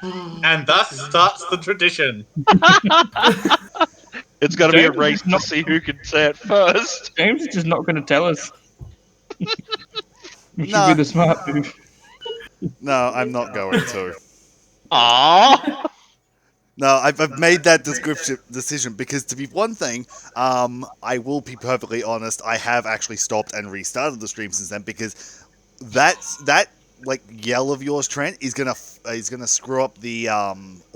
And thus starts the tradition. It's going to be a race to see who can say it first. James is just not going to tell us. Which would No. be the smart move. No, I'm not going to. Aww. No, I've made that decision because, to be one thing, I will be perfectly honest, I have actually stopped and restarted the stream since then because that like yell of yours, Trent, is gonna screw up the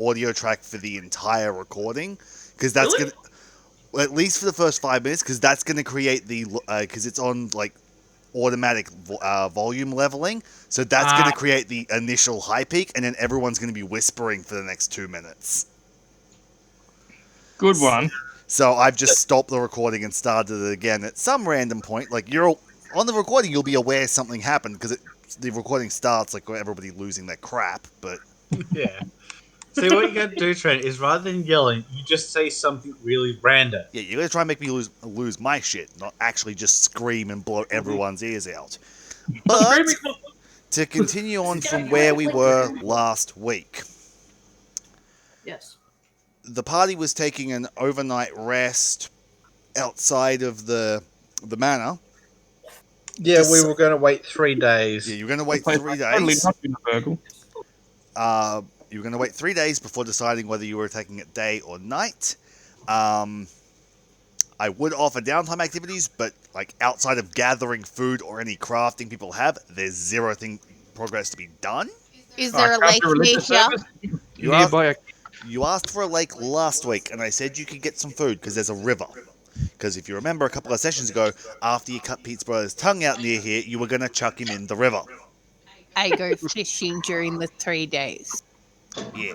audio track for the entire recording because that's Really? gonna, well, at least for the first 5 minutes, because that's gonna create the because it's on like automatic volume leveling, so that's gonna create the initial high peak, and then everyone's gonna be whispering for the next 2 minutes. Good one. So I've just stopped the recording and started it again at some random point. Like, you're on the recording, you'll be aware something happened because the recording starts like everybody losing their crap. But Yeah. See, what you gotta do, Trent, is rather than yelling, you just say something really random. yeah, you're gonna try and make me lose my shit, not actually just scream and blow everyone's ears out. But to continue on from where we were last week, Yes. the party was taking an overnight rest outside of the manor. Yeah, we were going to wait 3 days. Yeah, you're going to wait 3 Totally days. not in a burgle. You were going to wait 3 days before deciding whether you were taking it day or night. I would offer downtime activities, but like outside of gathering food or any crafting people have, there's zero progress to be done. Is there a lake near here? You asked for a lake last week, and I said you could get some food because there's a river. Because if you remember a couple of sessions ago, after you cut Pete's brother's tongue out near here, you were going to chuck him in the river. I go fishing during the 3 days. Yeah.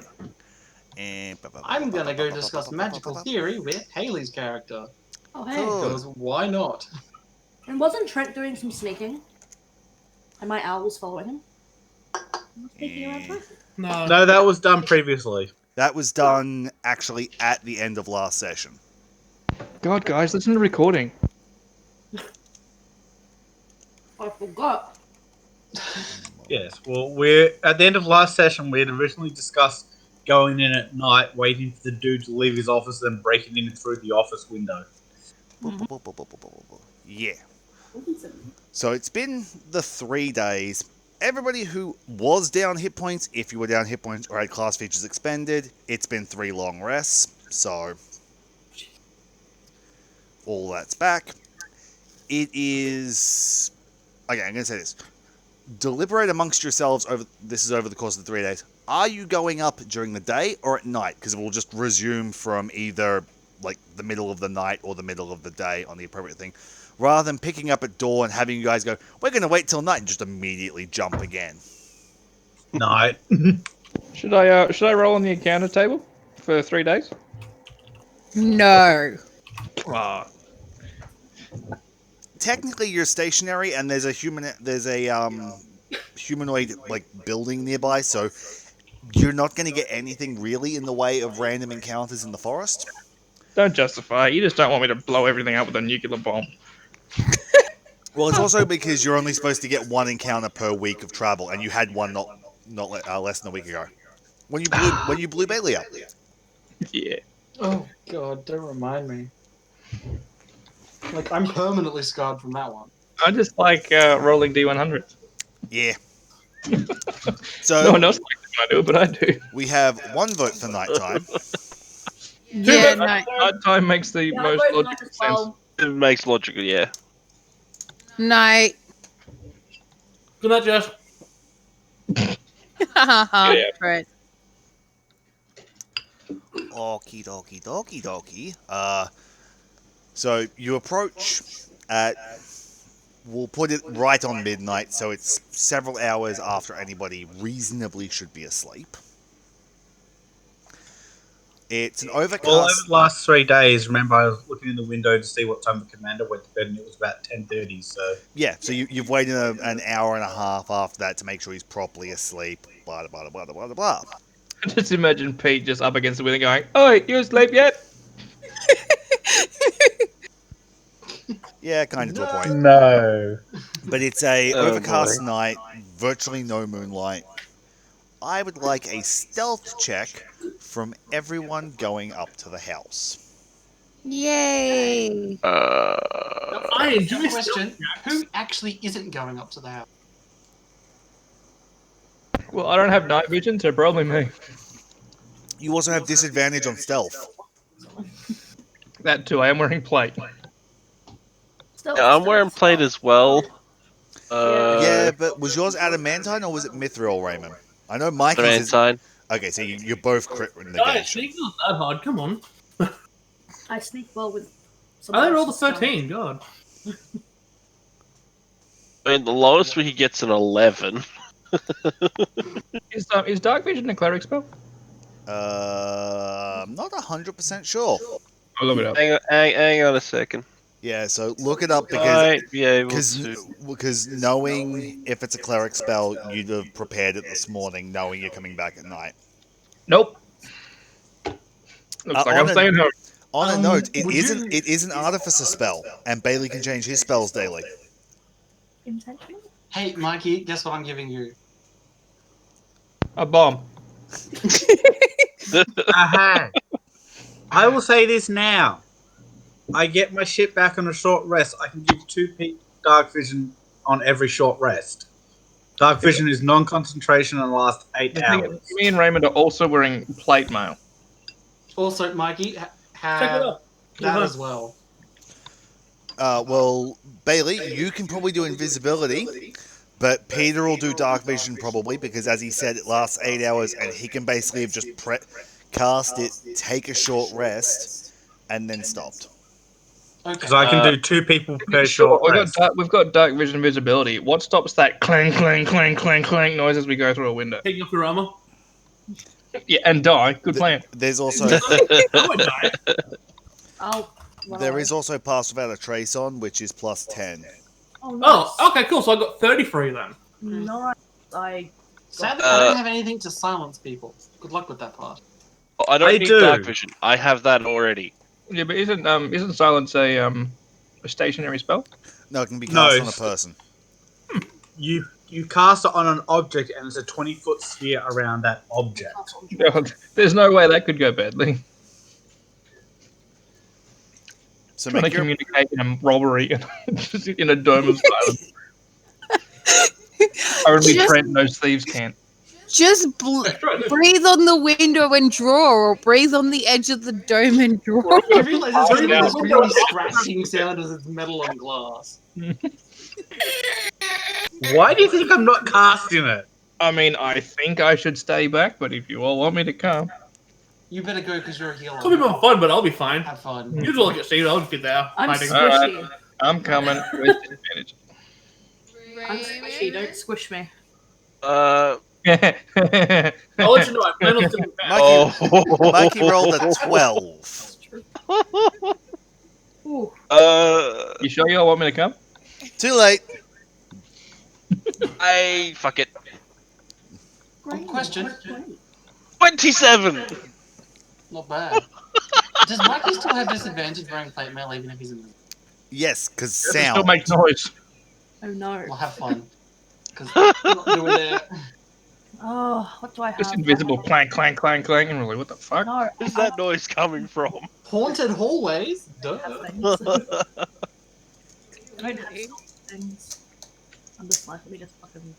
I'm gonna go discuss magical theory with Haley's character. Oh, hey. Because why not? And wasn't Trent doing some sneaking? And my owl was following him? Sneaking around Trent? No, that was done previously. That was done actually at the end of last session. God, guys, listen to the recording. I forgot. Yes, well, we're at the end of last session, we had originally discussed going in at night, waiting for the dude to leave his office, then breaking in through the office window. Yeah. So it's been the 3 days. Everybody who was down hit points, if you were down hit points or had class features expended, it's been 3 long rests. So all that's back. It is... Okay, I'm going to say this. Deliberate amongst yourselves over the course of the 3 days. Are you going up during the day or at night? Because it will just resume from either like the middle of the night or the middle of the day on the appropriate thing, rather than picking up at dawn and having you guys go, we're going to wait till night and just immediately jump again. Night. Should I roll on the encounter table for 3 days? No. Technically, you're stationary, and there's a humanoid like building nearby, so you're not going to get anything really in the way of random encounters in the forest. Don't justify it. You just don't want me to blow everything up with a nuclear bomb. Well, it's also because you're only supposed to get one encounter per week of travel, and you had one not less than a week ago when you blew Bailey up. Yeah. Oh god, don't remind me. Like, I'm permanently scarred from that one. I just like rolling D100. Yeah. So no one else likes it when I do it, but I do. We have one vote for nighttime. Yeah, nighttime makes the most logical sense. It makes logical, yeah. Night. Good night, Jeff. Yeah. Right. Okie dokie. So you approach at, we'll put it right on midnight, so it's several hours after anybody reasonably should be asleep. It's an overcast... Well, over the last 3 days, remember, I was looking in the window to see what time the commander went to bed, and it was about 10:30, so... Yeah, so you've waited an hour and a half after that to make sure he's properly asleep, blah, blah, blah, blah, blah, blah. I just imagine Pete just up against the window going, "Oi, you asleep yet?" Yeah, kind of to a point. No. But it's a overcast night, virtually no moonlight. I would like a stealth check from everyone going up to the house. Yay! Fine, give me a question. Who actually isn't going up to the house? Well, I don't have night vision, so probably me. You also have disadvantage on stealth. That too. I am wearing plate. I'm wearing plate as well. Yeah, but was yours adamantine or was it mithril, Raymond? I know Mikey's is... Adamantine. Okay, so you're both crit Guys, negation. sneaking's not that hard. Come on. I sneak well with. I only rolled a else's 13. God. I mean, the lowest we could get's an 11. Is dark vision a cleric spell? I'm not 100% sure. I'll look it up. Hang on a second. Yeah, so look it up Might be able to. because knowing if it's a cleric spell, you'd have prepared it this morning, knowing you're coming back at night. Nope. Looks like I'm staying home. On a note, it would isn't. you- It is an artificer spell, and Bailey can change his spells daily. Intentional? Hey, Mikey, guess what I'm giving you? A bomb. Aha! I will say this now. I get my shit back on a short rest. I can give 2 people dark vision on every short rest. Dark vision is non-concentration and lasts 8 The thing hours. is, me and Raymond are also wearing plate mail. Also, Mikey, Check it have out. that as well. Well, Bailey, you can probably do invisibility, but Peter will do dark vision probably because, as he said, it lasts 8 hours, and he can basically have just cast it, take a short rest, and then stopped. Because Okay. I can do 2 people per Sure, short rest. we've got dark vision visibility. What stops that clang, clang, clang, clang, clang noise as we go through a window? Taking off your armor. Yeah, and die. Good plan. There's also I would die. I'll. run there away. is also pass without a trace on, which is plus 10. Oh, nice. Oh, okay, cool. So I got 33 then. Nice. I. Sadly, I don't have anything to silence people. Good luck with that part. I don't I need do. dark vision. I have that already. Yeah, but isn't silence a stationary spell? No, it can be No, cast on a it's- person. You cast it on an object, and it's a 20-foot sphere around that object. There's no way that could go badly. So Trying to make your communicate in a robbery just in a dome of silence. Only Just- Trent knows thieves can't. Just breathe on the window and draw, or breathe on the edge of the dome and draw. You realise it's going to be Yeah. this really scratching sound as it's metal on glass. Why do you think I'm not casting it? I mean, I think I should stay back, but if you all want me to come, You better go because you're a healer. It'll be more fun, but I'll be fine. Have fun. You all get saved. I'll just be there. I'm hiding. squishy. I'm coming with disadvantage. I'm squishy. Don't squish me. I'll let you know. I plan on sitting back. Oh. Mikey rolled a 12. That's true. Ooh. You sure you all want me to come? Too late. Fuck it. Great. question. Great. 27. Not bad. Does Mikey still have disadvantage wearing plate mail even if he's in? Yes, because It still sound. makes noise. Oh no. Well, have fun. Because we're not doing that. Oh, what do I have? Just invisible clank, clank, clank, clank, and we're like, what the fuck? No. Where's that noise coming from? Haunted hallways? Duh. I have things. I don't have things. I'm just like, let me just fucking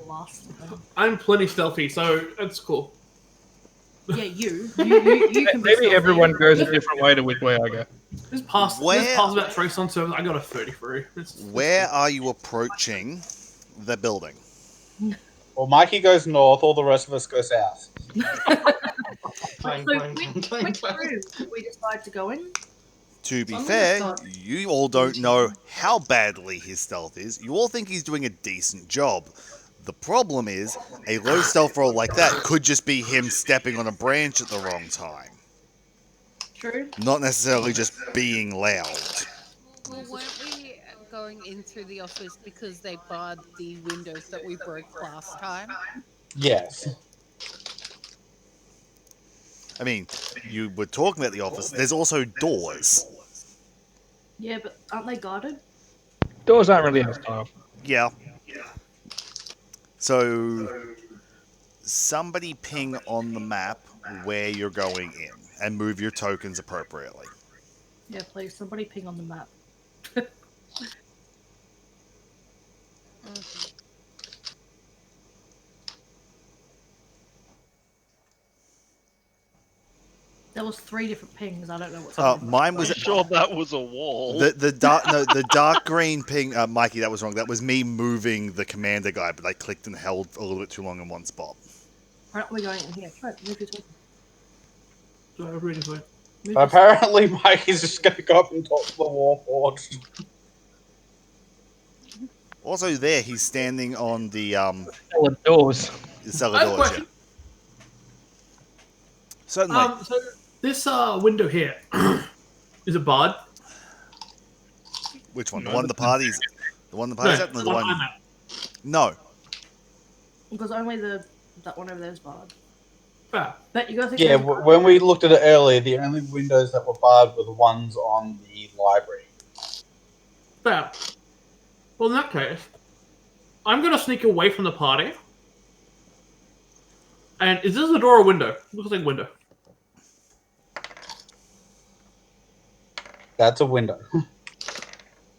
blast them. I'm plenty stealthy, so it's cool. Yeah, you can be Maybe stealthy. everyone goes a different way to which way I go. This pass about trace on, so I got a 33. Where are you approaching the building? Well, Mikey goes north, all the rest of us go south. Clang, So clang, clang, clang, which clang. room did we decide to go in? To be I'm gonna fair, start- you all don't know how badly his stealth is. You all think he's doing a decent job. The problem is, a low stealth roll like that could just be him stepping on a branch at the wrong time. True. Not necessarily just being loud. Well, weren't we going in through the office because they barred the windows that we broke last time? Yes. I mean, you were talking about the office. There's also doors. Yeah, but aren't they guarded? Doors aren't really our style. Yeah. So, somebody ping on the map where you're going in and move your tokens appropriately. Yeah, please, somebody ping on the map. Okay. There was 3 different pings. I don't know what's happening. Mine was I'm sure that was a wall. the dark green ping. Mikey, that was wrong. That was me moving the commander guy, but I clicked and held a little bit too long in one spot. Why aren't we going in here? Right, move your token. Really good. Move your- Apparently, Mike is just going to go up and talk to the Warforged. Also, there he's standing on the Cellar doors. cellar I have a doors. question. Certainly. So this window here is it barred? Which one? No, The one the that's- party's. The one the party's at. the The one one. I'm at. No. Because only that one over there is barred. Fair. But you gotta think. Yeah, there's- when we looked at it earlier, the only windows that were barred were the ones on the library. Fair. Well, in that case, I'm gonna sneak away from the party. And is this a door or window? Looks like window. That's a window.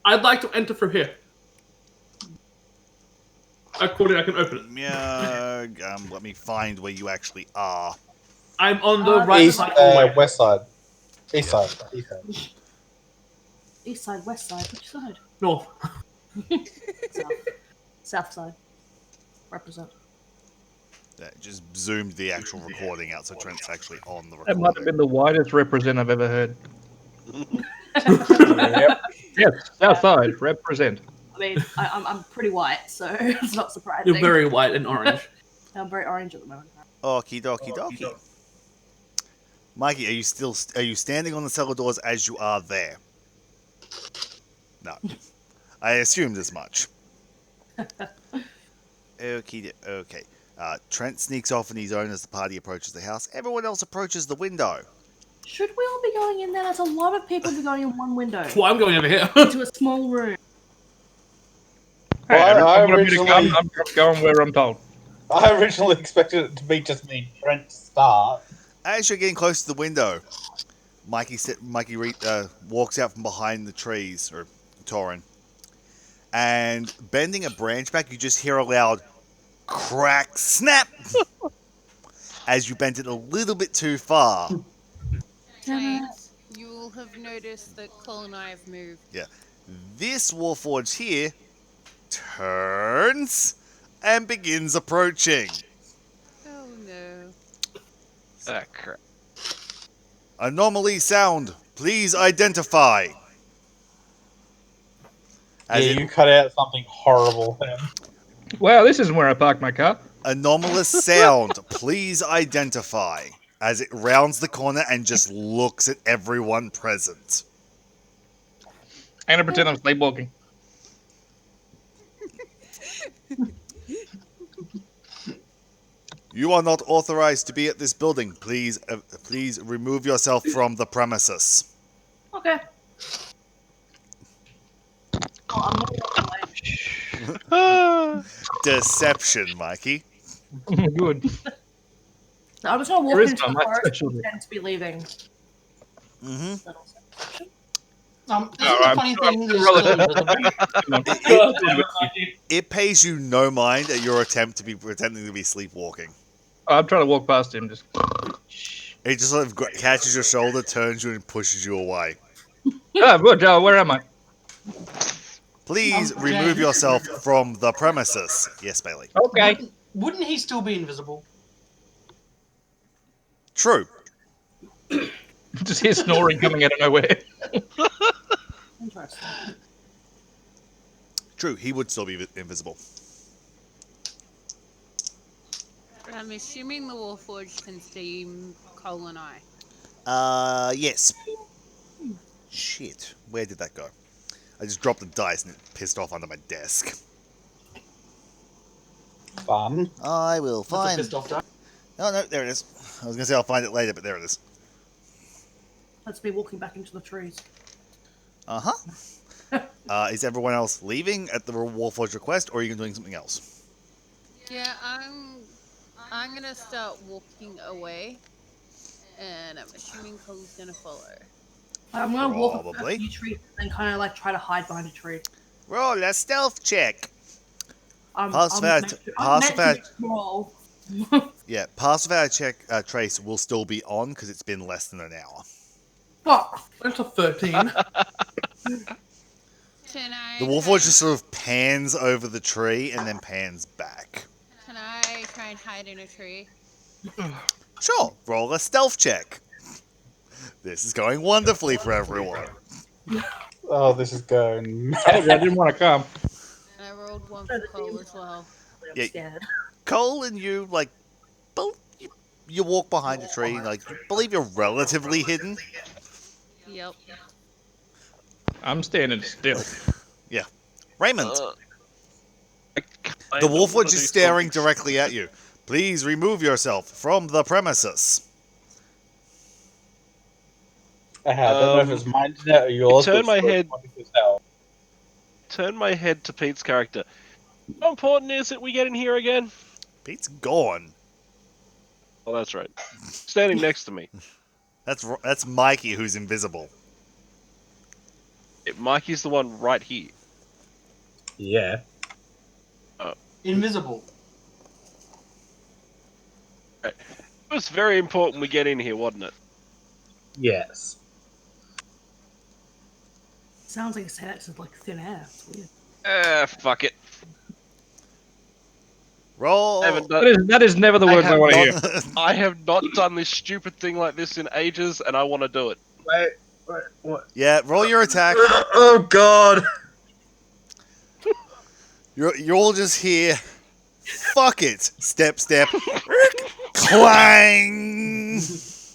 I'd like to enter from here. According, I can open it. Yeah. Let me find where you actually are. I'm on the right East, side of the way. west side. East side. East side. East side, west side. Which side? North. South. South side. Represent. Yeah, just zoomed the actual recording out so Trent's actually on the That might have recording. been the widest represent I've ever heard. Yep. Yes, Southside, represent. I mean, I'm pretty white, so it's not surprising. You're very white and orange. I'm very orange at the moment. Okie dokie dokie. Mikey, are you standing on the cellar doors as you are there? No. I assumed as much. Okay. Trent sneaks off on his own as the party approaches the house. Everyone else approaches the window. Should we all be going in there? There's a lot of people be going in one window That's why I'm going over here. into a small room. Hey, Well, I everyone want me to come, originally- I'm just going where I'm told. I originally expected it to be just me and Trent to start. As you're getting close to the window, Mikey walks out from behind the trees, or Torin, and bending a branch back, you just hear a loud crack, snap, as you bent it a little bit too far. James, you will have noticed that Cole and I have moved. This Warforged here turns and begins approaching. Oh no. Ah, crap. Anomaly sound, please identify. As Yeah, it you cut out something horrible then. Wow, this isn't where I parked my car. anomalous sound, please identify. As it rounds the corner and just looks at everyone present. I'm gonna pretend I'm sleepwalking. You are not authorized to be at this building. Please remove yourself from the premises. Okay. Oh, I'm not gonna lie. Deception, Mikey. Good. No, I'm just gonna walk There is into none, the that's forest and specialty. pretend to be leaving. Mm-hmm. Is that also deception? Isn't the Alright, funny I'm thing you're still invisible? Come on. God damn it, Mikey. It pays you no mind at your attempt to be pretending to be sleepwalking. I'm trying to walk past him. Just. It just sort of catches your shoulder, turns you, and pushes you away. Ah, good. Where am I? Please remove James. yourself from the premises. Yes, Bailey. Okay. Wouldn't he still be invisible? True. Just hear snoring coming out of nowhere. Interesting. True. He would still be invisible. I'm assuming the Warforged can see Cole and I. Yes. Shit. Where did that go? I just dropped the dice and it pissed off under my desk. Fun. I will That's a find. pissed off guy. Oh no, there it is. I was gonna say I'll find it later, but there it is. That's me walking back into the trees. Is everyone else leaving at the Warforged request, or are you doing something else? Yeah, I'm gonna start walking away, and I'm assuming Cole's gonna follow. I'm gonna walk a Probably. few trees and kind of like try to hide behind a tree. Roll a stealth check. I'm Pass meant to be small. Yeah, pass without a check trace will still be on because it's been less than an hour. Fuck. That's a 13. Can The I Warforged just sort of pans over the tree and then pans back. Can I try and hide in a tree? Sure, roll a stealth check. This is going wonderfully for everyone. Oh, this is going. I didn't want to come. And I rolled one for Cole as well. I'm Yeah. scared. Cole and you, like, both, you walk behind a tree, like, you believe you're relatively hidden. Yep. I'm standing still. Yeah. Raymond, I the kinda wanna Warforged do is staring something directly at you. Please remove yourself from the premises. I don't know if it's my internet or yours. turn but my it's still head- funny as hell. Turn my head to Pete's character. How important is it we get in here again? Pete's gone. Oh, that's right. Standing next to me. That's Mikey who's invisible. Mikey's the one right here. Yeah. Invisible. It was very important we get in here, wasn't it? Yes. Sounds like a sentence is like thin air. It's weird. Fuck it. Roll. I haven't done, That is never the words I want to hear. I have not done this stupid thing like this in ages, and I want to do it. Wait, what? Yeah, roll your attack. Oh God! You're all just here. Fuck it. Step. Clang.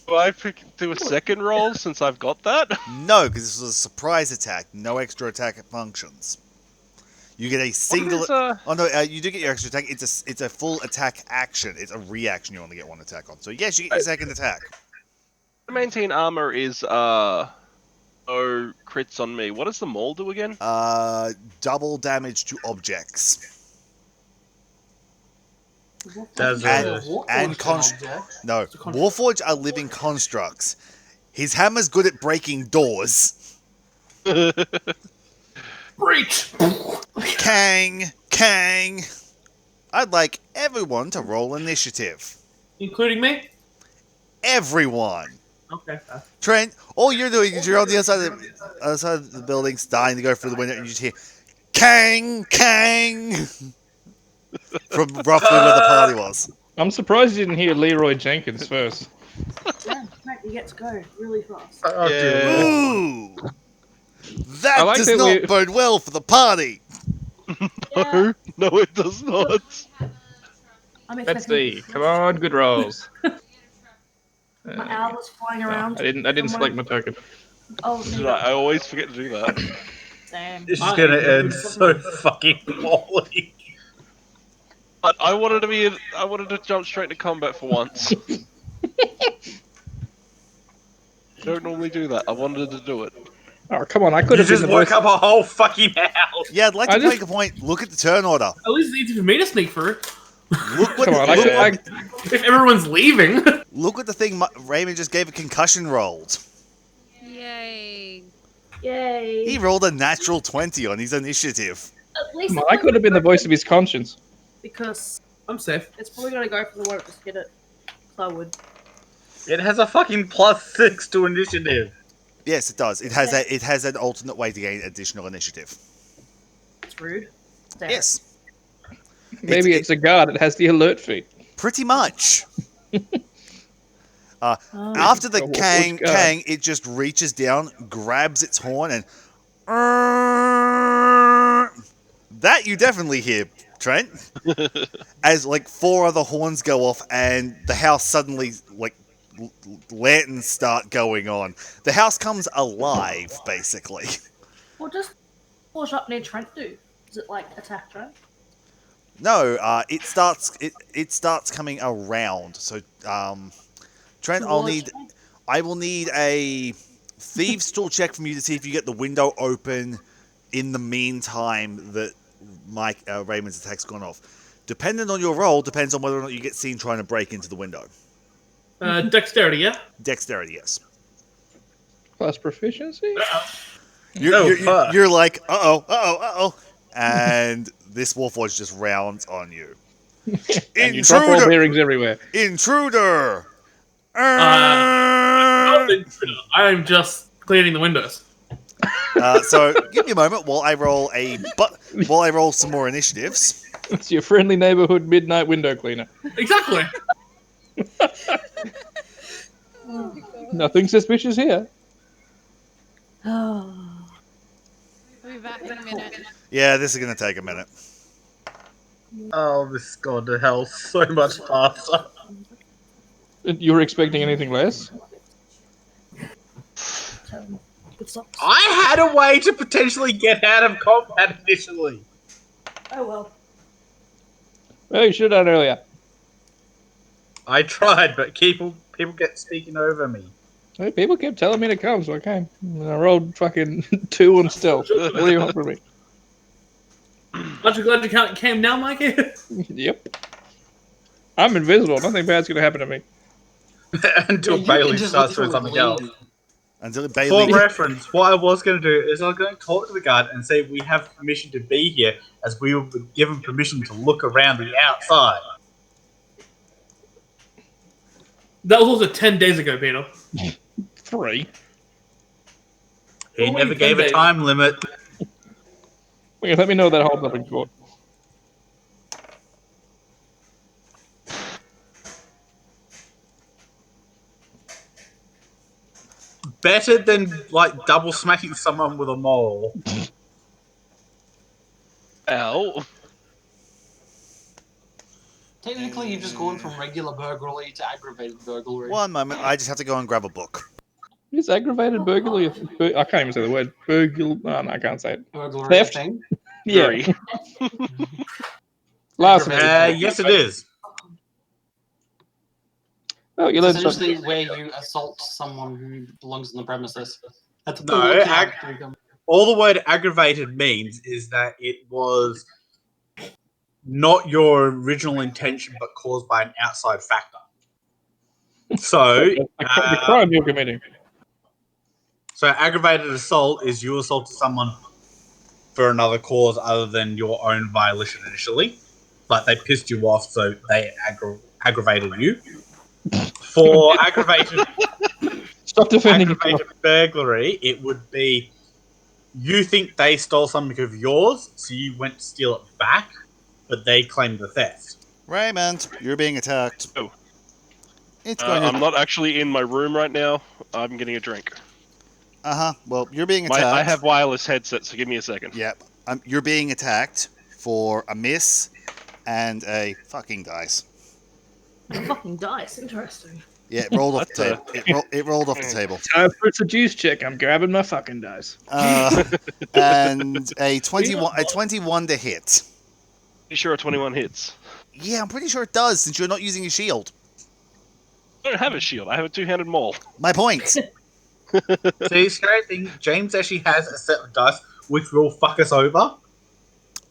Do I do a second roll since I've got that? No, because this was a surprise attack. No extra attack functions. You get a single. Oh no, you do get your extra attack. It's a full attack action. It's a reaction. You only get one attack on. So yes, you get your second attack. 19 armor is no crits on me. What does the maul do again? Double damage to objects. Does And no, Warforged are living constructs. His hammer's good at breaking doors. Breach! Kang! I'd like everyone to roll initiative. Including me? Everyone. Okay. Trent, all you're doing is you're on the other side of the building, starting to go through the window, and you just hear Kang! From roughly where the party was. I'm surprised you didn't hear Leroy Jenkins first. Yeah, right, you get to go really fast. Oh, Yeah. Ooh! That like does that not we- bode well for the party. No, no, it does not. I'm Let's expecting. see. Come on, good rolls. My owl was flying No, around. I didn't somewhere. select my token. Oh, there you Did I? go. I always forget to do that. Same. This is gonna end so fucking poorly. But I wanted to jump straight to combat for once. I don't normally do that. I wanted to do it. Oh, come on. I could You have been just the woke voice. up a whole fucking house. Yeah, I'd like I to just- make a point. Look at the turn order. At least it's easy for me to sneak through. Look what, Come on. If everyone's leaving. look what the thing Raymond just gave a concussion rolled. Yay. Yay. He rolled a natural 20 on his initiative. At least I could have been the voice of his conscience. because I'm safe. it's probably gonna go for the one that just hit it. So I would. It has a fucking +6 to initiative. Yes, it does. It has an alternate way to gain additional initiative. It's rude. Damn. Yes, Maybe it's a guard. It has the alert feat. pretty much. Oh. After the Oh, Kang, which guy? it just reaches down, grabs its horn, and that you definitely hear, Trent. As like 4 other horns go off, and the house suddenly like lanterns start going on. The house comes alive, basically. What does push up near Trent do? Does it like attack Trent? No, it starts coming around. So, Trent, Towards Trent? I will need a thieves tool check from you to see if you get the window open in the meantime that Raymond's attack's gone off. Depending on your roll, depends on whether or not you get seen trying to break into the window. Dexterity, yeah? Dexterity, yes. Plus proficiency? You're like, uh-oh. And this Warforged just rounds on you. And you drop all Intruder! bearings everywhere. Intruder! Not the intruder. I'm just cleaning the windows. So give me a moment while I roll some more initiatives. It's your friendly neighborhood midnight window cleaner. Exactly. Oh my god. Nothing suspicious here. Oh. We'll be back in a minute. Yeah, this is going to take a minute. Oh, this has gone to hell so much faster. You were expecting anything less? Good socks. I had a way to potentially get out of combat initially. Oh well. Well, you should have done earlier. I tried, but people get speaking over me. Hey, people kept telling me to come, so I came. And I rolled fucking 2 on stealth. What do you want from me? Aren't you glad you came now, Mikey? Yep. I'm invisible. Nothing bad's gonna happen to me. Until Bailey starts doing something else. Until For Bailey... reference, what I was going to do is I was going to talk to the guard and say we have permission to be here, as we were given permission to look around the outside. That was also 10 days ago, Peter. 3. He Well, never wait, gave 10 a days. time limit. Okay, let me know that holds up in court. Better than like double smacking someone with a mole. Ow. Technically, you've just gone from regular burglary to aggravated burglary. One moment, I just have to go and grab a book. Is aggravated burglary? I can't even say the word. Oh, no, I can't say it. Burglary Theft? thing. Yeah. Very. Larceny. Yes, it is. Oh, you It's learned essentially something. where you assault someone who belongs in the premises. That's No, all it counts. All the word aggravated means is that it was not your original intention, but caused by an outside factor. So, The crime you're committing. so aggravated assault is you assaulted someone for another cause other than your own violation initially, but they pissed you off, so they aggravated you. For aggravated Stop defending yourself. aggravated burglary, it would be you think they stole something of yours, so you went to steal it back, but they claimed the theft. Raymond, you're being attacked. Oh. It's going to... I'm not actually in my room right now. I'm getting a drink. Uh-huh. Well, you're being attacked. I have wireless headsets, so give me a second. Yep. You're being attacked for a miss and a fucking dice. Fucking dice. Interesting. Yeah, it rolled off the table. It rolled off the table. Time for a seduce check. I'm grabbing my fucking dice. And a 21 to hit. You sure a 21 hits? Yeah, I'm pretty sure it does, since you're not using a shield. I don't have a shield. I have a two-handed maul. My point. See, scary thing, James actually has a set of dice which will fuck us over.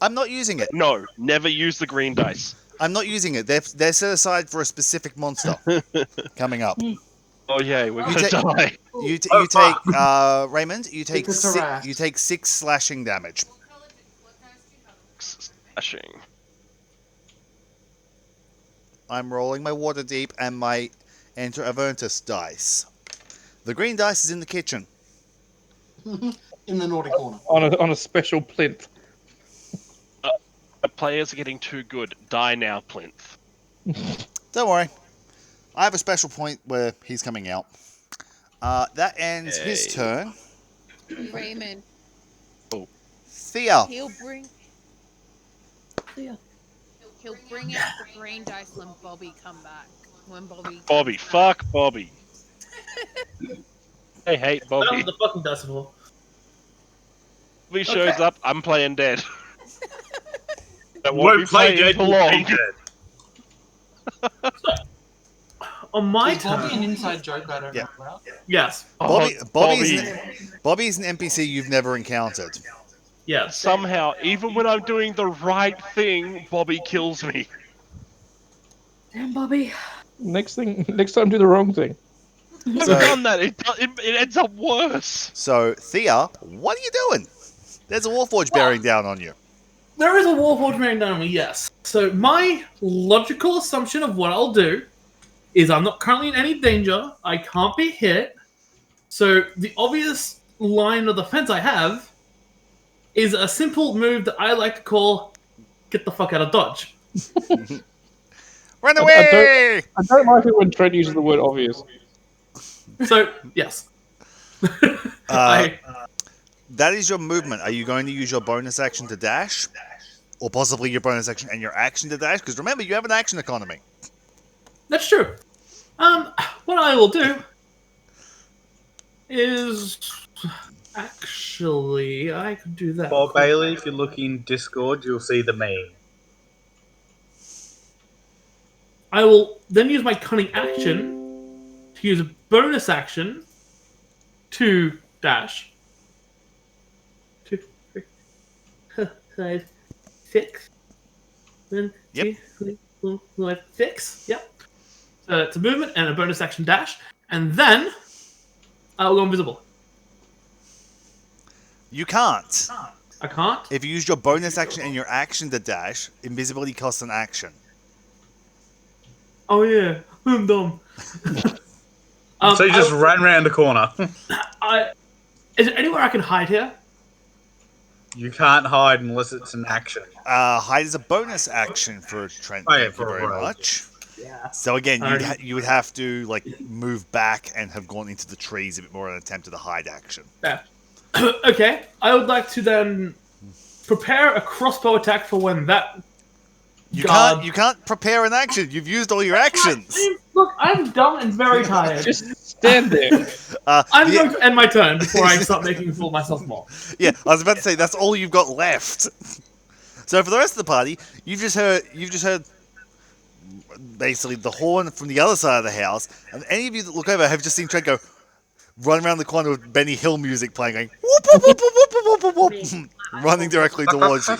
I'm not using it. No, never use the green dice. I'm not using it. They're set aside for a specific monster coming up. Oh yeah, we're You gonna ta- die. You take Raymond. You take It's a rat. you take 6 slashing damage. Slashing. I'm rolling my water deep and my Enter Aventus dice. The green dice is in the kitchen. In the naughty corner. On a special plinth. The players are getting too good. Die now, Plinth. Don't worry. I have a special point where he's coming out. That ends his turn. Raymond, Thea. he'll bring Yeah. he'll bring out the green dice when Bobby come back. When Bobby. Bobby, fuck Bobby. I hate I don't Bobby. have the fucking dice before. Bobby shows up, I'm playing dead. That won't Won't be play playing dead, for you long. hate it. On my Is Bobby an turn, inside joke I don't Yeah. know about? yes. Bobby's Bobby. an NPC you've never encountered. Yeah. Somehow, even when I'm doing the right thing, Bobby kills me. Damn, Bobby. Next time, do the wrong thing. I've So- done that. It ends up worse. So, Thea, what are you doing? There's a Warforge bearing down on you. There is a Warforged bearing down on me, yes. So my logical assumption of what I'll do is I'm not currently in any danger. I can't be hit. So the obvious line of defense I have is a simple move that I like to call "get the fuck out of dodge." Run I away! don't like it when Trent uses the word obvious. So yes, Uh, I that is your movement. Are you going to use your bonus action to dash? Or possibly your bonus action and your action to dash? Because remember, you have an action economy. that's true. What I will do is actually I could do that. Bob Bailey, if you look in Discord, you'll see the meme. I will then use my cunning action to use a bonus action to dash. 2, 3, 5, 6. 1, Yep. 2, 3, 4, 5, 6. Yep. So it's a movement and a bonus action dash, and then I will go invisible. You can't. I can't. If you use your bonus action and your action to dash, invisibility costs an action. Oh yeah, I'm dumb. So you just ran around the corner. Is there anywhere I can hide here? You can't hide unless it's an action. Hide is a bonus action for Trent. Oh, yeah, Thank you for a very rogue. much. Yeah. So again, Alright. you would have to like move back and have gone into the trees a bit more in an attempt at a hide action. Yeah. Okay. I would like to then prepare a crossbow attack for when that. You can't prepare an action. You've used all your actions. Look, I'm dumb and very tired. Just stand there. I'm going to end my turn before I start making a fool of myself more. Yeah, I was about to say that's all you've got left. So for the rest of the party, you've just heard basically the horn from the other side of the house, and any of you that look over have just seen Trent go run around the corner with Benny Hill music playing, going whoop whoop whoop whoop whoop whoop whoop, whoop, running directly towards you.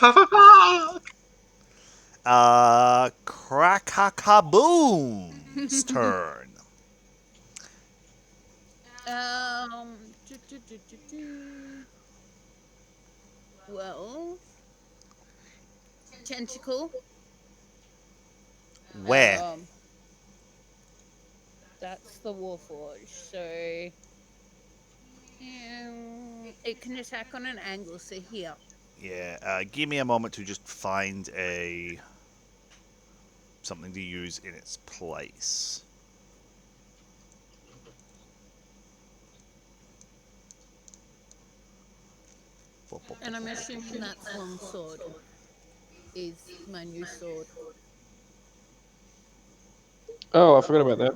Krakakaboom's turn. Do, do, do, do, do. Well, tentacle. Where? That's the Warforge. So it can attack on an angle. So here. Yeah, give me a moment to just find something to use in its place. And I'm assuming that's long sword. Is my new sword. Oh, I forgot about that.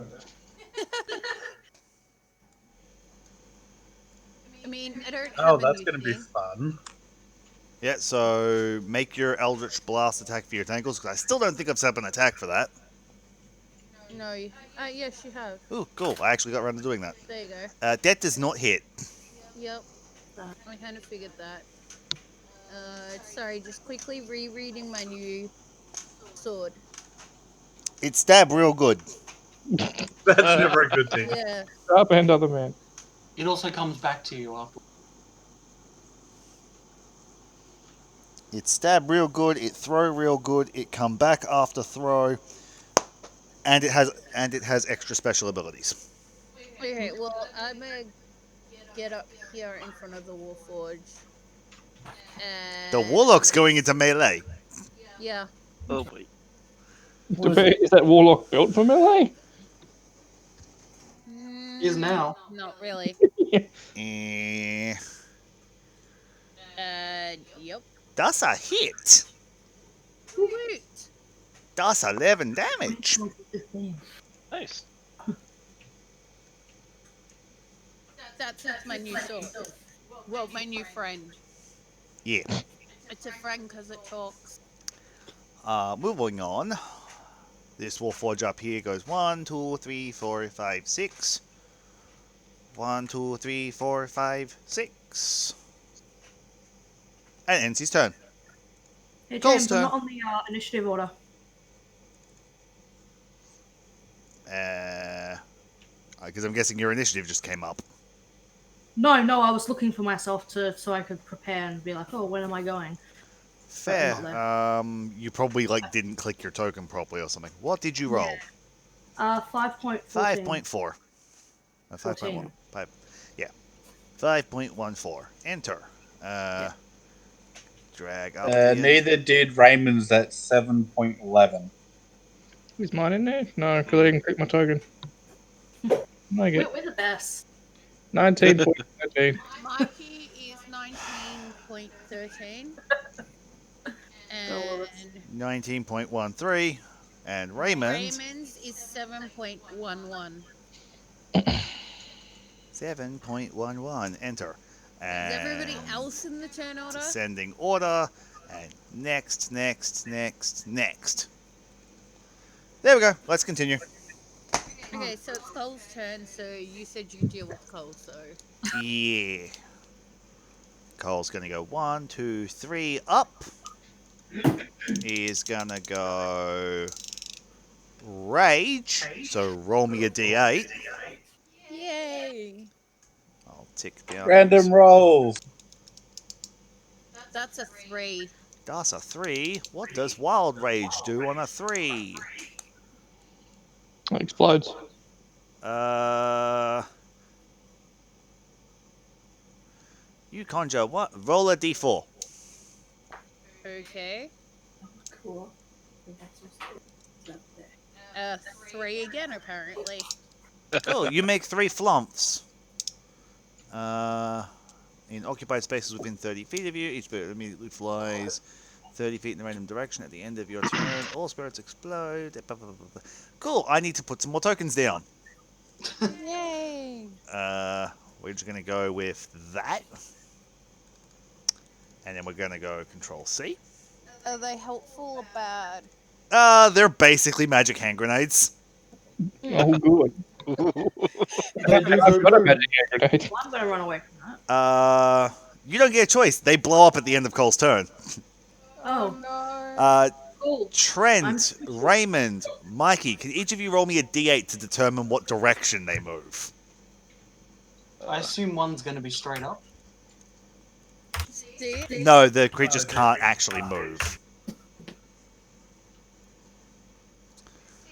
I mean, I don't have Oh, a that's new going to be thing. fun. Yeah, so make your Eldritch Blast attack for your tentacles, because I still don't think I've set up an attack for that. No. Yes, you have. Ooh, cool. I actually got around to doing that. There you go. That does not hit. Yep. I kind of figured that. Sorry, just quickly rereading my new sword. It stabbed real good. That's never a good thing. Yeah. Up and other man. It also comes back to you after. It stabbed real good. It throw real good. It come back after throw, and it has extra special abilities. Okay, well, I'm gonna get up here in front of the Warforge. And The Warlock's going into melee. Yeah. Oh boy. Is that warlock built for melee? Is now. Not really. Eh, Yep. that's a hit. Woot! That's 11 damage. Nice. That's my new sword. Well, my new friend. Yeah. It's a friend because it talks. Moving on. This Warforge up here goes 1, 2, 3, 4, 5, 6. 1, 2, 3, 4, 5, 6. And ends his turn. Hey, Cole's James, I'm turn. not on the initiative order. Because I'm guessing your initiative just came up. No, I was looking for myself so I could prepare and be like, oh, when am I going? Fair. But I'm not You probably didn't click your token properly or something. What did you roll? 5.14. 5.4. 14. 5.1. Yeah. 5.14. Enter. Drag up the Neither did Raymond's at 7.11. Is mine in there? No, because I didn't click my token. I get We're the best. 19.13. Mikey is 19.13. And 19.13. And Raymond. Raymond's is 7.11. 7.11. Enter. Is everybody else in the turn order? Descending order. And next. There we go. Let's continue. Okay, so it's Cole's turn, so you said you deal with Cole, so. Yeah. Cole's going to go 1, 2, 3 up. He's going to go rage. So roll me a d8. Yay! I'll tick down. Random rolls. That's a 3. That's a 3. What does wild rage do on a 3? It explodes. You conjure what? Roll a d4. Okay. Cool. 3 again, apparently. Cool. You make 3 flumps. In occupied spaces within 30 feet of you, each spirit immediately flies 30 feet in the random direction at the end of your turn. All spirits explode. Cool. I need to put some more tokens down. Yay! We're just going to go with that. And then we're going to go Control C. Are they helpful or bad? They're basically magic hand grenades. Oh, good. They do I've so got a good. magic hand grenade. Well, I'm going to run away from that. You don't get a choice. They blow up at the end of Cole's turn. Oh, No. cool. Trent, Raymond, Mikey, can each of you roll me a d8 to determine what direction they move? I assume one's going to be straight up. See? No, the creatures can't actually move.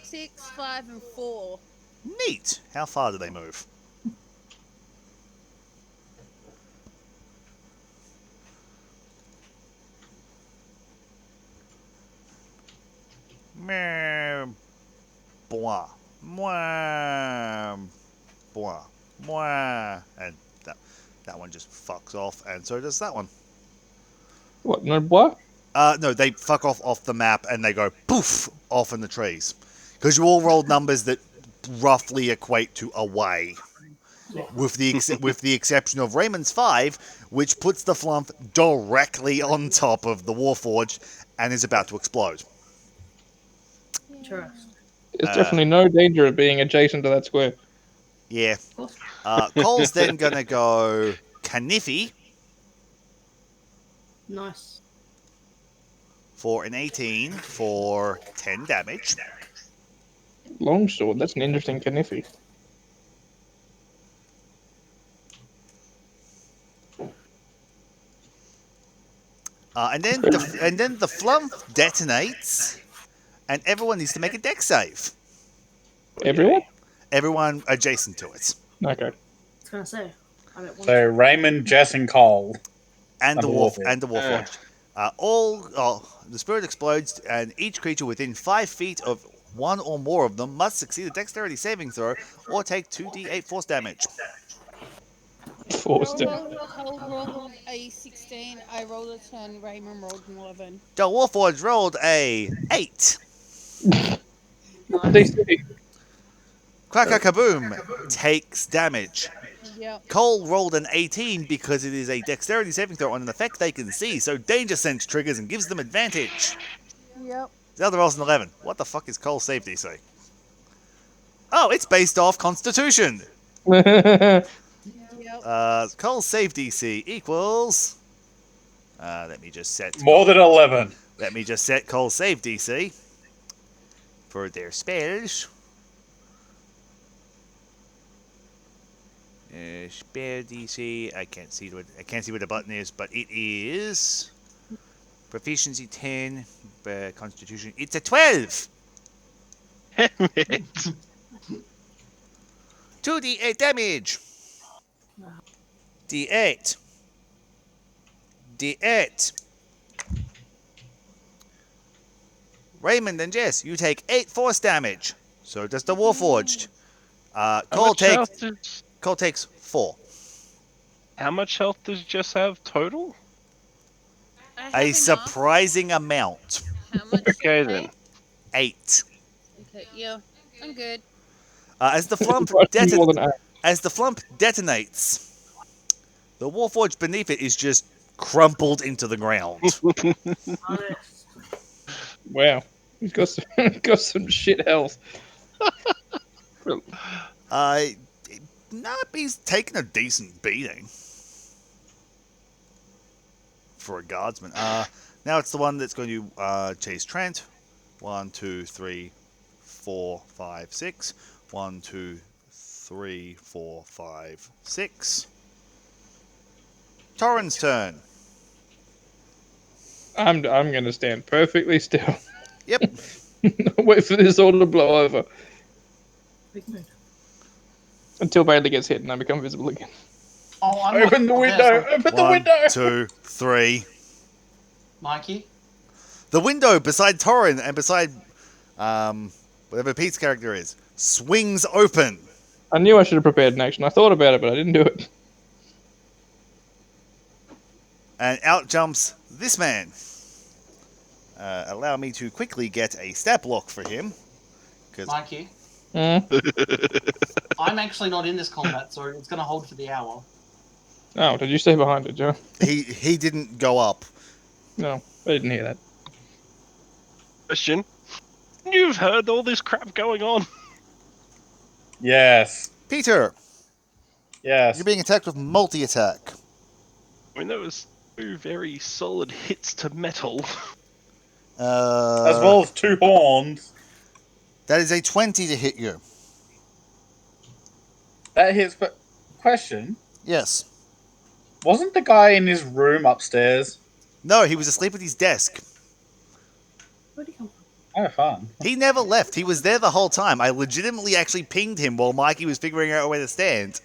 6, 5, and 4. Neat. How far do they move? Meh. Blah. Mwah. Blah. Mwah. And that one just fucks off, and so does that one. What? No what? No, they fuck off the map, and they go poof off in the trees. Because you all rolled numbers that roughly equate to away. With the exception of Raymond's 5, which puts the flump directly on top of the Warforged and is about to explode. Interesting. There's definitely no danger of being adjacent to that square. Yeah. Of course. Cole's then gonna go Kanifi Nice. for an 18 for 10 damage. Longsword, that's an interesting Kanifi. And then the flump detonates, and everyone needs to make a dex save. Everyone? Everyone adjacent to it. Okay. I was going to say. I don't want So to. Raymond, Jess, and Cole. And the Warforged. Warforged. The spirit explodes, and each creature within 5 feet of one or more of them must succeed a dexterity saving throw or take 2d8 force damage. Forced it. Cole rolled a 16. I rolled a 10. Raymond rolled an 11. The Warforged rolled a 8. DC. Crack-a-kaboom takes damage. Yep. Cole rolled an 18 because it is a dexterity saving throw on an effect they can see, so danger sense triggers and gives them advantage. Yep. The other roll's an 11. What the fuck is Cole's save DC? Oh, it's based off Constitution. Yep. Cole's save DC equals Let me just set More than 11. Let me just set Cole's save DC for their spells. Spell DC. I can't see what the button is, but it is proficiency 10, Constitution. It's a 12. Damn it. 2d8 damage. D8. D8. Raymond and Jess, you take 8 force damage. So does the Warforged. Cole takes 4. How much health does Jess have total? I have A enough. surprising amount. How much? Okay then. 8. Okay, yeah, I'm good. As the flump More than detonates, the Warforged beneath it is just crumpled into the ground. Honest. Wow. He's got some, got some shit health. He's taken a decent beating for a guardsman. Now it's the one that's going to chase Trent. 1, 2, 3, 4, 5, 6. 1, 2, 3, 4, 5, 6. Torrin's turn. I'm going to stand perfectly still. Yep. Wait for this all to blow over Big mood. until Bailey gets hit and I become visible again. Oh, I'm Open the not- window! okay, Open the 1, window! 2, 3. Mikey. The window beside Torrin and beside whatever Pete's character is swings open. I knew I should have prepared an action. I thought about it, but I didn't do it. And out jumps this man. Allow me to quickly get a stat block for him. Mikey. Hmm? I'm actually not in this combat, so it's going to hold for the hour. Oh, did you stay behind it, Joe? He didn't go up. No, I didn't hear that. Question. You've heard all this crap going on. Yes. Peter, Yes. you're being attacked with multi-attack. I mean, there was 2 very solid hits to metal. As well as 2 horns. That is a 20 to hit you. That hits. But question: Yes. wasn't the guy in his room upstairs? No, he was asleep at his desk. Where'd he come from? Oh, fun. He never left. He was there the whole time. I legitimately actually pinged him while Mikey was figuring out where to stand.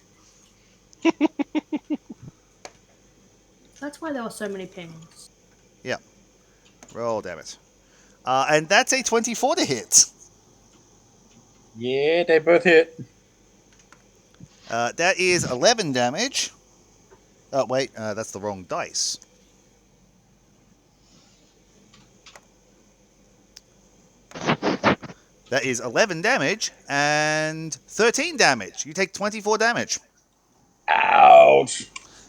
That's why there were so many pings. Roll, damn it. And that's a 24 to hit. Yeah, they both hit. That is 11 damage. Oh, wait, that's the wrong dice. That is 11 damage and 13 damage. You take 24 damage Ouch.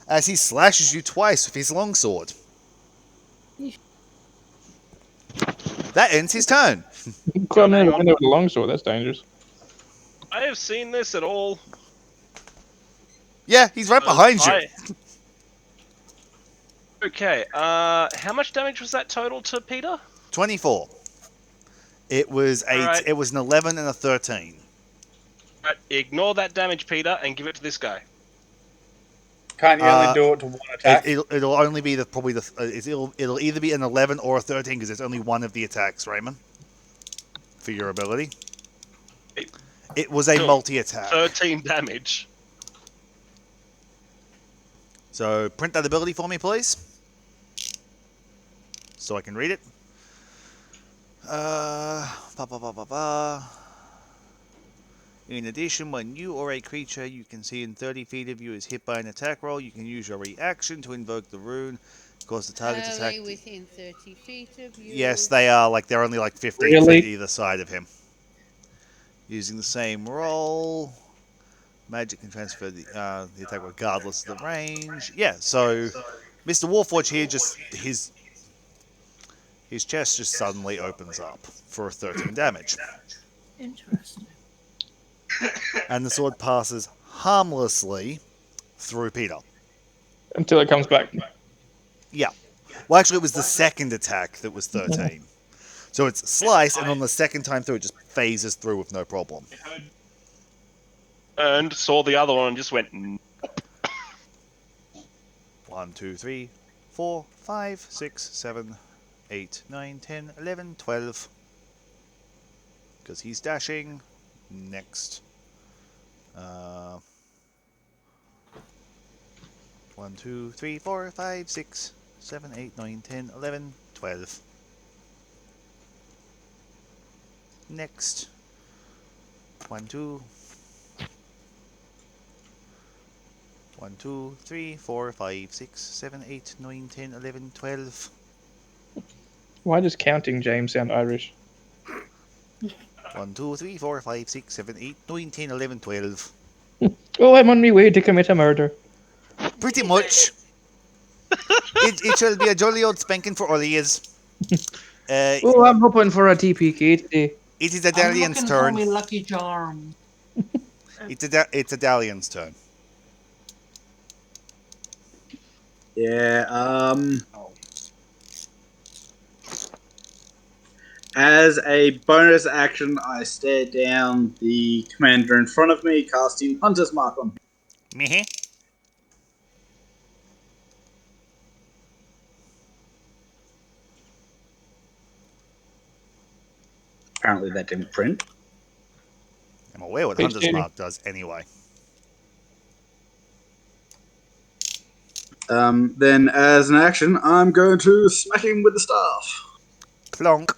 as he slashes you twice with his longsword. Yeesh. That ends his turn. Climbing out a window with a longsword, that's dangerous. I have seen this at all. Yeah, he's right behind you. Okay, how much damage was that total to Peter? 24. It was Alright. It was an 11 and a 13. Right, ignore that damage, Peter, and give it to this guy. Can't you only do it to one attack? It'll only be it'll either be an 11 or a 13 because it's only one of the attacks, Raymond. For your ability. It was a Cool. multi-attack. 13 damage. So print that ability for me, please. So I can read it. In addition, when you or a creature you can see in 30 feet of you is hit by an attack roll, you can use your reaction to invoke the rune. Cause the target's Are attack. they within 30 feet of you? Yes, they are. They're only 15 Really? feet either side of him. Using the same roll, magic can transfer the attack regardless of the range. Yeah. So, Mr. Warforge here his chest just suddenly opens up for 13 damage, Interesting. and the sword passes harmlessly through Peter. Until it comes back. Yeah. Well, actually, it was the second attack that was 13. So it's slice, and on the second time through, it just phases through with no problem. And saw the other one and just went. 1, 2, 3, 4, 5, 6, 7, 8, 9, 10, 11, 12. Because he's dashing. Next. 1, 2, 3, 4, 5, 6, 7, 8, 9, 10, 11, 12. Next. 1, 2. 1, 2, 3, 4, 5, 6, 7, 8, 9, 10, 11, 12. Why does counting James sound Irish? 1, 2, 3, 4, 5, 6, 7, 8, 9, 10, 11, 12. Oh, I'm on my way to commit a murder. Pretty much. It shall be a jolly old spanking for all ears. Oh, I'm hoping for a TPK today. It is a I'm Dalian's looking turn. for my lucky charm. It's a Dalian's turn. Yeah. As a bonus action, I stare down the commander in front of me, casting Hunter's Mark on him. Meh. Apparently that didn't print. I'm aware what Please Hunter's do. Mark does anyway. Then, as an action, I'm going to smack him with the staff. Clonk.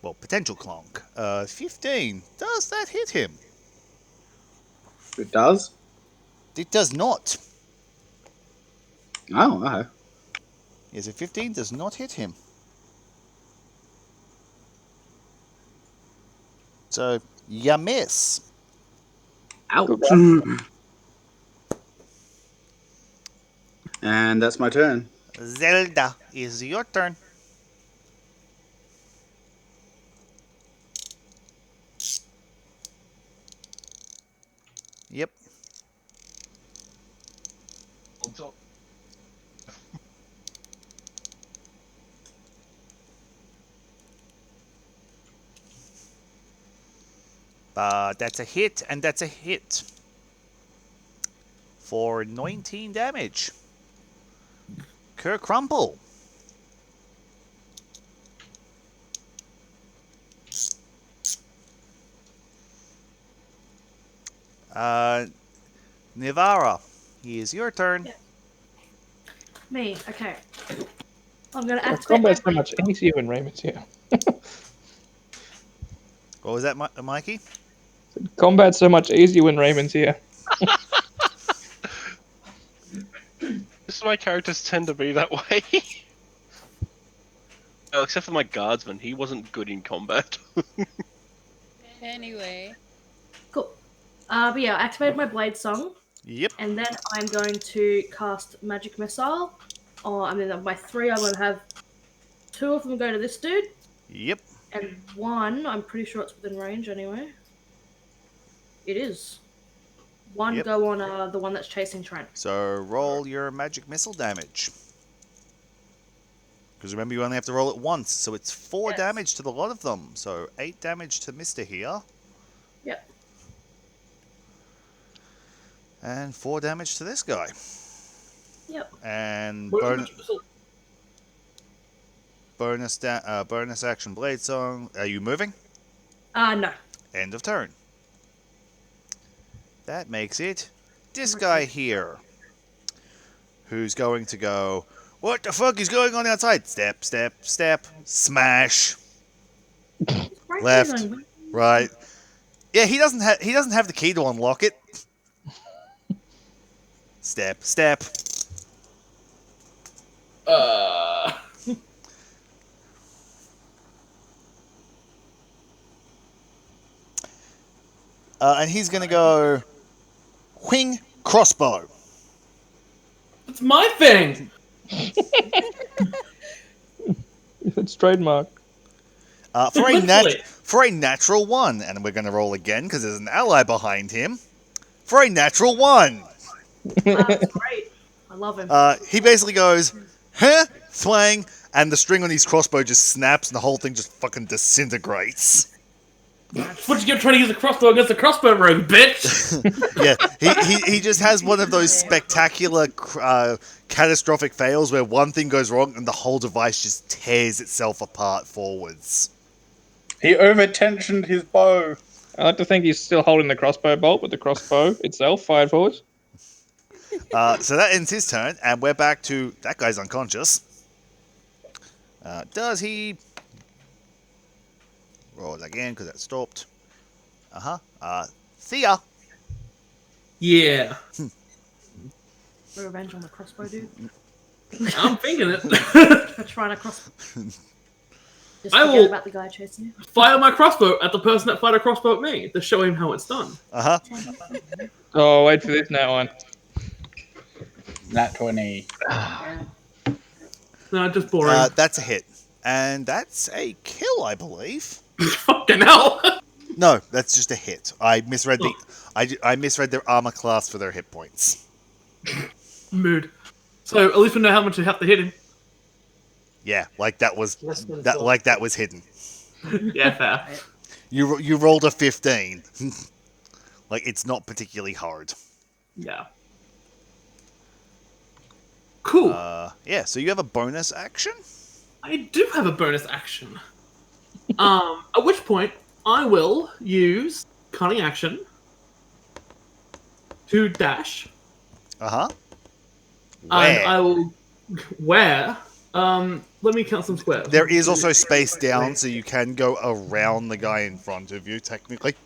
Well, potential clonk. 15. Does that hit him? It does. It does not. Oh, okay. Yes, a 15 does not hit him. So, you miss. Ouch. And that's my turn. Zelda, is your turn. Yep. That's a hit, and that's a hit. For 19 damage. Crumple. Nivara, is your turn. Yeah. Me, okay. I'm gonna Oh, activate combat's my so much easier when Raymond's here. What was that, Mikey? Combat's so much easier when Raymond's here. Just my characters tend to be that way. Well, except for my guardsman, he wasn't good in combat. Anyway, Cool. But yeah, I activated my blade song, Yep. and then I'm going to cast magic missile. I mean, of my 3, I'm gonna have 2 of them go to this dude, Yep. and 1, I'm pretty sure it's within range anyway. It is. 1 Yep. go on the one that's chasing Trent. So roll your magic missile damage. Because remember, you only have to roll it once, so it's 4 Yes. damage to the lot of them. So 8 damage to Mister here. Yep. And 4 damage to this guy. Yep. And Where's the magic missile? bonus action blade song. Are you moving? No. End of turn. That makes it this guy here. Who's going to go, what the fuck is going on outside? Step, step, step, smash. Right Left. there, going, Right. Yeah, he doesn't have the key to unlock it. Step, step. And he's going to go wing crossbow. It's my thing. It's trademark. Literally. For a natural 1, and we're going to roll again because there's an ally behind him. For a natural 1. That's great. I love him. He basically goes, huh, thwang, and the string on his crossbow just snaps, and the whole thing just fucking disintegrates. What you get trying to use a crossbow against a crossbow rogue, bitch? Yeah, he just has one of those spectacular, catastrophic fails where one thing goes wrong and the whole device just tears itself apart forwards. He over-tensioned his bow. I like to think he's still holding the crossbow bolt, but the crossbow itself fired forwards. So that ends his turn, and we're back to that guy's unconscious. Does he roll it again because that stopped? Thea. Yeah. Revenge on the crossbow dude. I'm thinking it. Let's try a crossbow. Just I forget will- about the guy chasing you. Fire my crossbow at the person that fired a crossbow at me to show him how it's done. Oh, wait for this now one. Nat 20. No, just boring. That's a hit, and that's a kill, I believe. Fucking hell. No, that's just a hit. I misread I misread their armor class for their hit points. Mood. So at least we know how much you have to hit him. Yeah, like that was that was hidden. Yeah, fair. You rolled a 15. Like it's not particularly hard. Yeah. Cool. Yeah, so you have a bonus action? I do have a bonus action. At which point I will use cunning action to dash. Uh-huh. And I will where? Let me count some squares. There is also space down, so you can go around the guy in front of you, technically.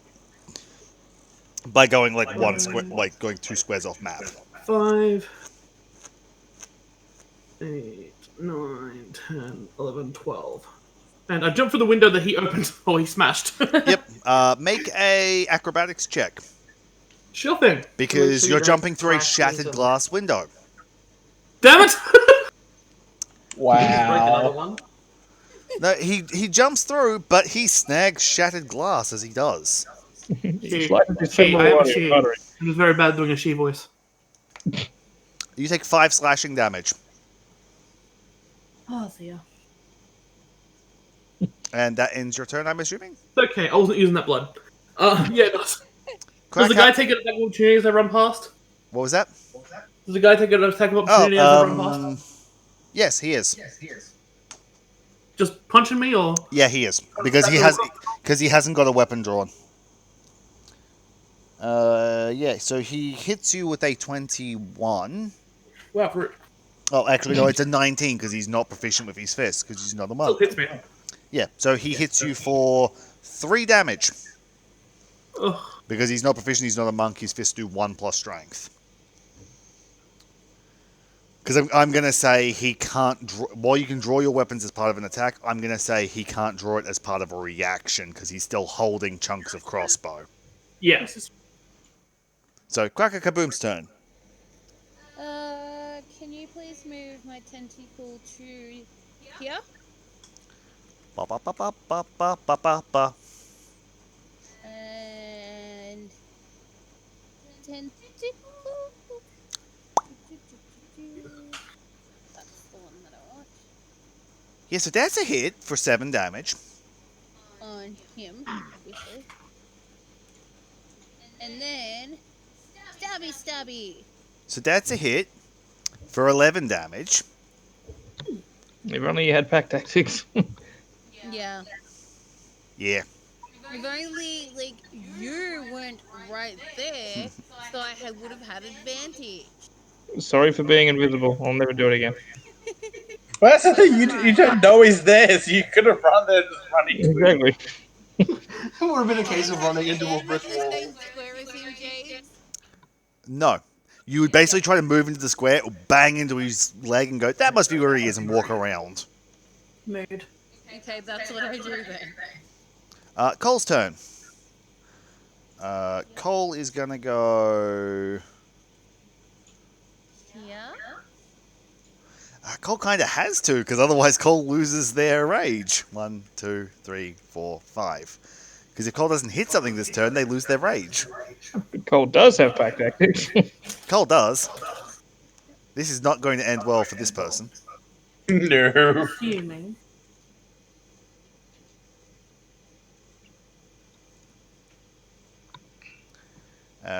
By going like one square, like going 2 squares off map. 5, 8, 9, 10, 11, 12. And I jumped for the window that he opened, or he smashed. Yep. Make a acrobatics check. Sure thing. Because you're jumping through a shattered glass window. Damn it! Break another Wow. one. No, he jumps through, but he snags shattered glass as he does. It's like it's She, I am a water, she. buttery. It was very bad doing a she voice. You take 5 slashing damage. Oh, Thea. And that ends your turn, I'm assuming? It's okay, I wasn't using that blood. Yeah, it does. Does Crack the guy hat- take an attack of opportunity as I run past? What was that? Does the guy take an attack of opportunity as I run past? Yes, he is. Just punching me, or? Yeah, he is. Because he hasn't got a weapon drawn. Yeah, so he hits you with a 21. Wow, rude. Oh, actually, no, it's a 19 because he's not proficient with his fist because he's not a Still monk. hits me. Yeah, so he hits you for 3 damage. Ugh. Because he's not proficient, he's not a monk, his fists do 1 plus strength. Because I'm going to say he can't draw... While you can draw your weapons as part of an attack, I'm going to say he can't draw it as part of a reaction because he's still holding chunks of crossbow. Yes. So, Cracker Kaboom's turn. Can you please move my tentacle to here? Ba ba ba ba ba ba ba ba ba. And tentacle. That's the one that I want Yeah, so that's a hit for 7 damage. on him, obviously. And then stabby. So that's a hit for 11 damage. If only you had pack tactics. Yeah. Yeah. If only you weren't right there, so I would have had advantage. Sorry for being invisible. I'll never do it again. Well, that's the thing. You don't know he's there, so you could have run there just running. Exactly. It would have been a case of running into a Am I brick in the wall. same square as him, James? No. You would basically try to move into the square or bang into his leg and go, that must be where he is, and walk around. Mood. Okay, that's what I do then. Cole's turn. Cole is going to go... Yeah. Cole kind of has to, because otherwise Cole loses their rage. 1, 2, 3, 4, 5. Because if Cole doesn't hit something this turn, they lose their rage. Cole does have pack tactics. Cole does. This is not going to end well for this person. No. Assuming.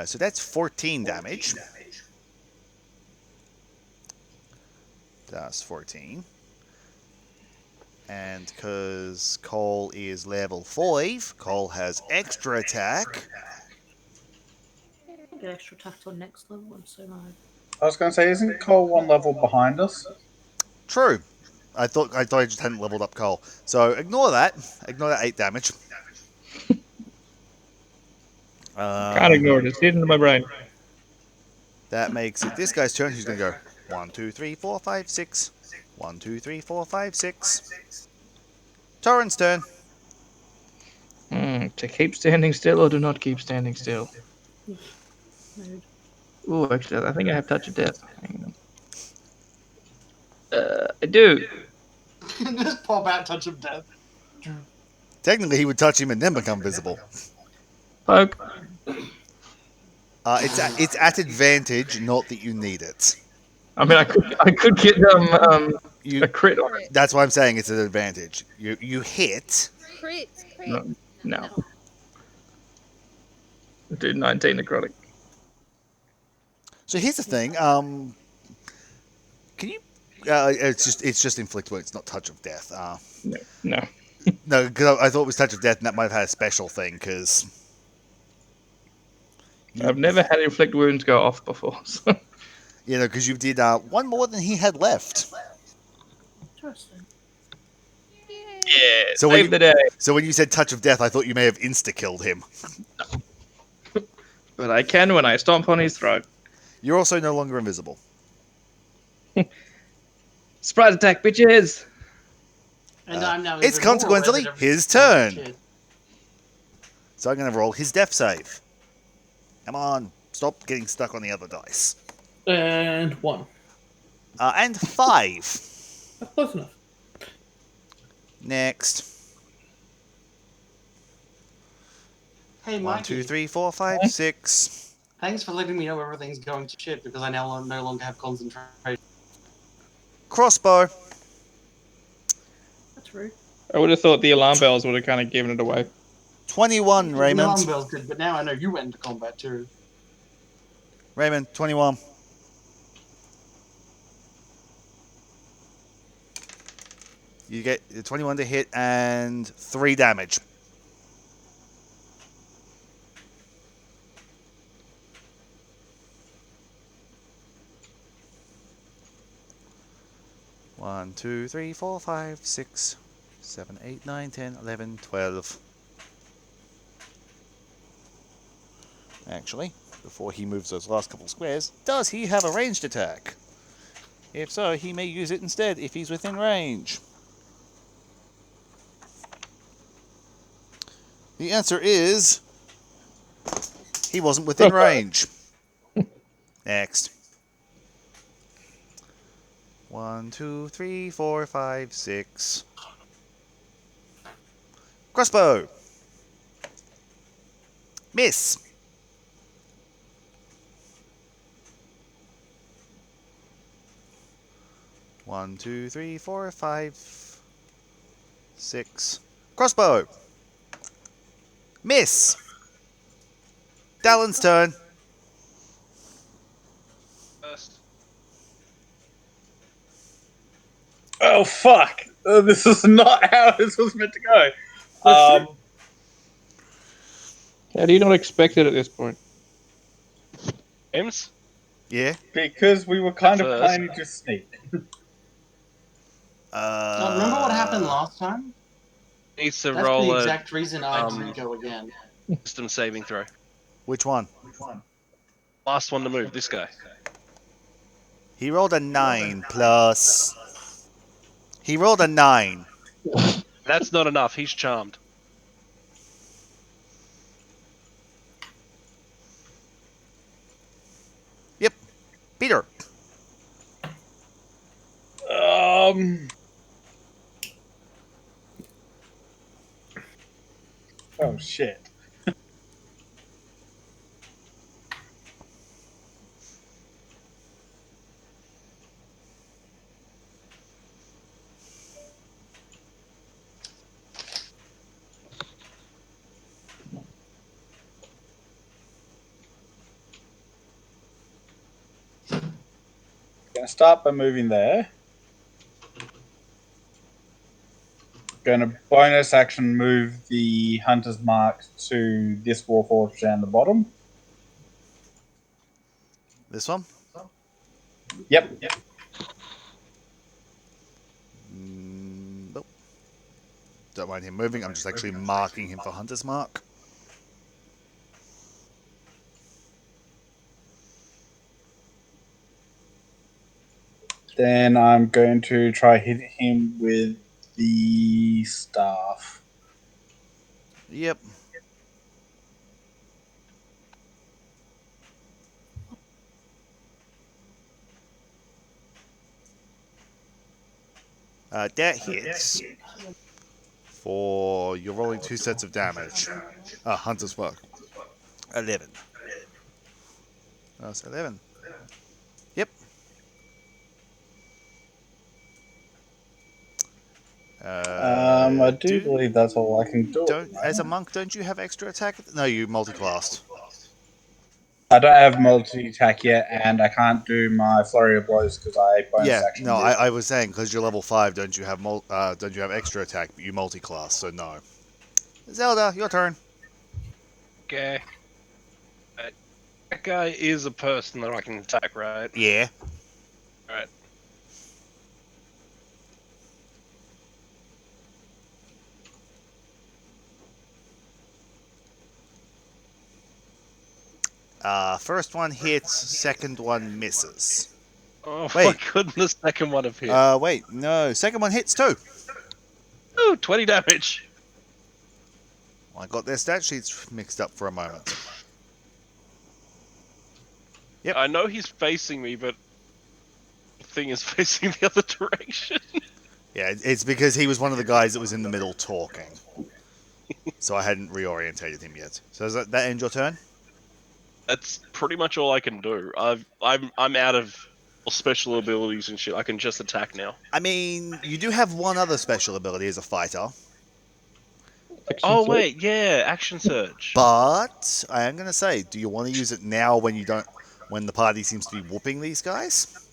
So that's 14 damage. That's 14. And because Cole is level 5, Cole has extra attack. I'll get extra attack on next level. I'm so mad. I was going to say, isn't Cole one level behind us? True. I thought I just hadn't leveled up Cole. So ignore that. Ignore that 8 damage. Can't ignore it. It's hidden in my brain. That makes it this guy's turn. He's going to go 1, 2, 3, 4, 5, 6. 1, 2, 3, 4, 5, 6. Torrent's turn. To keep standing still or do not keep standing still? Mood. Oh, actually, I think I have touch of death. Hang on. I do. Just pop out, touch of death. Technically, he would touch him and then become visible. Poke. It's at advantage, not that you need it. I mean, I could get You, a crit on it. that's why I'm saying it's an advantage. You hit. Crits, crits. No. Do 19 necrotic. So here's the thing. Can you? It's just inflict wounds, not touch of death. No. No, because I thought it was touch of death, and that might have had a special thing. Because I've never had inflict wounds go off before. So. because you did one more than he had left. Interesting. Yeah. So Save the day. So when you said touch of death, I thought you may have insta killed him. But I can when I stomp on his throat. You're also no longer invisible. Surprise attack, bitches! And I'm now It's even more consequently aware that his everything's turn. shit. So I'm going to roll his death save. Come on, stop getting stuck on the other dice. And 1. And 5. That's close enough. Next. Hey, 1, Mikey. 2, 3, 4, 5, 6. Thanks for letting me know everything's going to shit because I now no longer have concentration. Crossbow. That's rude. I would have thought the alarm bells would have kind of given it away. 21, The Raymond. alarm bells did, but now I know you went into combat too. Raymond, 21. You get 21 to hit and 3 damage. One, 2, 3, 4, 5, 6, 7, 8, 9, 10, 11, 12. Actually, before he moves those last couple squares, does he have a ranged attack? If so, he may use it instead if he's within range. The answer is he wasn't within range. Next. 1, 2, 3, 4, 5, 6. Crossbow. Miss. One, 2, 3, 4, 5, 6. Crossbow. Miss. Dallin's turn. First. Oh, fuck! This is not how this was meant to go. How do you not expect it at this point? James? Yeah. Because we were kind of First. planning to sneak. Remember what happened last time? Needs to That's roll the a exact reason I didn't go again. wisdom saving throw. Which one? Last one to move, this guy. He rolled a 9 plus. He rolled a 9. That's not enough, he's charmed. Yep. Peter. Oh, shit. Gonna start by moving there. Gonna bonus action move the Hunter's Mark to this Warforged down the bottom. This one? Yep. Nope. Don't mind him moving. I'm just actually marking him for Hunter's Mark. Then I'm going to try hit him with the staff. Yep. That hits. For you're rolling 2 sets of damage. Hunter's Mark. 11. That's 11. Yep. I do believe that's all I can do. As a monk, don't you have extra attack? No, you multi-classed. I don't have multi-attack yet, and I can't do my flurry of blows because I bonus action. No, I was saying because you're level 5, don't you have extra attack? But you multi-class, so no. Zelda, your turn. Okay. That guy is a person that I can attack, right? Yeah. Alright. First one hits, second one misses. Oh Wait. my goodness, second one of hit. Wait, no, second one hits too. Ooh, 20 damage. I got their stat sheets mixed up for a moment. Yep. I know he's facing me, but the thing is facing the other direction. Yeah, it's because he was one of the guys that was in the middle talking. So I hadn't reorientated him yet. So does that end your turn? That's pretty much all I can do. I'm out of special abilities and shit. I can just attack now. I mean, you do have one other special ability as a fighter. Oh wait, yeah, action surge. But I am going to say, do you want to use it now when the party seems to be whooping these guys?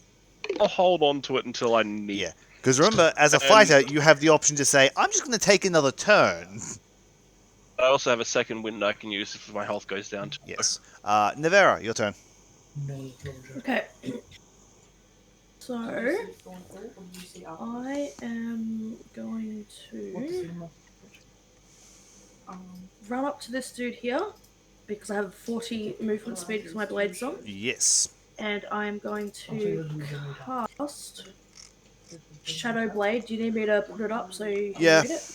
I'll hold on to it until I need. Yeah, because remember, as a fighter, you have the option to say, "I'm just going to take another turn." I also have a second window I can use if my health goes down. Yes. Nevera, your turn. Okay. So I am going to run up to this dude here because I have 40 movement speed because my blade's on. Yes. And I am going to cast Shadow Blade. Do you need me to put it up so you can read it?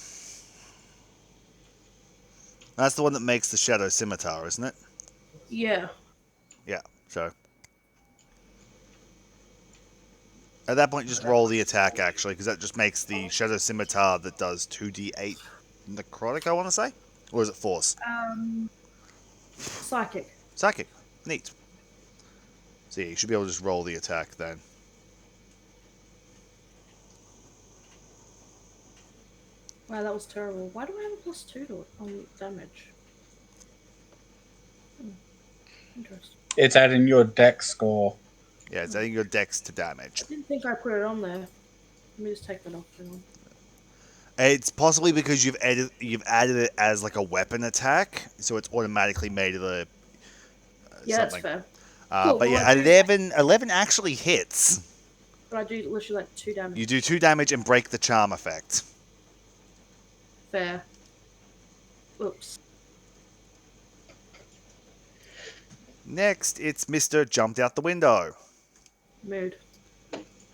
That's the one that makes the Shadow Scimitar, isn't it? Yeah. Yeah, so. At that point, just roll the attack, actually, because that just makes the Shadow Scimitar that does 2d8 necrotic, I want to say? Or is it force? Psychic. Psychic. Neat. So yeah, you should be able to just roll the attack then. Wow, that was terrible. Why do I have a +2 to it on damage? Interesting. It's adding your dex score. Yeah, it's adding your dex to damage. I didn't think I put it on there. Let me just take that off. It's possibly because you've added it as like a weapon attack, so it's automatically made of the yeah, something. That's fair. Cool, but well, yeah, 11 actually hits. But I do literally like 2 damage. You do 2 damage and break the charm effect. Fair. Oops. Next, it's Mr. Jumped Out the Window. Mood.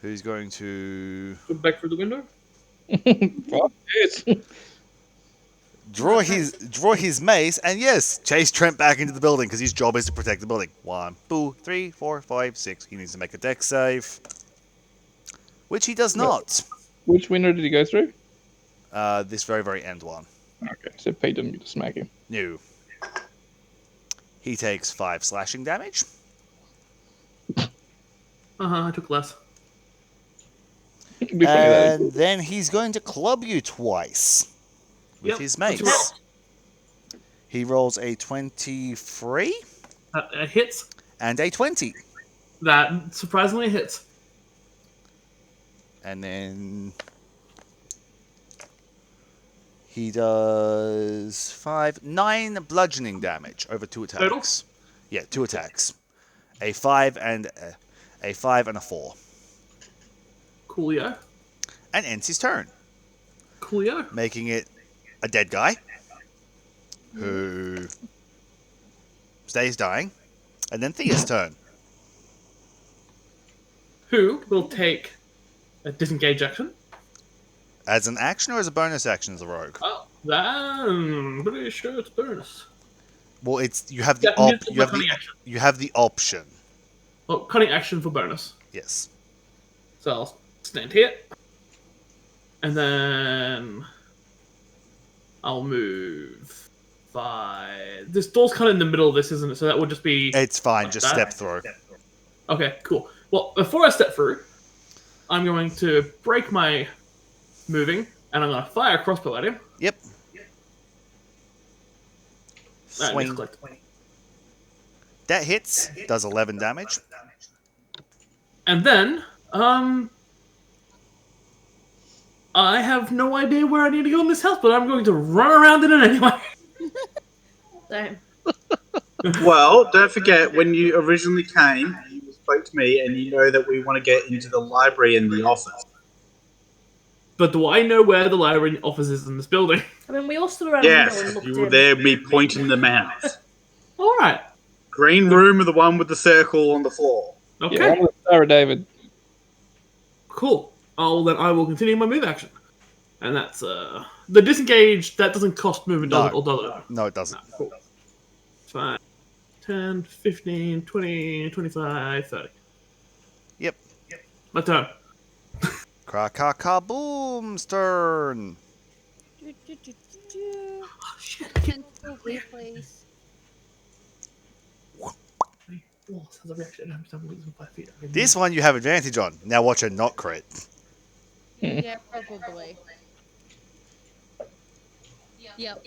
Who's going to Go back through the window? Fuck this. draw his mace and yes, chase Trent back into the building because his job is to protect the building. 1, 2, 3, 4, 5, 6. He needs to make a dex save, which he does not. Which window did he go through? This very, very end one. Okay, so Pete didn't get to smack him. No. He takes 5 slashing damage. I took less. It'd be funny that And then he's going to club you twice with Yep, his let's mace. He rolls a 23 Hits. and a 20. That surprisingly hits. And then he does 9 bludgeoning damage over 2 attacks. Total? Yeah, 2 attacks. A 5 and a 4. Coolio. And ends his turn, Coolio. making it a dead guy who stays dying. And then Thea's turn. Who will take a disengage action? As an action or as a bonus action as a rogue? Oh, that I'm pretty sure it's bonus. Well, it's you have the Yeah, cunning action. you have the option. Oh, cunning action for bonus. Yes. So I'll stand here. And then I'll move 5. This door's kind of in the middle of this, isn't it? So that would just be... It's fine, like just that. step through. Okay, cool. Well, before I step through, I'm going to break my moving, and I'm going to fire a crossbow at him. Yep. Alright, Swing. misclicked. That hits, does 11 damage. And then, I have no idea where I need to go in this house, but I'm going to run around in it anyway. Same. Well, don't forget, when you originally came, you spoke to me, and you know that we want to get into the library and the office. But do I know where the library and office is in this building? I mean, we all stood around the window and Yes, looked you were in. there, me pointing them out. Alright. Green room are the one with the circle on the floor. Okay. Yeah, I'm with Sarah David. Cool. Then I will continue my move action. And that's, the disengage, that doesn't cost movement, does it? Or does it? No, it doesn't. Cool. 5, 10, 15, 20, 25, 30. Yep. My turn. Boom's turn. Oh, shit. Cancel here, please. Walls has a reaction every time we lose 5 feet. This one you have advantage on. Now watch a not crit. Yeah, probably. Yep.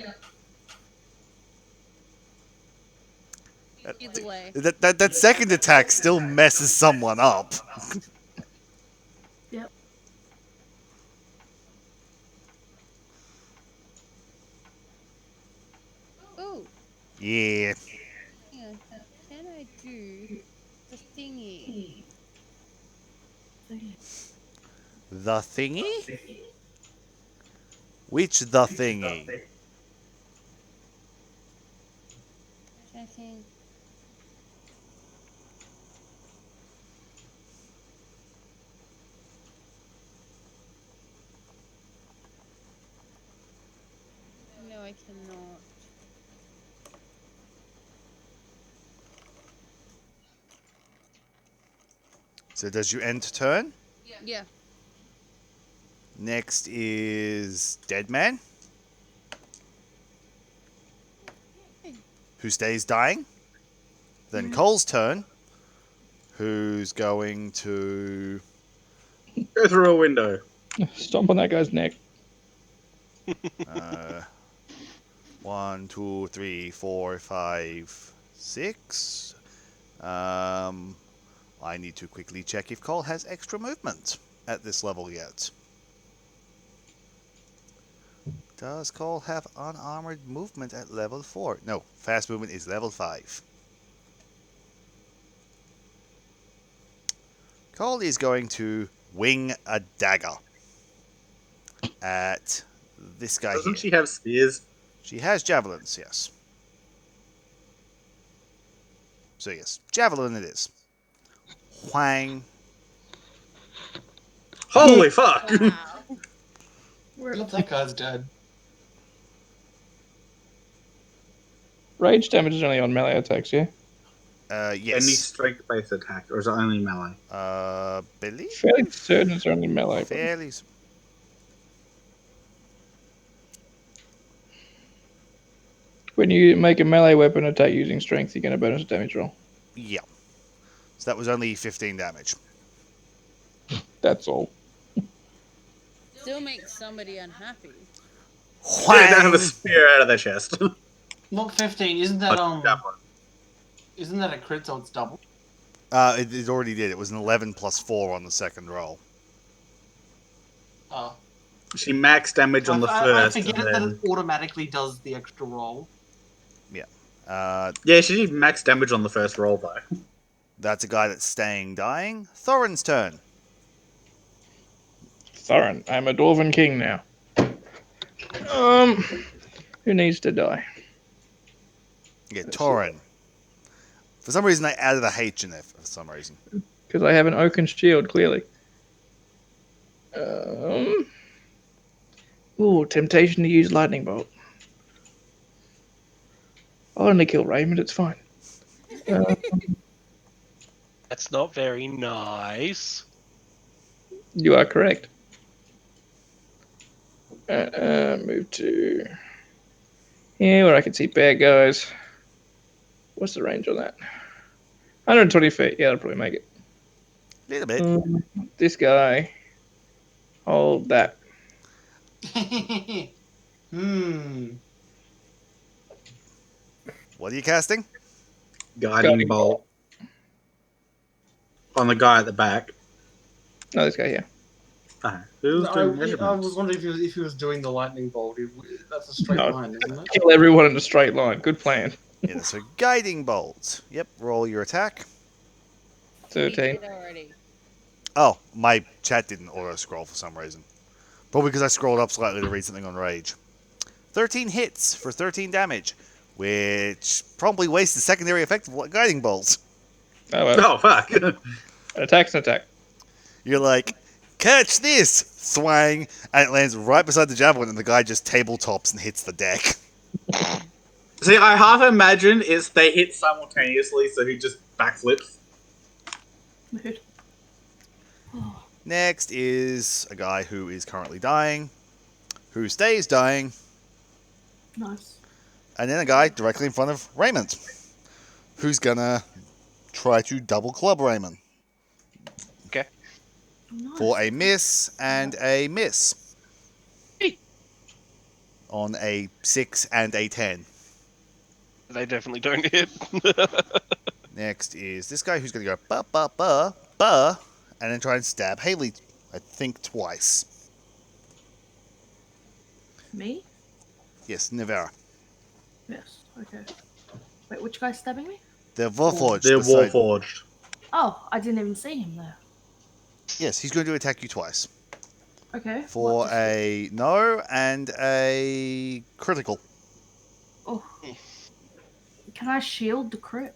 Either way. That second attack still messes someone up. Yep. Ooh. Yeah. Hang on. Can I do the thingy? The thingy? Which the thingy? Checking. No, I cannot. So does you end turn? Yeah. Next is Dead Man, who stays dying. Then Cole's turn, who's going to... Go through a window. Stomp on that guy's neck. 1, 2, 3, 4, 5, 6. I need to quickly check if Cole has extra movement at this level yet. Does Cole have unarmored movement at level 4? No, fast movement is level 5. Cole is going to wing a dagger at this guy Doesn't here. she have spears? She has javelins, yes. So yes, javelin it is. Whang. Holy fuck! Wow. Glad that guy's dead. Rage damage is only on melee attacks, yeah? Yes. Any strength-based attack, or is it only melee? Billy? Fairly certain it's only melee. but- Fairly. When you make a melee weapon attack using strength, you get a bonus damage roll. Yeah. So that was only 15 damage. That's all. Still makes somebody unhappy. They don't have a spear out of their chest. Not 15. Isn't that Isn't that a crit? So it's double. It already did. It was an 11 plus 4 on the second roll. Oh. She max damage on the I first. forget and that then... it automatically does the extra roll. Yeah, she did max damage on the first roll, though. That's a guy that's staying dying. Thorin's turn. Thorin, I'm a Dwarven king now. Who needs to die? Yeah, Thorin. For some reason, I added a H in there for some reason. Because I have an oaken shield, clearly. Ooh, temptation to use lightning bolt. I'll only kill Raymond, it's fine. That's not very nice. You are correct. Move to here where I can see bad guys. What's the range on that? 120 feet. Yeah, that'll probably make it. Little bit. This guy. Hold that. What are you casting? Guiding bolt. On the guy at the back. No, this guy here. Who's doing I measurements? was wondering if he was doing the lightning bolt. That's a straight No. line, isn't it? Kill everyone in a straight line. Good plan. Yeah, so guiding bolt. Yep, roll your attack. We 13. did already. Oh, my chat didn't auto scroll for some reason. Probably because I scrolled up slightly to read something on Rage. 13 hits for 13 damage, which probably wastes the secondary effect of guiding bolts. Oh, well. Oh, fuck. An attack's an attack. You're like, catch this! Thwang, and it lands right beside the javelin, and the guy just tabletops and hits the deck. See, I half imagine it's they hit simultaneously, so he just backflips. Mood. Next is a guy who is currently dying, who stays dying, Nice. and then a guy directly in front of Raymond, who's gonna try to double club Raymond Okay. Nice. for a miss and a miss. Hey. On a 6 and a 10. They definitely don't hit. Next is this guy who's gonna go ba ba ba ba, and then try and stab Haley, I think twice. Me? Yes, Nivera. Yes. Okay. Wait, which guy's stabbing me? They're Warforged. They're beside- warforged. Oh, I didn't even see him there. Yes, he's going to attack you twice. Okay. For what does a no and a critical. Oh. Can I shield the crit?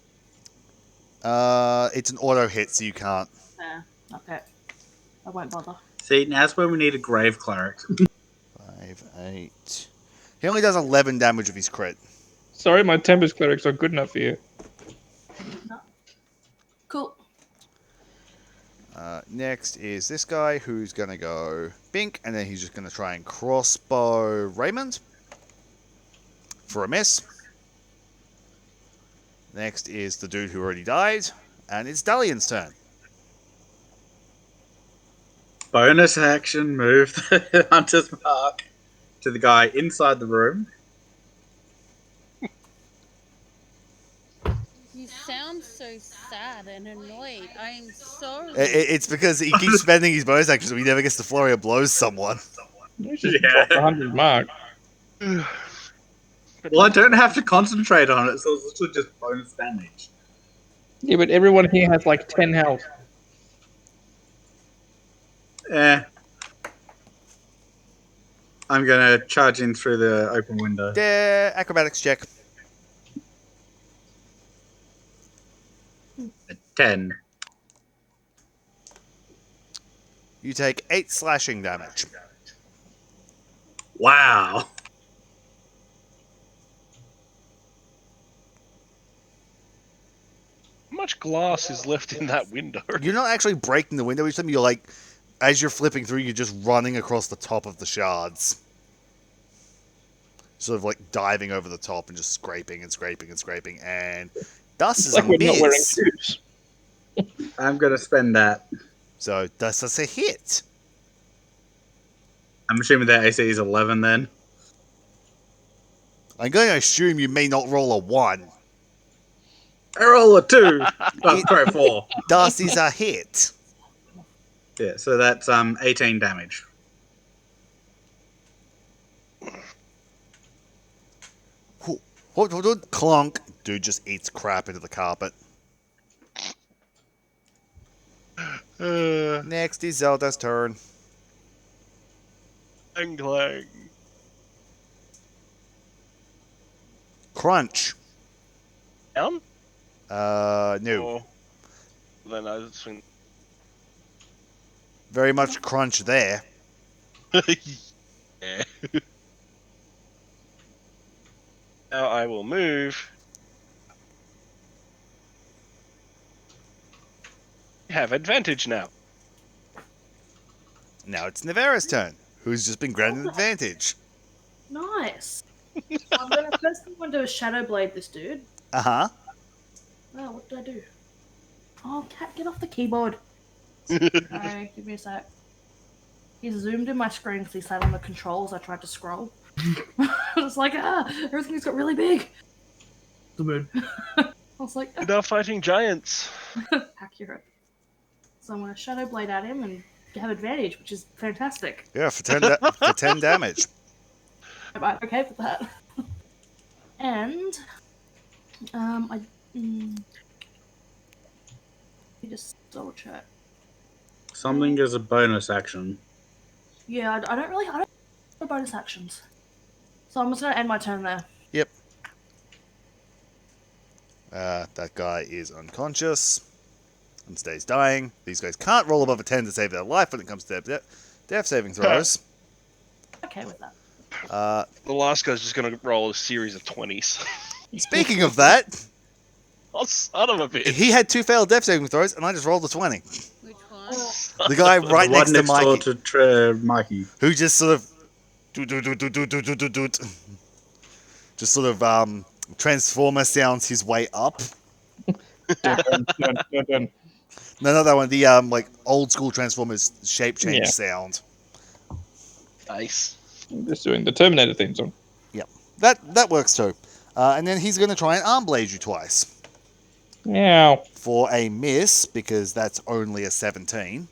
It's an auto hit, so you can't. Nah. Okay. I won't bother. See, now's where we need a grave cleric. 5, 8. He only does 11 damage with his crit. Sorry, my Tempest cleric's not good enough for you. No. Cool. Next is this guy who's going to go bink, and then he's just going to try and crossbow Raymond for a miss. Next is the dude who already died, and it's Dalian's turn. Bonus action, move the Hunter's Mark to the guy inside the room. You sound so sad and annoyed. I am sorry. It's because he keeps spending his bonus action, so he never gets the flurry of blows someone. You just Yeah. dropped the 100 mark. Well, I don't have to concentrate on it, so it's literally just bonus damage. Yeah, but everyone here has like 10 health. I'm gonna charge in through the open window. Acrobatics check. 10. You take 8 slashing damage. Wow. How much glass is left in that window? You're not actually breaking the window each time. You're like, as you're flipping through, you're just running across the top of the shards. Sort of like diving over the top and just scraping and scraping and scraping. And Dust is Like a we're not wearing miss. shoes. I'm gonna spend that. So Dust is a hit. I'm assuming that AC is 11 then. I'm going to assume you may not roll a 1. I roll a 2. Oh, sorry, 4. Dust is a hit. Yeah, so that's 18 damage. Clonk. Dude just eats crap into the carpet. Next is Zelda's turn. Clang clang. Crunch. Down? No. Or then I just think. Very much crunch there. Yeah. Now I will move. You have advantage now. Now it's Navera's turn, who's just been granted advantage. Nice. I'm gonna first thing I'm gonna do is Shadow Blade this dude. Uh-huh. Oh, what did I do? Oh, cat, get off the keyboard. Okay, give me a sec. He zoomed in my screen because he sat on the controls. I tried to scroll. I was like, everything's got really big. The mood. I was like, You're now fighting giants. accurate. So I'm gonna Shadow Blade at him and have advantage, which is fantastic. Yeah, for 10 damage. I'm okay with that. And let me just double check. Something is a bonus action. Yeah, I don't have bonus actions. So I'm just gonna end my turn there. Yep. That guy is unconscious and stays dying. These guys can't roll above a 10 to save their life when it comes to death saving throws. Okay with that. The last guy's just going to roll a series of 20s. Speaking of that, Oh, son of a bitch. he had 2 failed death saving throws, and I just rolled a 20. Which one? The guy right The one next to door Mikey, to Mikey. who just sort of just sort of Transformer sounds his way up. Dun. No, not that one. The like old school Transformers shape change Yeah. sound. Nice. I'm just doing the Terminator theme song. That works too. And then he's going to try and arm blade you twice Meow. for a miss because that's only a 17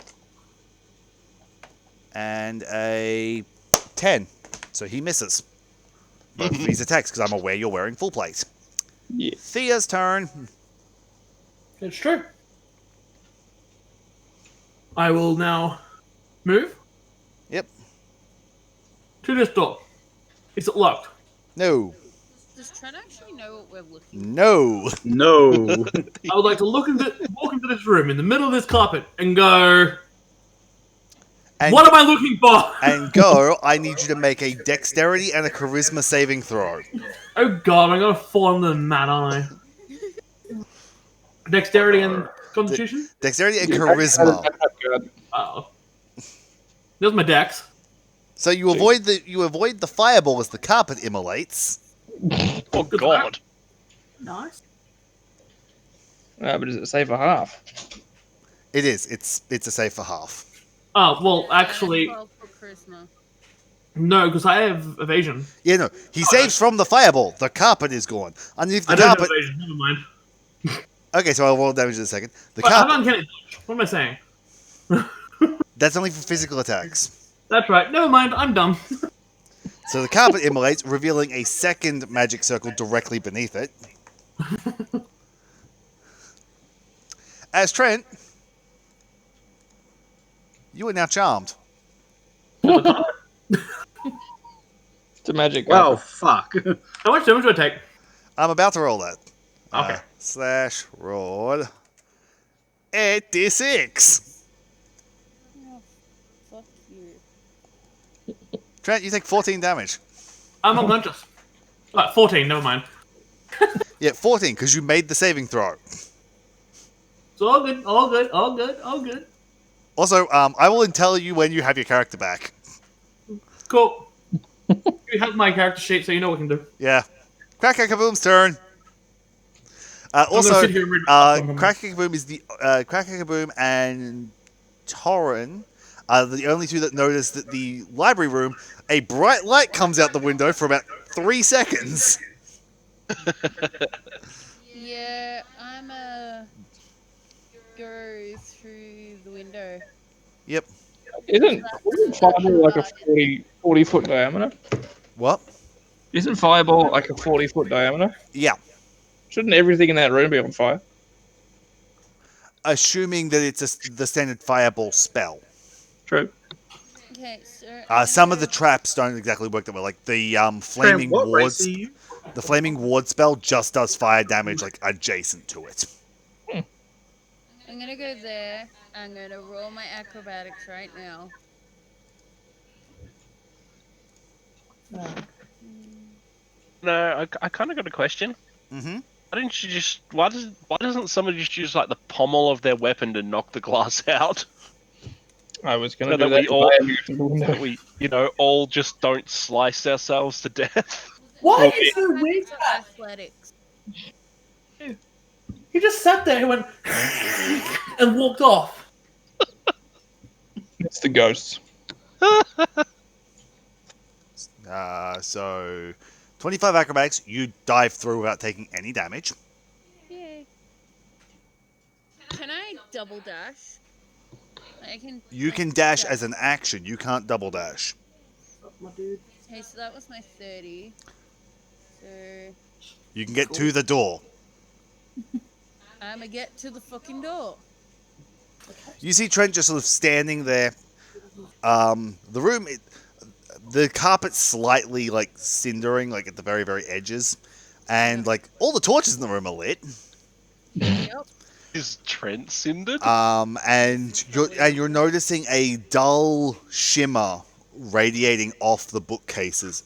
and a 10. So he misses both of these attacks because I'm aware you're wearing full plate. Yeah. Thea's turn. It's true. I will now move Yep. to this door. Is it locked? No. Does Trent actually know what we're looking No. No. I would like to walk into this room in the middle of this carpet and go, And, what am I looking for? and go, I need you to make a dexterity and a charisma saving throw. Oh god, I'm gonna fall on the mat, aren't I? Dexterity and Constitution? Dexterity and charisma. Oh. There's my dex. So you avoid the fireball as the carpet immolates. Oh, God. Nice. But is it safe for half? It is. It's a save for half. Oh, well, for? actually, 12 for charisma. no, because I have evasion. Yeah, no. He saves from the fireball. The carpet is gone. Underneath the I don't have carpet. evasion, never mind. Okay, so I'll roll damage in a second. The But I'm carpet. not kidding. What am I saying? That's only for physical attacks. That's right. Never mind, I'm dumb. So the carpet immolates, revealing a second magic circle directly beneath it. As Trent, you are now charmed. It's a magic. Well, fuck. How much damage do I take? I'm about to roll that. Okay. Slash roll 86. Oh, fuck you. Trent, you take 14 damage. I'm unconscious. 14, never mind. Yeah, 14, because you made the saving throw. It's all good, all good, all good, all good. Also, I will tell you when you have your character back. Cool. You have my character sheet, so you know what we can do. Yeah. Crack-a-kaboom's turn. gonna Also, sit here and read- Crack-a-kaboom is the Crack-a-kaboom and Torrin are the only two that notice that the library room, a bright light comes out the window for about 3 seconds. Yeah, I'm go through the window. Yep. Isn't fiber like a 40 foot diameter? What? Isn't fireball like a 40-foot diameter? Yeah, Shouldn't everything in that room be on fire? assuming that it's the standard fireball spell. True. Okay, so Some of the traps don't exactly work that way. Like the Trent, flaming what wards, race are you? the flaming ward spell just does fire damage like adjacent to it. I'm gonna go there. I'm gonna roll my acrobatics right now. No, I kind of got a question. Mm-hmm. Why didn't you just? Why doesn't somebody just use like the pommel of their weapon to knock the glass out? I was going So to do that that. we all, from the window. that we, all just don't slice ourselves to death. Why Well, are you so weird? For athletics. He just sat there and went and walked off. It's the ghosts. So 25 acrobatics, you dive through without taking any damage. Yay. Can I double dash? I can. You can dash as an action. You can't double dash. My dude. Okay, so that was my 30. So You can get to the door. I'ma get to the fucking door. You see Trent just sort of standing there. The room, the carpet's slightly like cindering, like at the very, very edges, and like all the torches in the room are lit. Yep. Is Trent cindered? And you're noticing a dull shimmer radiating off the bookcases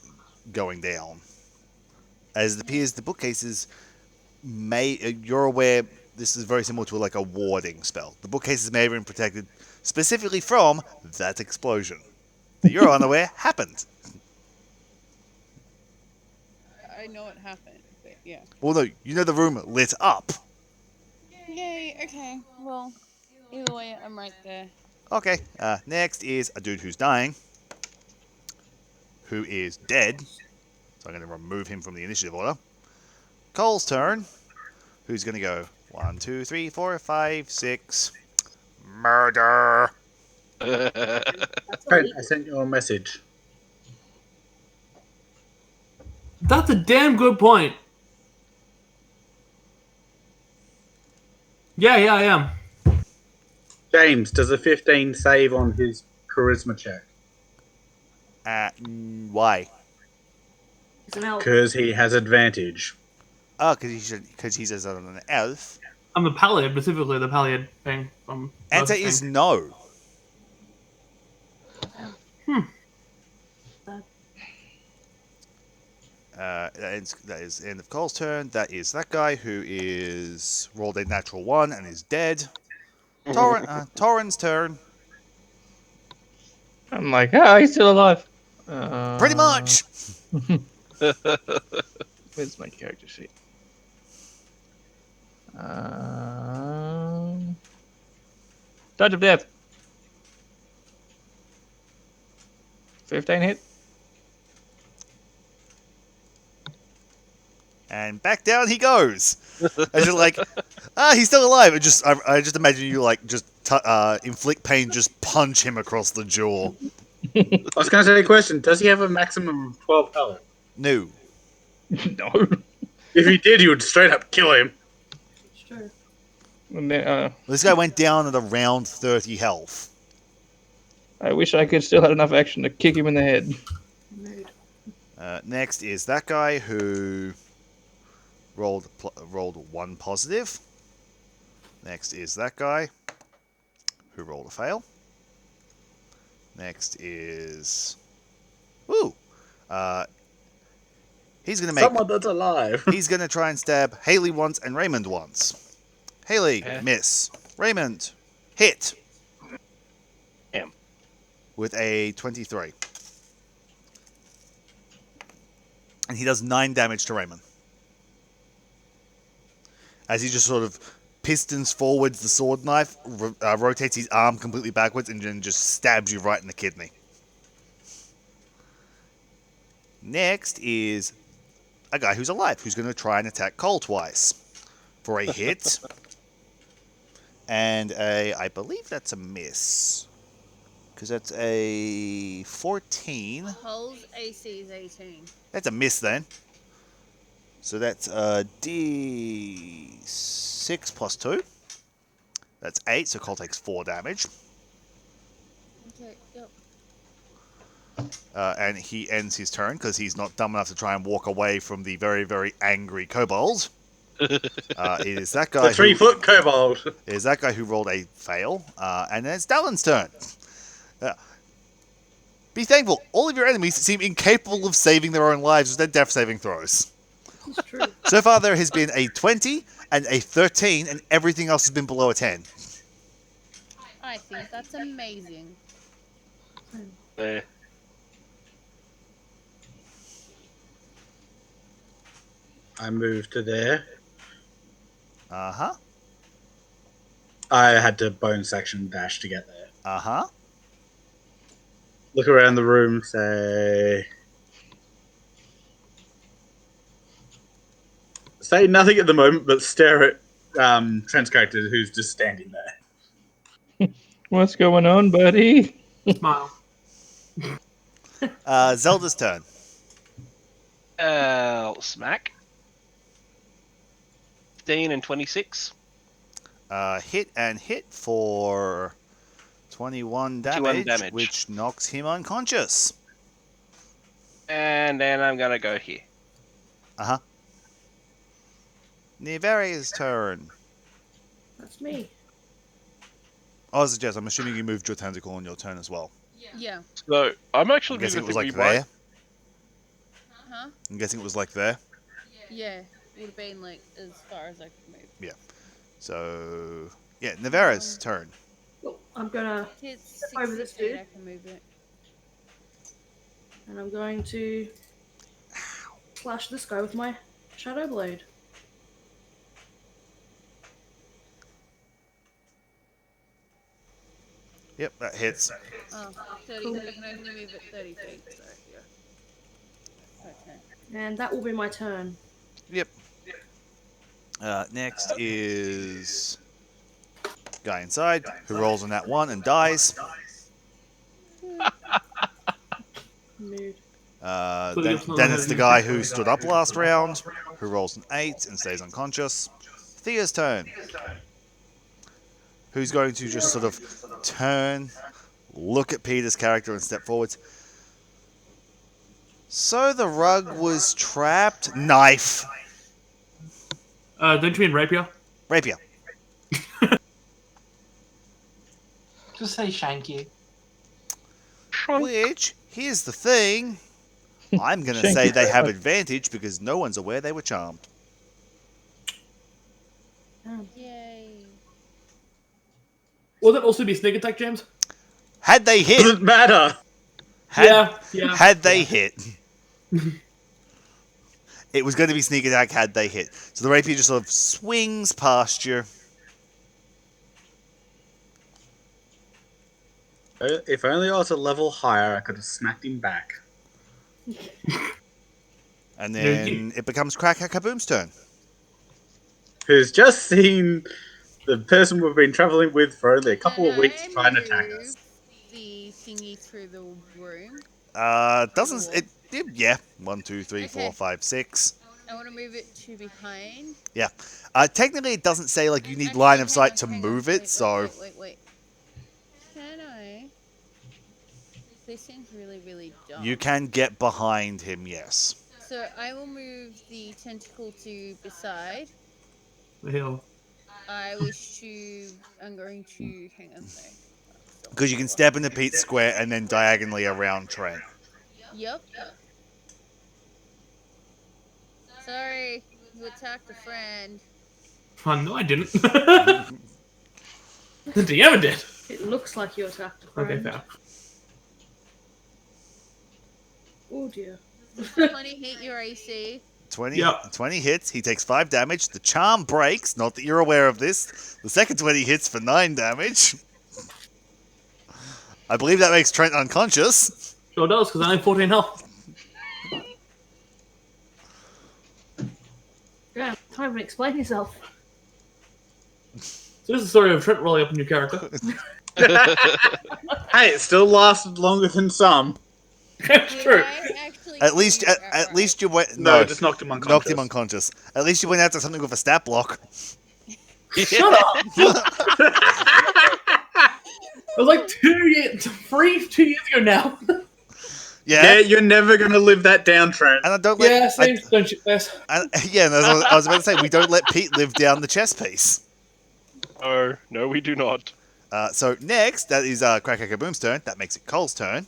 going down. As it appears, the bookcases you're aware this is very similar to like a warding spell. The bookcases may have been protected specifically from that explosion that you're unaware happened. I know what happened, but yeah. Well, no, you know the room lit up. Yay, okay. Well, either way, I'm right there. Okay, next is a dude who's dying, who is dead. So I'm going to remove him from the initiative order. Cole's turn, who's going to go 1, 2, 3, 4, 5, 6. Murder! Trent, I sent you a message. That's a damn good point. Yeah, I am. James, does a 15 save on his charisma check? Why? It's an elf. Because he has advantage. Oh, because he's an elf. I'm a paladin, specifically the paladin thing. Answer is no. That is the end of Cole's turn. That is that guy who is rolled a natural 1 and is dead. Torrin's turn. I'm like, he's still alive. Pretty much. Where's my character sheet? Touch of death. 15 hit. And back down he goes. As you're like, he's still alive. I just imagine you like just inflict pain, just punch him across the jaw. I was going to say a question. Does he have a maximum of 12 health? No. No. If he did, he would straight up kill him. It's true. And then, This guy went down at around 30 health. I wish I could still have enough action to kick him in the head. Mood. Next is that guy who rolled 1 positive. Next is that guy who rolled a fail. Next is he's gonna make Someone that's alive. he's gonna try and stab Haley once and Raymond once. Haley, miss. Raymond, hit. Damn. With a 23. And he does 9 damage to Raymond. As he just sort of pistons forwards the sword knife, rotates his arm completely backwards, and then just stabs you right in the kidney. Next is a guy who's alive, who's going to try and attack Cole twice. For a hit. And I believe that's a miss. Because that's a 14. Hull's AC is 18. That's a miss then. So that's D6 plus 2. That's 8, so Cole takes 4 damage. Okay, yep. And he ends his turn because he's not dumb enough to try and walk away from the very, very angry kobold. It is that guy. The 3-foot kobold. It is that guy who rolled a fail, and then it's Dallin's turn. Be thankful, all of your enemies seem incapable of saving their own lives with their death saving throws. This is true. So far, there has been a 20 and a 13, and everything else has been below a 10. I think that's amazing. Yeah. I moved to there. Uh huh. I had to bonus action dash to get there. Uh huh. Look around the room, say nothing at the moment, but stare at Trent's character who's just standing there. What's going on, buddy? Smile. Zelda's turn. Smack. 15 and 26. Hit and hit for 21 damage, which knocks him unconscious. And then I'm gonna go here. Uh huh. Niveri's turn. That's me. Oh, as a Jess, I'm assuming you moved your tentacle on your turn as well. Yeah. So I'm actually I'm guessing it was think like we might- there. Huh? I'm guessing it was like there. Yeah. Would have been like as far as I could move. So, yeah, Nivera's turn. Well, I'm gonna It's Step over 60 this feet, dude. I can move it. and I'm going to slash this guy with my shadow blade. Yep, that hits. Oh, 30. I can only move it 30 feet, so yeah. Okay. And that will be my turn. Yep. Next is guy inside who rolls on that one and dies. Mood. Then it's the guy who stood up last round who rolls an 8 and stays unconscious. Thea's turn. Who's going to just sort of turn, look at Peter's character and step forwards. So the rug was trapped. Knife. Don't you mean rapier? Rapier. Just say shanky. Which, here's the thing. I'm going to Shanky say they have rug. advantage because no one's aware they were charmed. Yay. Will that also be sneak attack, James? Had they hit, Doesn't matter. Yeah. had they hit, it was going to be sneak attack had they hit. So the rapier just sort of swings past you. If only I was a level higher, I could have smacked him back. And then it becomes Cracker Kaboom's turn. Who's just seen the person we've been traveling with for only a couple of Can weeks I try and attack move us. the thingy through the room? Doesn't it? Yeah. 1, 2, 3, 4, Okay. 5, 6. I want to move it to behind. Yeah. Technically, it doesn't say like you need Actually, line of hang sight on, to hang on, move wait, it. So Wait. Can I? This seems really, really dumb. you can get behind him. Yes. So I will move the tentacle to beside. The hell. I wish to. I'm going to. Hang on, sorry. Because you can step into Pete's square and then diagonally around Trent. Yep. Sorry, you attacked a friend. Oh, no, I didn't. The DM did. It looks like you attacked a friend. Okay, fair. Oh dear. 20 hit your AC. 20, Yep. 20 hits. He takes 5 damage. The charm breaks. Not that you're aware of this. The second 20 hits for 9 damage. I believe that makes Trent unconscious. Sure does, because I have 14 health. Yeah, can't even explain yourself. So this is the story of Trent rolling up a new character. Hey, it still lasted longer than some. That's Did true. I actually At least, kill you at least you went. No, No, just knocked him unconscious. knocked him unconscious. At least you went after something with a stat block. Shut up! It was like 2 years ago now. Yeah, you're never gonna live that down, Trent. And I don't let. Yeah, same. Don't you this? Yeah, and I was about to say we don't let Pete live down the chess piece. No, we do not. So next, that is Cracker Boom's turn. That makes it Cole's turn.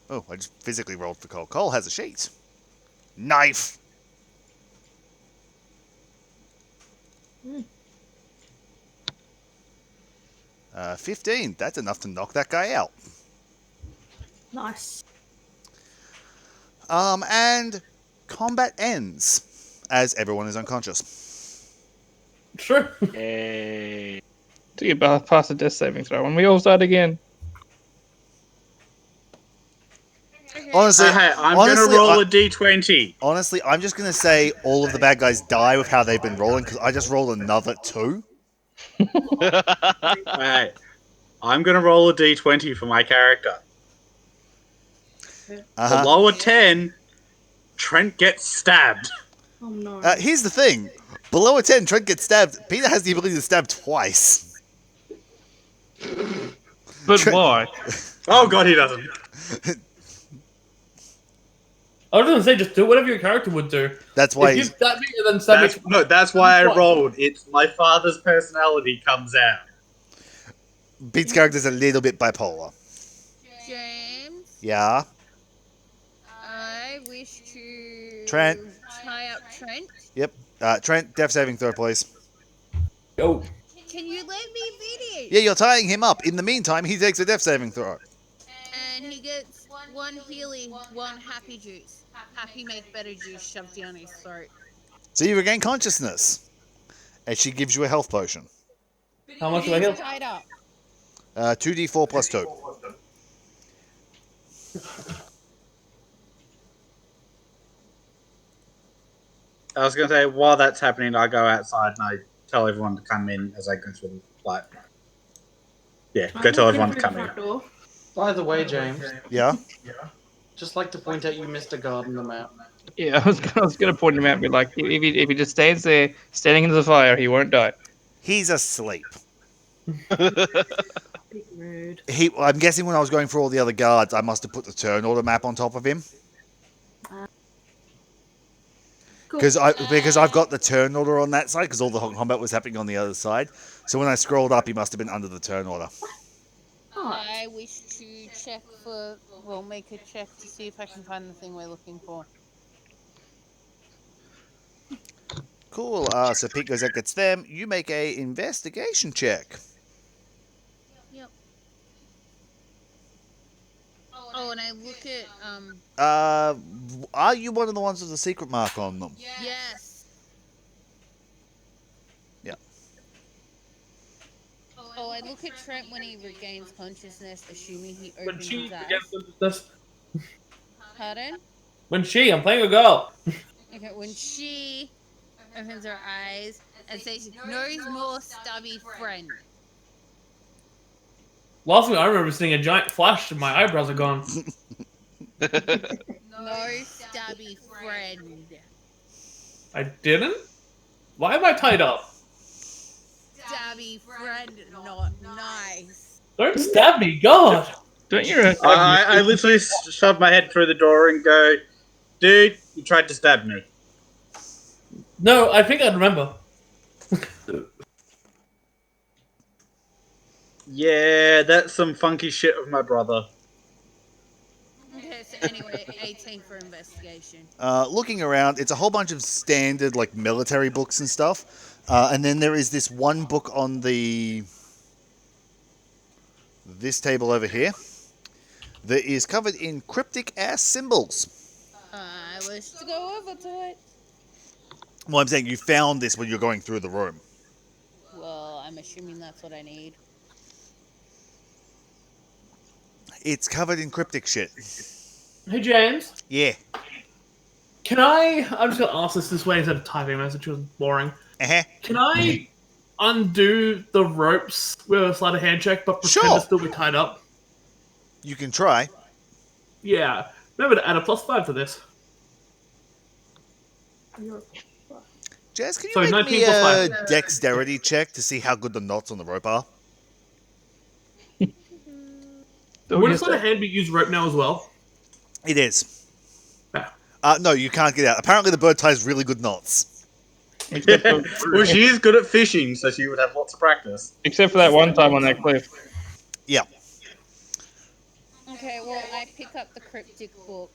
Oh, I just physically rolled for Cole. Cole has a sheet. Knife. 15. That's enough to knock that guy out. Nice. And combat ends as everyone is unconscious. True. Yay. Do you pass a death saving throw and we all start again? Honestly, Hey, I'm honestly, gonna roll a d20. Honestly, I'm just going to say all of the bad guys die with how they've been rolling because I just rolled another 2. Hey, I'm gonna roll a d20 for my character. Below a 10, Trent gets stabbed. Oh no. Here's the thing. Below a 10, Trent gets stabbed. Peter has the ability to stab twice. But why? Oh god, he doesn't. I was gonna say, just do whatever your character would do. That's why If you he's... stab me, then stab me. No, that's why I rolled. It's my father's personality comes out. Pete's character's a little bit bipolar. James, Yeah? I wish to Trent. tie up Trent. Yep. Trent, death saving throw, please. Go. Can you let me video? Yeah, you're tying him up. In the meantime, he takes a death saving throw. And he gets 1 Healy, 1 Happy Juice. Happy make better juice shoved down his throat. So you regain consciousness. And she gives you a health potion. How much do I He's heal? tied up. 2d4 plus 2. I was gonna say, while that's happening, I go outside and I tell everyone to come in as I go through the light. Yeah, go tell everyone to come in. By the way, James, Yeah? just like to point out you missed a guard on the map. Yeah, I was gonna point him out and be like, if he just stands there, standing into the fire, he won't die. He's asleep. Rude. I'm guessing when I was going through all the other guards, I must have put the turn order map on top of him. Cool. Because I've got the turn order on that side, because all the combat was happening on the other side. So when I scrolled up, he must have been under the turn order. I wish to check for... Well, make a check to see if I can find the thing we're looking for. Cool. So Pete goes out, gets them. You make a investigation check. Yep. Oh, and I look at, Are you one of the ones with the secret mark on them? Yes. Yeah. Oh, I look at Trent when he regains consciousness, assuming he When opens she his eyes. begins this. Pardon? I'm playing a girl. Okay, when she opens her eyes and says, "No more stubby friend." Last thing I remember seeing a giant flash and my eyebrows are gone. No stubby friend. I didn't? Why am I tied up? Stubby friend, not nice. Don't stab me, God! Don't you? I literally shove my head through the door and go, dude, you tried to stab me. No, I think I'd remember. Yeah, that's some funky shit of my brother. Okay, so anyway, 18 for investigation. Looking around, it's a whole bunch of standard like military books and stuff, and then there is this one book on this table over here that is covered in cryptic ass symbols. I wish to go over to it. Well, I'm saying you found this when you're going through the room. Well, I'm assuming that's what I need. It's covered in cryptic shit. Hey, James. Yeah. I'm just gonna ask this way instead of typing a message, it was boring. Can I undo the ropes with a sleight of hand check, but pretend Sure. to still be tied up? You can try. Yeah. Remember to add a +5 to this. Jazz, can you So make 19 me plus a 5. dexterity check to see how good the knots on the rope are? Would a sleight of hand be used rope now as well? It is. Yeah. No, you can't get out. Apparently the bird ties really good knots. Well, she is good at fishing, so she would have lots of practice. Except for that one time on that cliff. Yeah. Okay, well, I pick up the cryptic book.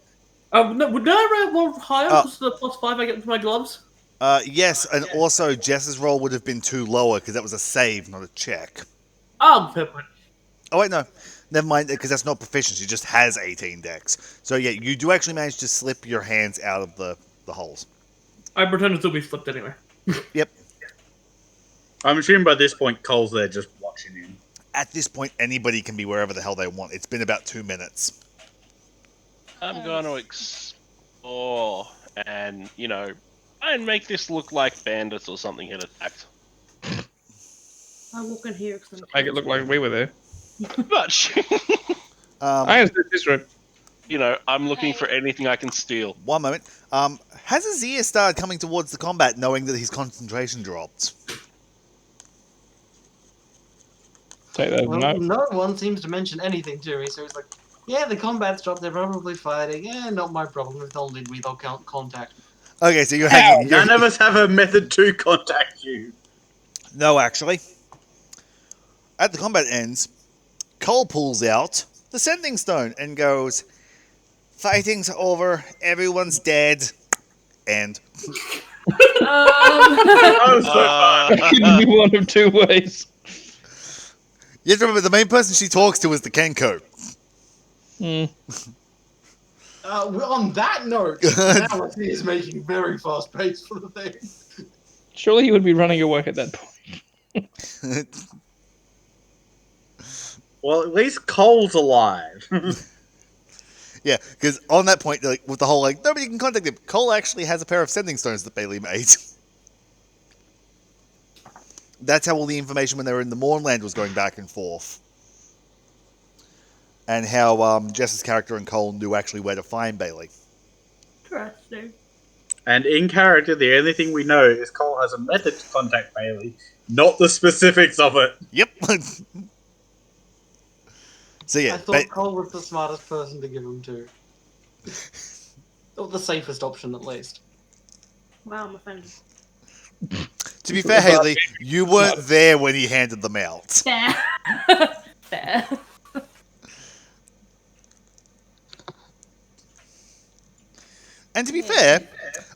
No, would I roll higher Oh. because of the +5 I get with my gloves? Yes, and also Jess's roll would have been too lower because that was a save, not a check. Oh, fair point. Oh wait, no, never mind, because that's not proficiency. She just has 18 dex. So yeah, you do actually manage to slip your hands out of the holes. I pretend to still be slipped anyway. Yep. I'm assuming by this point Cole's there just watching him. At this point, anybody can be wherever the hell they want. It's been about 2 minutes. I'm going to explore and, and make this look like bandits or something had attacked. I walk in here because Make it look like we were there. But, I understood this rope. I'm looking for anything I can steal. One moment. Has Azir started coming towards the combat knowing that his concentration dropped? Take that as a Well, no. no one seems to mention anything to me, so he's like, yeah, the combat's dropped, they're probably fighting. Yeah, not my problem if only we don't count contact. Okay, so you're hanging. None of us have a method to contact you. No, actually. At the combat ends, Cole pulls out the sending stone and goes, "Fighting's over, everyone's dead." And It can be one of two ways. you have to remember, the main person she talks to is the Kenko. On that note, now he is making very fast pace for the thing. Surely he would be running away at that point. Well, at least Cole's alive. Yeah, because on that point, like with the whole nobody can contact him, Cole actually has a pair of sending stones that Bailey made. That's how all the information when they were in the Mournland was going back and forth. And how Jess's character and Cole knew actually where to find Bailey. Interesting. And in character, the only thing we know is Cole has a method to contact Bailey, not the specifics of it. Yep. So yeah, I thought Cole was the smartest person to give him to. Or the safest option, at least. Wow, I'm offended. to be fair, Haley, you weren't there when he handed them out. Fair. Fair. And to be fair,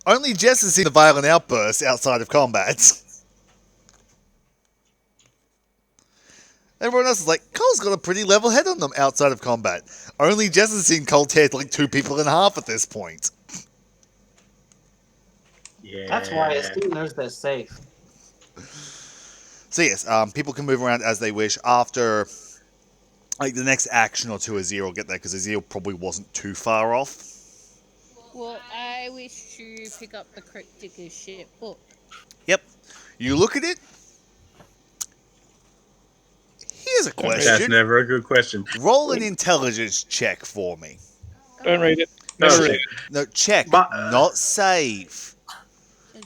only Jess has seen the violent outbursts outside of combat. Everyone else is like, Cole's got a pretty level head on them outside of combat. Only Jess has seen Cole tear like 2 people in half at this point. Yeah. That's why Esteem knows they're safe. So yes, people can move around as they wish. After the next action or two, Azir will get there because Azir probably wasn't too far off. Well, I wish to pick up the cryptic as shit book. Yep. You look at it. Here's a That's question. never a good question. Roll an intelligence check for me. Don't read it. No, Never read it. No, check, But- not save.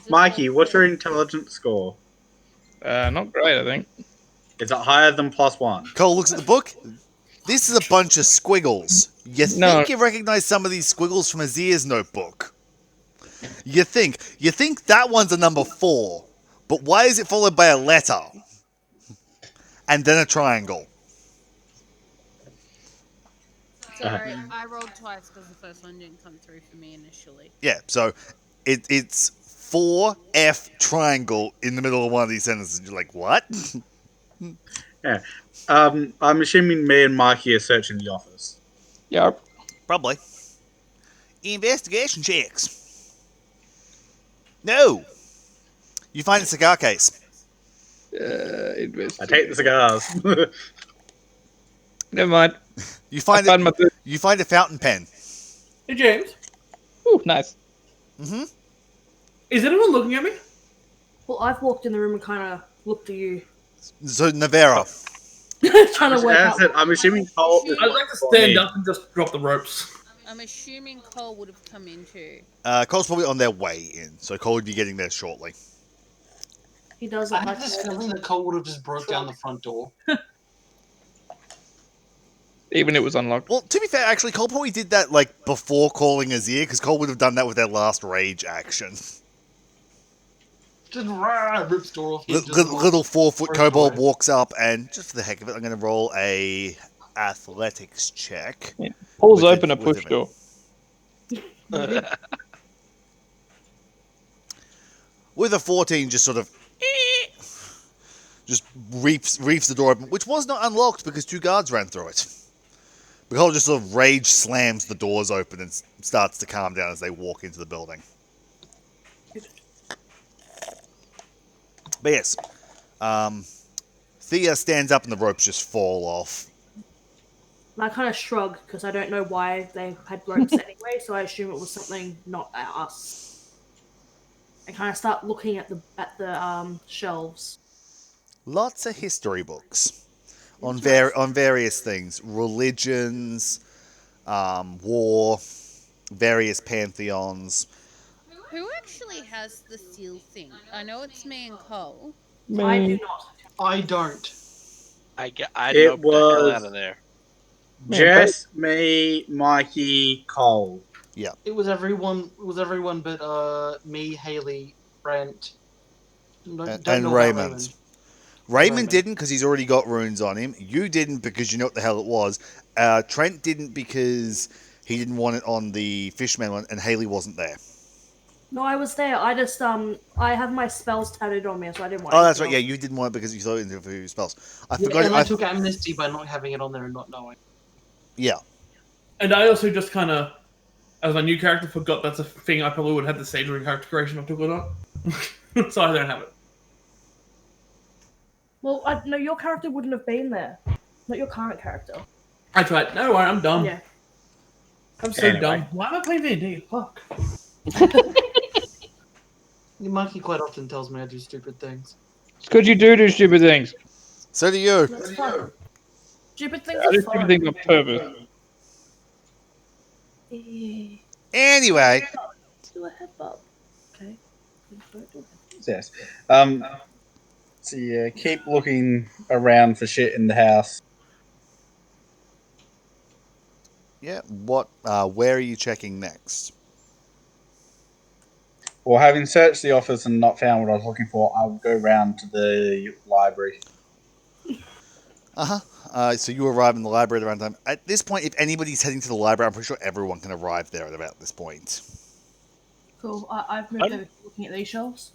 Mikey, what's your intelligence score? Not great, I think. Is it higher than +1? Cole looks at the book. This is a bunch of squiggles. You think you recognize some of these squiggles from Azir's notebook. You think that one's a number 4, but why is it followed by a letter? And then a triangle. Sorry, I rolled twice because the first one didn't come through for me initially. Yeah, so it's 4F triangle in the middle of one of these sentences. You're like, what? Yeah. I'm assuming me and Mikey are searching the office. Yeah. Probably. Investigation checks. No. You find a cigar case. I take the cigars. Never mind. You find I found my boot. You find a fountain pen. Hey, James. Ooh, nice. Mm-hmm. Is anyone looking at me? Well, I've walked in the room and kind of looked at you, So Navera, trying to work As I out. said, I'm assuming Cole is I'd looking like to for stand me. up and just drop the ropes. I'm assuming Cole would have come in too. Cole's probably on their way in, so Cole would be getting there shortly. He does I it have like this feeling that Cole would have just broke down the front door. Even it was unlocked. Well, to be fair, actually, Cole probably did that like before calling Azir, because Cole would have done that with their last rage action. Just rips door off. Little 4-foot First kobold away. walks up, and just for the heck of it, I'm going to roll a athletics check. Pulls With open it- a push with it. door. With a 14, just sort of just reefs the door open, which was not unlocked because 2 guards ran through it. But Cole just sort of rage slams the doors open and starts to calm down as they walk into the building. But yes, Thea stands up and the ropes just fall off. And I kind of shrug because I don't know why they had ropes anyway, so I assume it was something not at us. I kind of start looking at the shelves. Lots of history books on Interesting. on various things, religions, war, various pantheons. Who actually has the seal thing? I know it's me and Cole. I do Me, not. I don't. I It noped the hell was out of there. Man, Jess, me, Mikey, Cole. It was everyone. It was everyone but me, Haley, Brent. Don't And know about Raymond. Raymond Raymond. didn't because he's already got runes on him. You didn't because you know what the hell it was. Trent didn't because he didn't want it on the fishman one, and Haley wasn't there. No, I was there. I just I have my spells tattooed on me, so I didn't want. Oh, that's right. anything Yeah, you didn't want it because you thought it into your spells. I Yeah, forgot. and I took amnesty by not having it on there and not knowing. Yeah. And I also just kind of, as my new character, forgot that's a thing I probably would have had to say during character creation if I took it on. So I don't have it. Well, no, your character wouldn't have been there. Not your current character. I tried. No, I'm dumb. Yeah. I'm so Anyway. dumb. Why am I playing D&D? Fuck. Mikey quite often tells me I do stupid things. it's because you do stupid things. So do you. That's fun. Stupid things I do are stupid fun. things on purpose. Anyway, Do a headbutt. Okay. Don't do it. Yes. So yeah, keep looking around for shit in the house. yeah. What? Where are you checking next? Well, having searched the office and not found what I was looking for, I will go round to the library. So you arrive in the library at around time. At this point, if anybody's heading to the library, I'm pretty sure everyone can arrive there at about this point. Cool. I've moved over to looking at these shelves.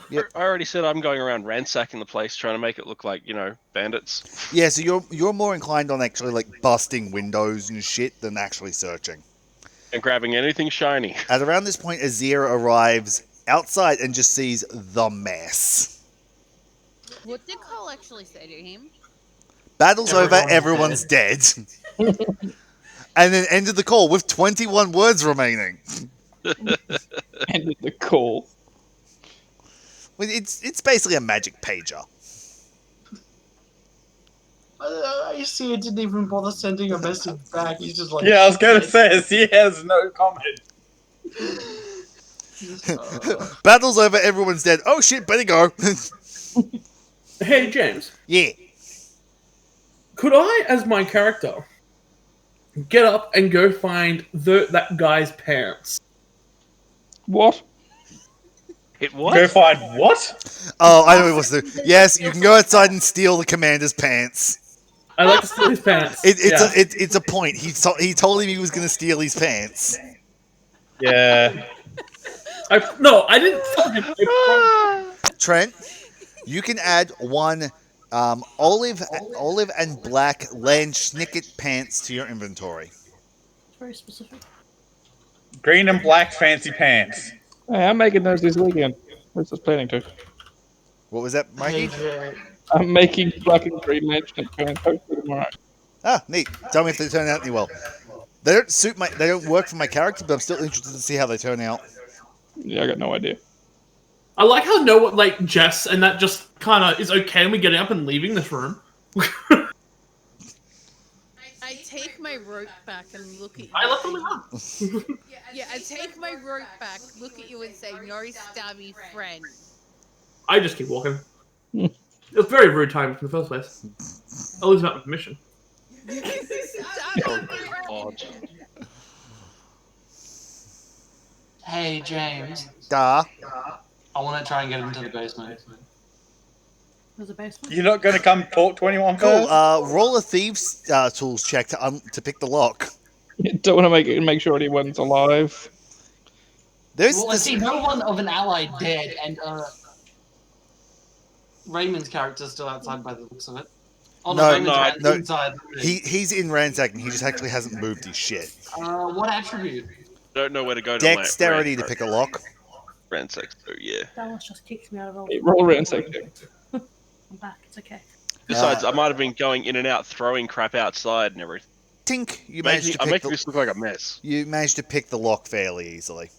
Yep. I already said I'm going around ransacking the place, trying to make it look like, bandits. Yeah, so you're more inclined on actually like busting windows and shit than actually searching. And grabbing anything shiny. At around this point, Azir arrives outside and just sees the mess. What did Cole actually say to him? Battle's over, everyone's dead. And then ended the call with 21 words remaining. Ended the call. Well, it's basically a magic pager. I see it didn't even bother sending a message back. He's just like, Yeah, I was going to say, he has no comment. Battle's over, everyone's dead. Oh shit, better go. Hey, James. Yeah. Could I, as my character, get up and go find that guy's parents? What? It what? Go find what? Oh, I know what he wants to do. Yes, you can go outside and steal the commander's pants. I'd like to steal his pants. It's a point. He told him he was going to steal his pants. Yeah. No, I didn't tell him. Trent, you can add one olive and black land snicket pants to your inventory. It's very specific. Green and black fancy pants. Hey, I'm making those this weekend. I was just planning to. What was that, Mikey? AJ. I'm making black and green mansion and hopefully tomorrow. Ah, neat. Tell me if they turn out any well. They don't work for my character, but I'm still interested to see how they turn out. Yeah, I got no idea. I like how no one, like Jess and that just kind of is okay and we getting up and leaving this room. I take my rope back and look at you. I left on and the ground. Yeah, I take my rope back, look at you, and say, "No stabby friend." I just keep walking. It was very rude time in the first place. At least not with permission. Oh, God. Hey, James. Da. I want to try and get into the basement. There's a basement. You're not going to come talk to anyone Cool. first? Roll a thieves tools check to pick the lock. You don't want to make sure anyone's alive. There's Well, I this. see no one of an ally dead, and Raymond's character's still outside by the looks of it. Oh no, No, Raymond's no, ran no. inside. He's in ransacking. He just actually hasn't moved his shit. What attribute? Don't know where to go to Dexterity to pick a lock. ransack. So yeah. Dallas just kicked me out of all. Hey, roll ransack check. I'm back. It's okay. Besides, I might have been going in and out, throwing crap outside and everything. Tink, you managed to I'm pick making this look like a mess. you managed to pick the lock fairly easily,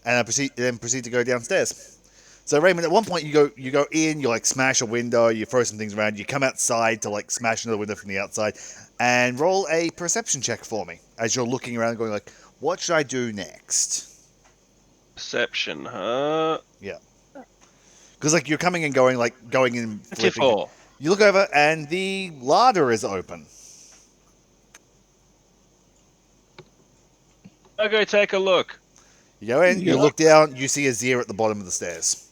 and I proceed to go downstairs. So Raymond, at one point you go in, you like smash a window, you throw some things around, you come outside to like smash another window from the outside, and roll a perception check for me as you're looking around, going like, what should I do next? Perception, huh? Yeah, because like you're coming and going, like going in, flipping. 24. You look over and the larder is open. I'll go take a look. You go in, you look down, you see Azir at the bottom of the stairs.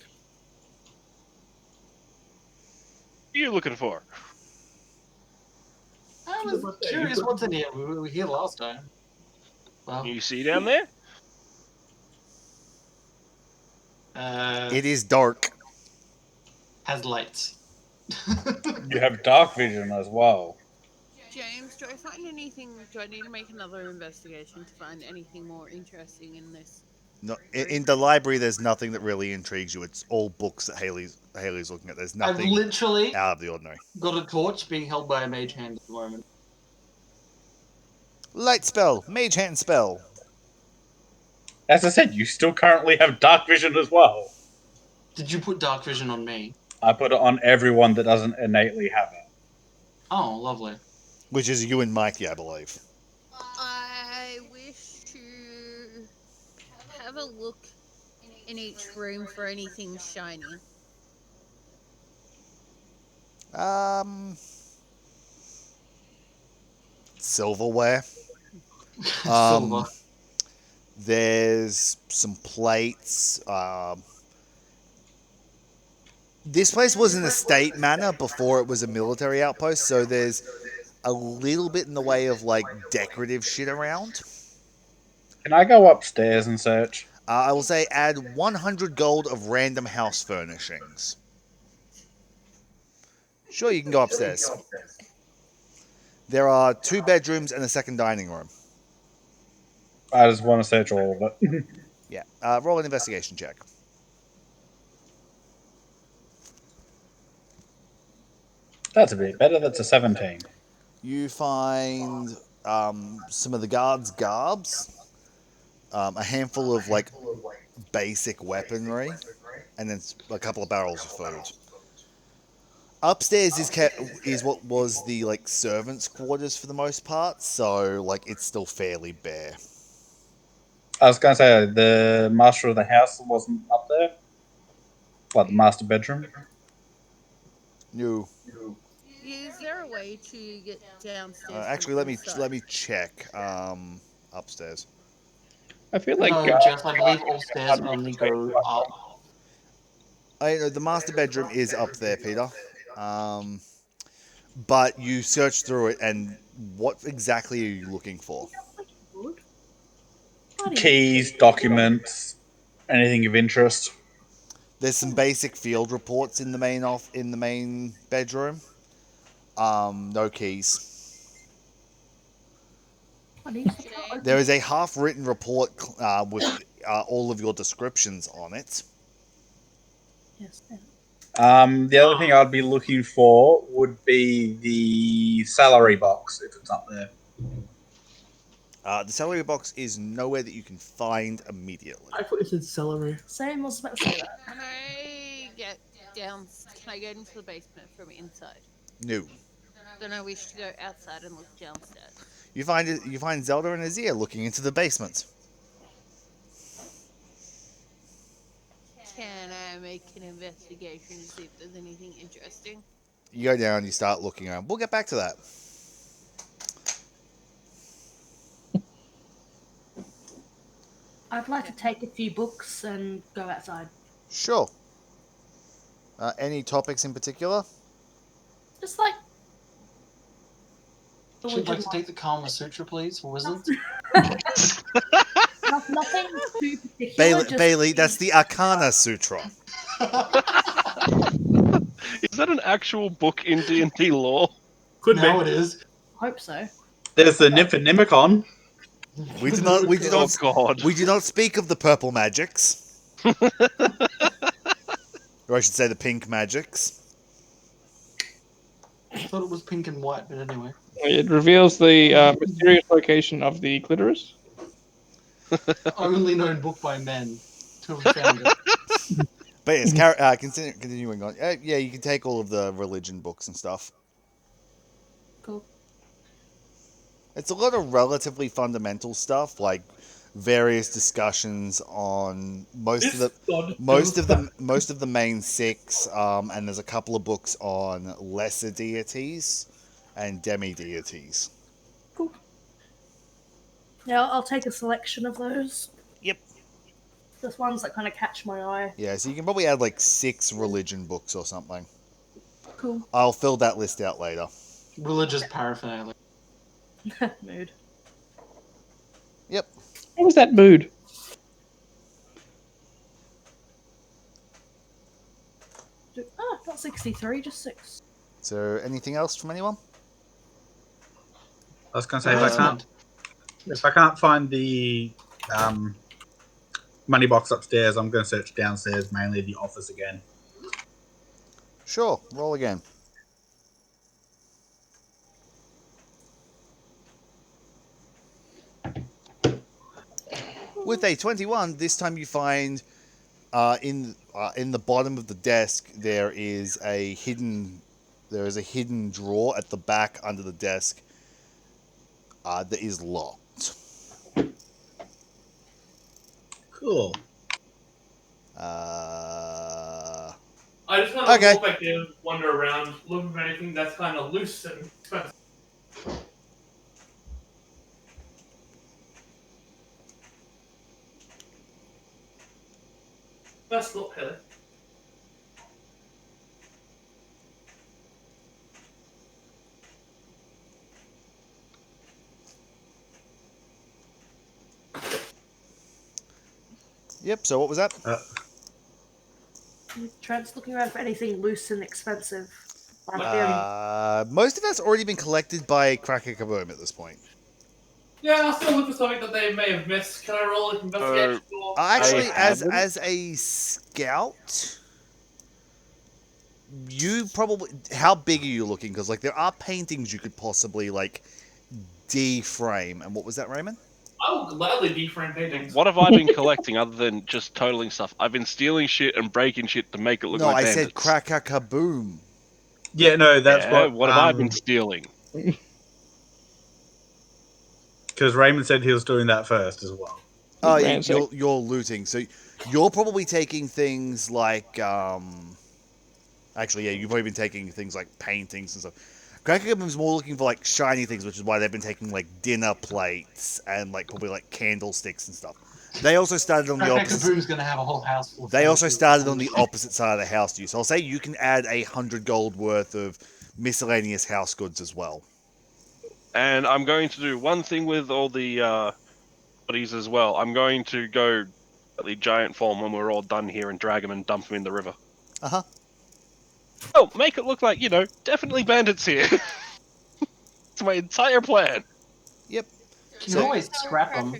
What are you looking for? I was curious what's in here. We were here last time. Well, You see down there? It is dark. has lights. You have dark vision as well. James, do I find anything? Do I need to make another investigation to find anything more interesting in this? No, in the library, there's nothing that really intrigues you. It's all books that Haley's looking at. There's I've nothing literally out of the ordinary. got a torch being held by a mage hand at the moment. Light spell, mage hand spell. As I said, you still currently have dark vision as well. Did you put dark vision on me? I put it on everyone that doesn't innately have it. Oh, lovely. Which is you and Mikey, I believe. I wish to have a look in each room for anything shiny. Silverware. Silver. There's some plates. This place was an estate manor before it was a military outpost, so there's a little bit in the way of like decorative shit around. Can I go upstairs and search? I will say add 100 gold of random house furnishings. Sure, you can go upstairs. There are 2 bedrooms and a second dining room. I just want to search all of it. Yeah. Roll an investigation check. That's a bit better. That's a 17. You find some of the guards' garbs, a handful of like basic weaponry, and then a couple of barrels of food. Upstairs is what was the like servants' quarters for the most part, so like it's still fairly bare. I was going to say, the master of the house wasn't up there? Like the master bedroom? No. Is there a way to get downstairs? Actually, let me check upstairs. I feel like No, Jess, I believe all stairs only go up. I know the master bedroom is up there, Peter. But you search through it, and what exactly are you looking for? Keys, documents, anything of interest. There's some basic field reports in the main bedroom. No keys. There is a half-written report with all of your descriptions on it. Yes. The other thing I'd be looking for would be the salary box, if it's up there. The celery box is nowhere that you can find immediately. I thought you said celery. Same, I was about to say that. Can I get down? Can I get into the basement from inside? No. Then I wish to go outside and look downstairs. You find Zelda and Azir looking into the basement. Can I make an investigation to see if there's anything interesting? You go down, you start looking around. We'll get back to that. I'd like to take a few books and go outside. Sure. Any topics in particular? Just like. She'd like to take the Kama Sutra, please, for wizards. Nothing too particular. Bailey, that's the Arcana Sutra. Is that an actual book in D&D lore? Could Now be. it is. Hope so. There's the Nymphonimicon. We do not Oh god. we do not speak of the purple magics. Or I should say the pink magics. I thought it was pink and white, but anyway. It reveals the mysterious location of the clitoris. Only known book by men to have found it. But yes, continuing on. Yeah, you can take all of the religion books and stuff. Cool. It's a lot of relatively fundamental stuff, like various discussions on most of the main six, and there's a couple of books on lesser deities and demi-deities. Cool. Yeah, I'll take a selection of those. Yep. There's ones that kind of catch my eye. Yeah, so you can probably add like 6 religion books or something. Cool. I'll fill that list out later. Religious paraphernalia. Mood. Yep. What was that mood? Not 63, just 6. So, anything else from anyone? I was going to say if I can't find the money box upstairs, I'm going to search downstairs, mainly the office again. Sure, roll again. With a 21, this time you find in the bottom of the desk there is a hidden drawer at the back under the desk that is locked. Cool. I just want to Okay. walk back in, wander around, look for anything that's kind of loose and expensive. That's not Haley. Yep, so what was that? Trent's looking around for anything loose and expensive. Most of that's already been collected by Cracker Kaboom at this point. Yeah, I'll still look for something that they may have missed. Can I roll an investigation? Actually, I as a scout, you probably... How big are you looking? Because like there are paintings you could possibly like deframe. And what was that, Raymond? I will gladly deframe paintings. What have I been collecting other than just totaling stuff? I've been stealing shit and breaking shit to make it look No, like I bandits. said Cracker Kaboom. Yeah, no, that's What have I been stealing? Because Raymond said he was doing that first as well. Oh, Ransack. you're looting. So you're probably taking things like... Actually, yeah, you've probably been taking things like paintings and stuff. Cracker Kaboom's more looking for like shiny things, which is why they've been taking like dinner plates and like probably like candlesticks and stuff. They also started on the opposite. Kaboom's gonna have a whole house full of They also things. started on the opposite side of the house to you. So I'll say you can add 100 gold worth of miscellaneous house goods as well. And I'm going to do one thing with all the bodies as well. I'm going to go at the giant form when we're all done here and drag them and dump them in the river. Uh-huh. Oh, make it look like, definitely bandits here. It's my entire plan. Yep. You can always scrap them.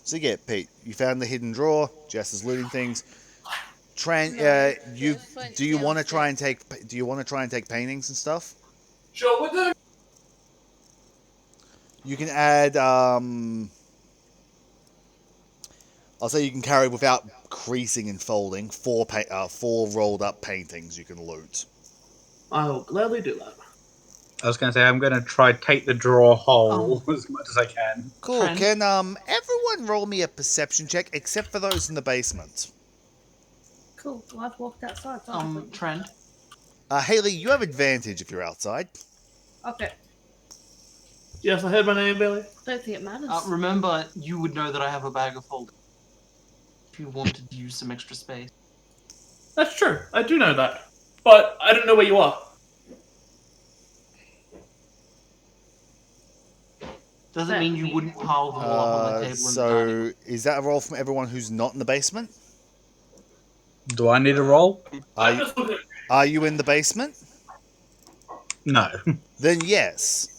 So yeah, Pete, you found the hidden drawer. Jess is looting things. Do you want to try and take paintings and stuff? Sure, we'll do. You can add. I'll say you can carry without creasing and folding 4 rolled up paintings you can loot. I will gladly do that. I was going to say I'm going to try take the drawer whole as much as I can. Cool. Trent? Can everyone roll me a perception check except for those in the basement? Cool. Well, I've walked outside. So I'm Trent. Haley, you have advantage if you're outside. okay. Yes, I heard my name, Bailey. Don't think it matters. Remember, you would know that I have a bag of holding. If you wanted to use some extra space. That's true. I do know that. But I don't know where you are. Doesn't mean you wouldn't pile them all up on the table in the So, is that a roll from everyone who's not in the basement? Do I need a roll? I'm just looking. Are you in the basement? No. Then yes.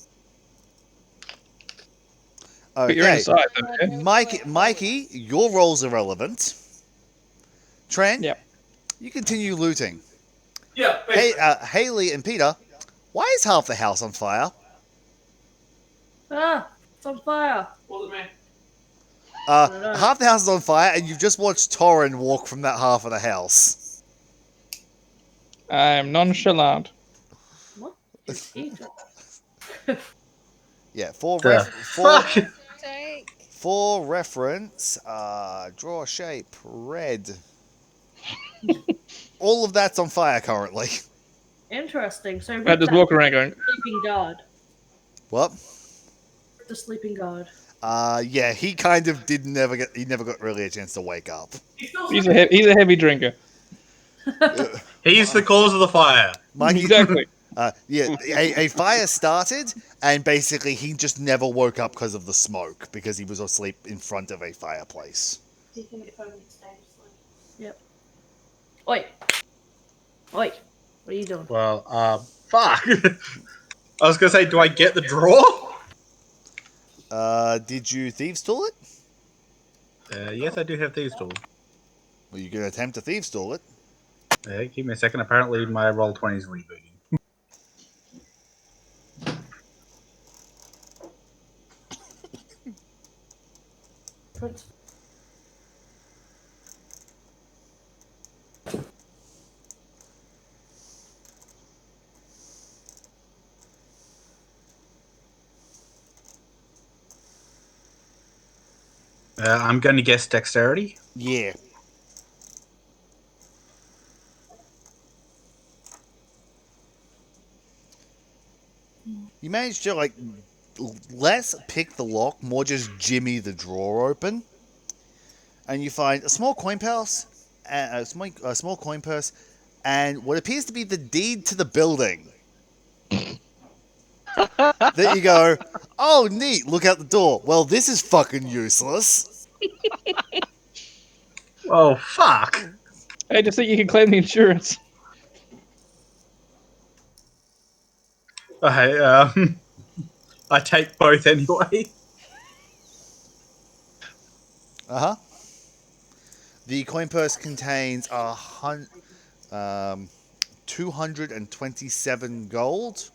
But you're Okay. inside, though, yeah? Mikey, your roll's irrelevant. Trent, Yep. you continue looting. Yeah, Hey, basically. Haley and Peter, why is half the house on fire? Ah, it's on fire. Wasn't me. know. Half the house is on fire, and you've just watched Torrin walk from that half of the house. I'm nonchalant. What is Peter? Yeah, Fuck. Take. for reference, draw shape, red. All of that's on fire currently. Interesting. So I Rick, just that walk around going, sleeping guard. What? The sleeping guard. Yeah, he kind of never got really a chance to wake up. he's a heavy drinker. He's the cause of the fire. Mikey, Exactly. yeah, a fire started, and basically he just never woke up because of the smoke, because he was asleep in front of a fireplace. Yep. Oi. Oi. What are you doing? Well, fuck. I was going to say, do I get the drawer? Did you thieves tool it? Yes, I do have thieves tools. Well, you can attempt to thieves tool it. Give me a second. Apparently, my roll 20 is rebooting. Prince. I'm going to guess dexterity. Yeah. You managed to less pick the lock, more just jimmy the drawer open, and you find a small coin purse, a small coin purse, and what appears to be the deed to the building. There you go. Oh, neat! Look out the door. Well, this is fucking useless. Oh, fuck. I just think you can claim the insurance. Okay, I take both anyway. Uh-huh. The coin purse contains 227 gold,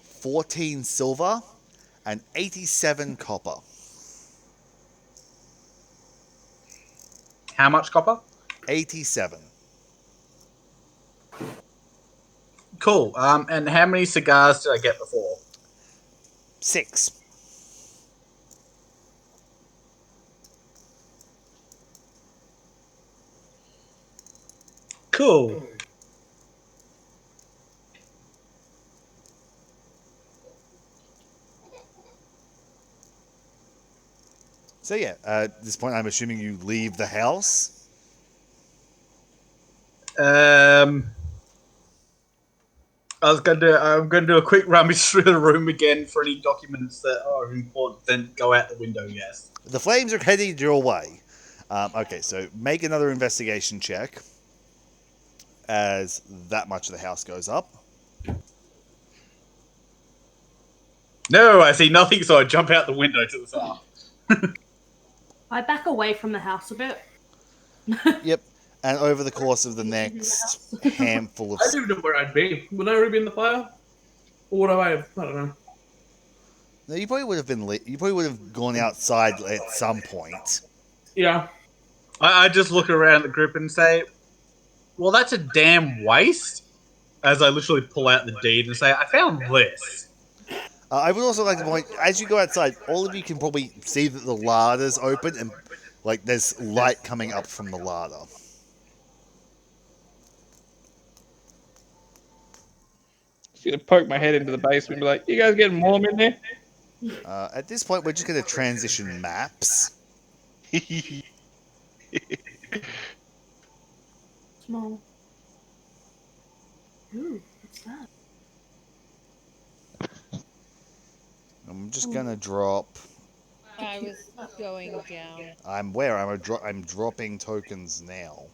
14 silver, and 87 copper. How much copper? 87. Cool. And how many cigars did I get before? 6. Cool. So yeah, at this point, I'm assuming you leave the house. I'm gonna do a quick rummage through the room again for any documents that are important. Then go out the window. Yes. The flames are headed your way. Okay, so make another investigation check as that much of the house goes up. No, I see nothing, so I jump out the window to the south. I back away from the house a bit. Yep. And over the course of the next handful of... I don't know where I'd be. Would I already be in the fire? Or would I have? I don't know. No, you probably would have been. You probably would have gone outside at some point. Yeah. I just look around the group and say, well, that's a damn waste. As I literally pull out the deed and say, I found this. I would also like to point, as you go outside, all of you can probably see that the larder's open and like there's light coming up from the larder. Just gonna poke my head into the basement and be like, "You guys getting warm in there?" At this point, we're just going to transition maps. Small. Ooh, what's that? I'm just going to drop. I was going down. I'm where? I'm dropping tokens now.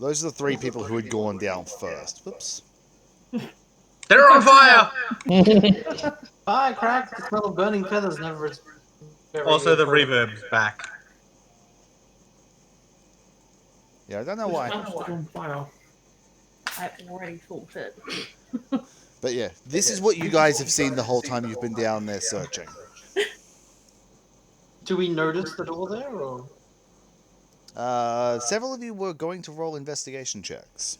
Those are the three people who had gone down first. Whoops. They're on fire! Hi, Crack. The smell of burning feathers never is very Also, the appropriate. reverb's back. Yeah, I don't know why. On fire. I already thought it. But yeah, this is what you guys have seen the whole time you've been down there searching. Do we notice the door there, or? Several of you were going to roll investigation checks.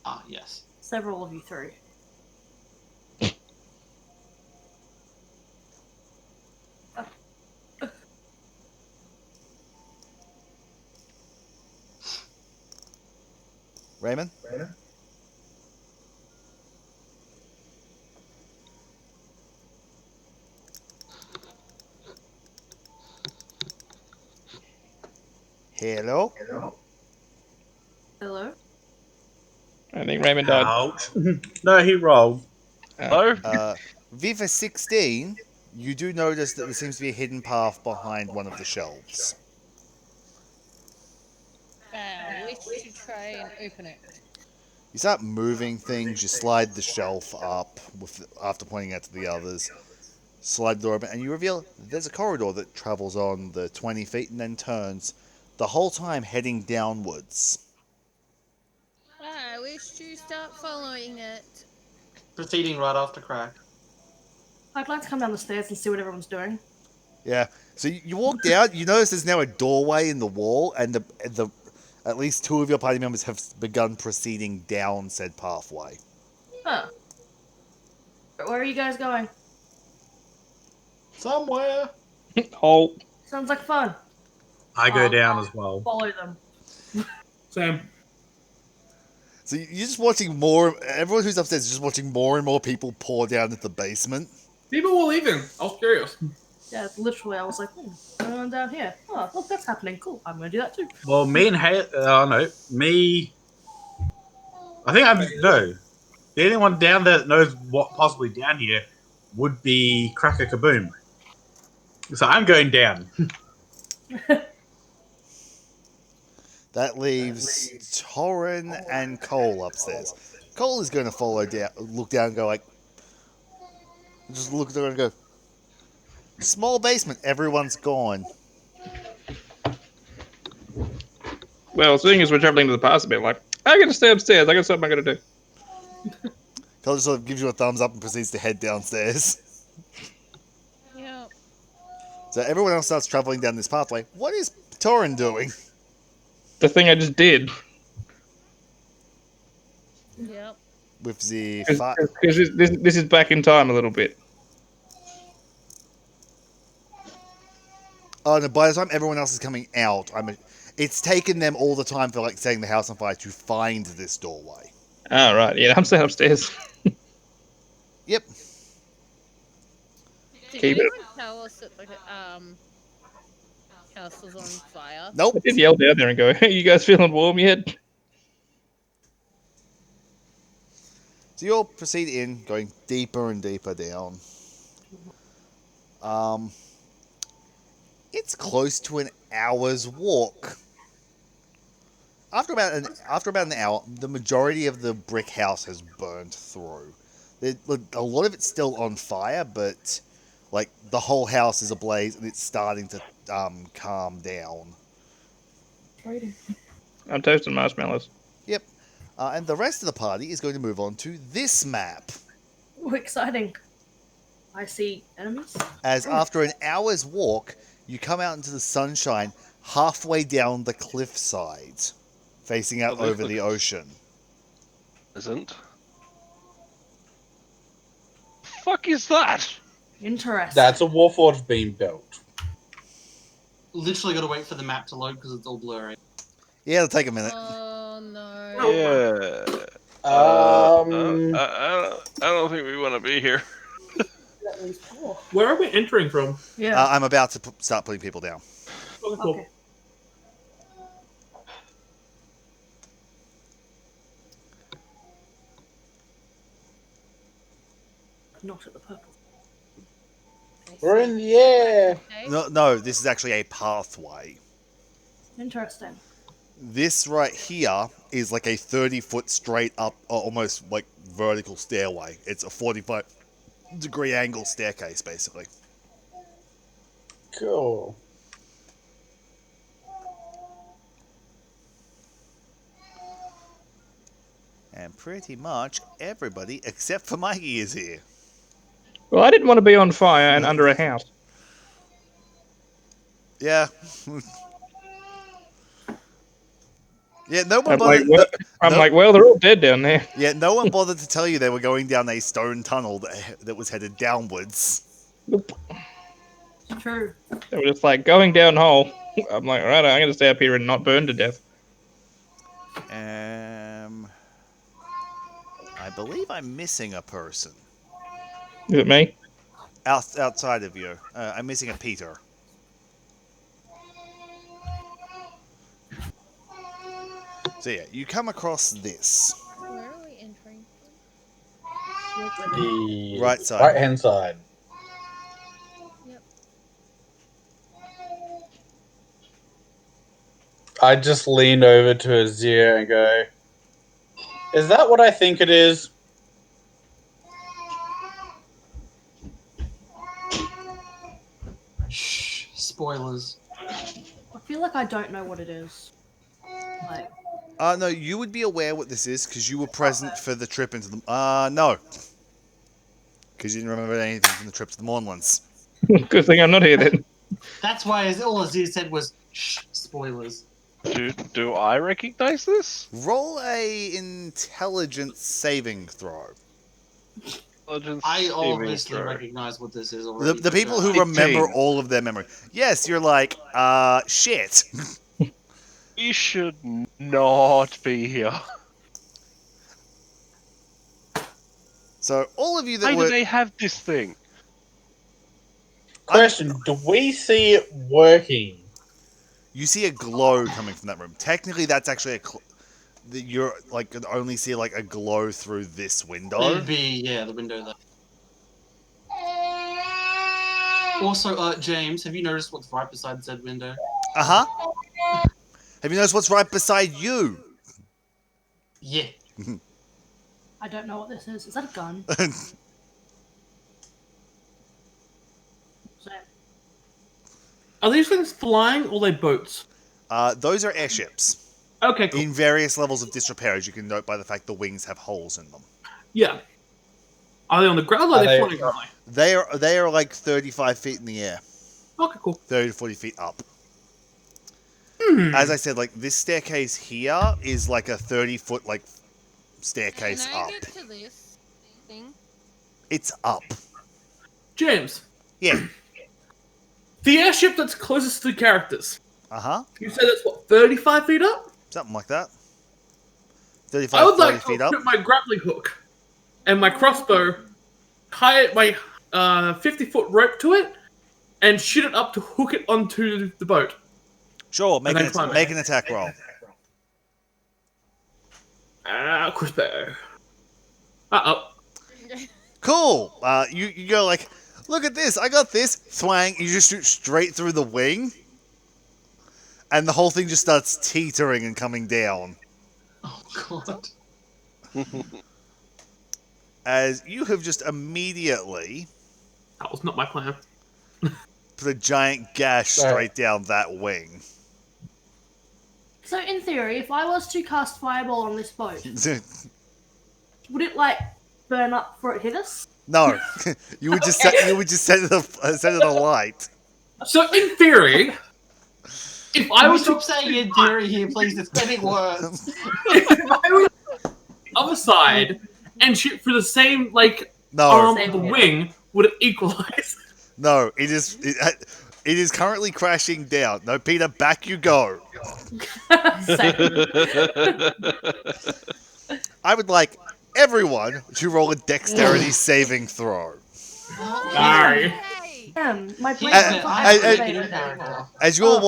Ah, yes. Several of you through. Raymond? Hello? Hello? I think Raymond died. Ouch. No, he rolled. Hello? Viva 16, you do notice that there seems to be a hidden path behind one of the shelves. Wish to try and open it. You start moving things, you slide the shelf up after pointing out to the others, slide the door open, and you reveal there's a corridor that travels on the 20 feet and then turns, the whole time heading downwards. I wish to start following it. Proceeding right after Crack. I'd like to come down the stairs and see what everyone's doing. Yeah, so you walk down, you notice there's now a doorway in the wall, and the at least two of your party members have begun proceeding down said pathway. Huh. Where are you guys going? Somewhere. Hole. Sounds like fun. I go I'll down as well. follow them. Same. So you're just watching more, everyone who's upstairs is just watching more and more people pour down into the basement. People were leaving. I was curious. Yeah, literally, I was like, going down here. Oh, look, that's happening. Cool. I'm going to do that too. Well, me and me. I think no. The only one down there that knows what possibly down here would be Cracker Kaboom. So I'm going down. That leaves Torrin and Cole upstairs. Cole is going to follow down, look down and go like, just look at her and go, small basement, everyone's gone. Well, seeing as we're traveling to the past a bit, like, I gotta stay upstairs. I got something I gotta do. Cole just sort of gives you a thumbs up and proceeds to head downstairs. Yeah. So everyone else starts traveling down this pathway. What is Torrin doing? The thing I just did. Yep. With the Because this is back in time a little bit. Oh no! By the time everyone else is coming out, it's taken them all the time for like setting the house on fire to find this doorway. Oh, right. Yeah, I'm staying upstairs. Yep. Did Keep it. anyone tell us that the house was on fire? Nope. I did yell down there and go, "Hey, you guys feeling warm yet?" So you all proceed in, going deeper and deeper down. It's close to an hour's walk. After about an hour, the majority of the brick house has burned through. A lot of it's still on fire, but like the whole house is ablaze and it's starting to calm down. I'm toasting marshmallows. Yep. And the rest of the party is going to move on to this map. Ooh, exciting. I see enemies. As after an hour's walk, you come out into the sunshine halfway down the cliffside, facing out Oh, this over the looks- ocean. Isn't. Fuck is that? Interesting. That's a warforge being built. Literally got to wait for the map to load because it's all blurry. Yeah, it'll take a minute. Oh no. Yeah. I don't think we want to be here. At least 4. Where are we entering from? Yeah. I'm about to start putting people down. Okay, cool. Okay. Not at the purple. We're in the air. Okay. No, this is actually a pathway. Interesting. This right here is like a 30-foot straight up, almost like vertical stairway. It's a 45-degree angle staircase, basically. Cool. And pretty much everybody except for Mikey is here. Well, I didn't want to be on fire and under a house. Yeah. Yeah, no one I'm bothered. like, well, they're all dead down there. Yeah, no one bothered to tell you they were going down a stone tunnel that was headed downwards. Nope. It's true. They were just like going down hole. I'm like, all right, I'm gonna stay up here and not burn to death. I believe I'm missing a person Is it me? outside of you. I'm missing a Peter. So yeah, you come across this. Where are we entering? The Right side. Right hand side. Yep. I just leaned over to Azir and go, "Is that what I think it is?" Shh. Spoilers. I feel like I don't know what it is. Like, No, you would be aware what this is because you were present for the trip into the. No. Because you didn't remember anything from the trip to the Mournlands. Good thing I'm not here then. That's why all Aziz said was shh. Spoilers. Do I recognize this? Roll a intelligence saving throw. I obviously recognize what this is already. The people who 18. remember all of their memory. Yes, you're like, shit. We should not be here. So all of you that Why were. do they have this thing? Question: do we see it working? You see a glow coming from that room. Technically, that's actually you're like can only see like a glow through this window. It'd be the window there. Also, James, have you noticed what's right beside said window? Uh huh. Have you noticed what's right beside you? Yeah. I don't know what this is. Is that a gun? So, Are these things flying or are they boats? Those are airships Okay, cool. in various levels of disrepair, as you can note by the fact the wings have holes in them. Yeah. Are they on the ground or are they flying high? They are like 35 feet in the air, Okay, cool. 30 to 40 feet up. As I said, like this staircase here is like a 30-foot like staircase Can I up. get to this thing? It's up. James, Yeah. the airship that's closest to the characters. Uh-huh. You said it's what, 35 feet up? Something like that. I 35, would 40 like to feet up. put my grappling hook and my crossbow, tie it my 50-foot rope to it, and shoot it up to hook it onto the boat. Sure, make And then climb it. an attack roll. Crossbow. Uh-oh. Cool. You go like, look at this, I got this. Thwang, you just shoot straight through the wing. And the whole thing just starts teetering and coming down. Oh god. As you have just immediately That was not my plan. put a giant gash straight down that wing. So in theory, if I was to cast fireball on this boat, would it like burn up before it hit us? No, you would just set it alight. So in theory, if I Can we was to stop saying in theory here, please? It's getting worse. if I was on the other side and shoot for the same like No, arm of the wing, would it equalize? no, it is currently crashing down. No, Peter, back you go. Same. I would like everyone to roll a dexterity saving throw. Sorry. Hey. My Here's brain the- got I have a activated. new character. As you all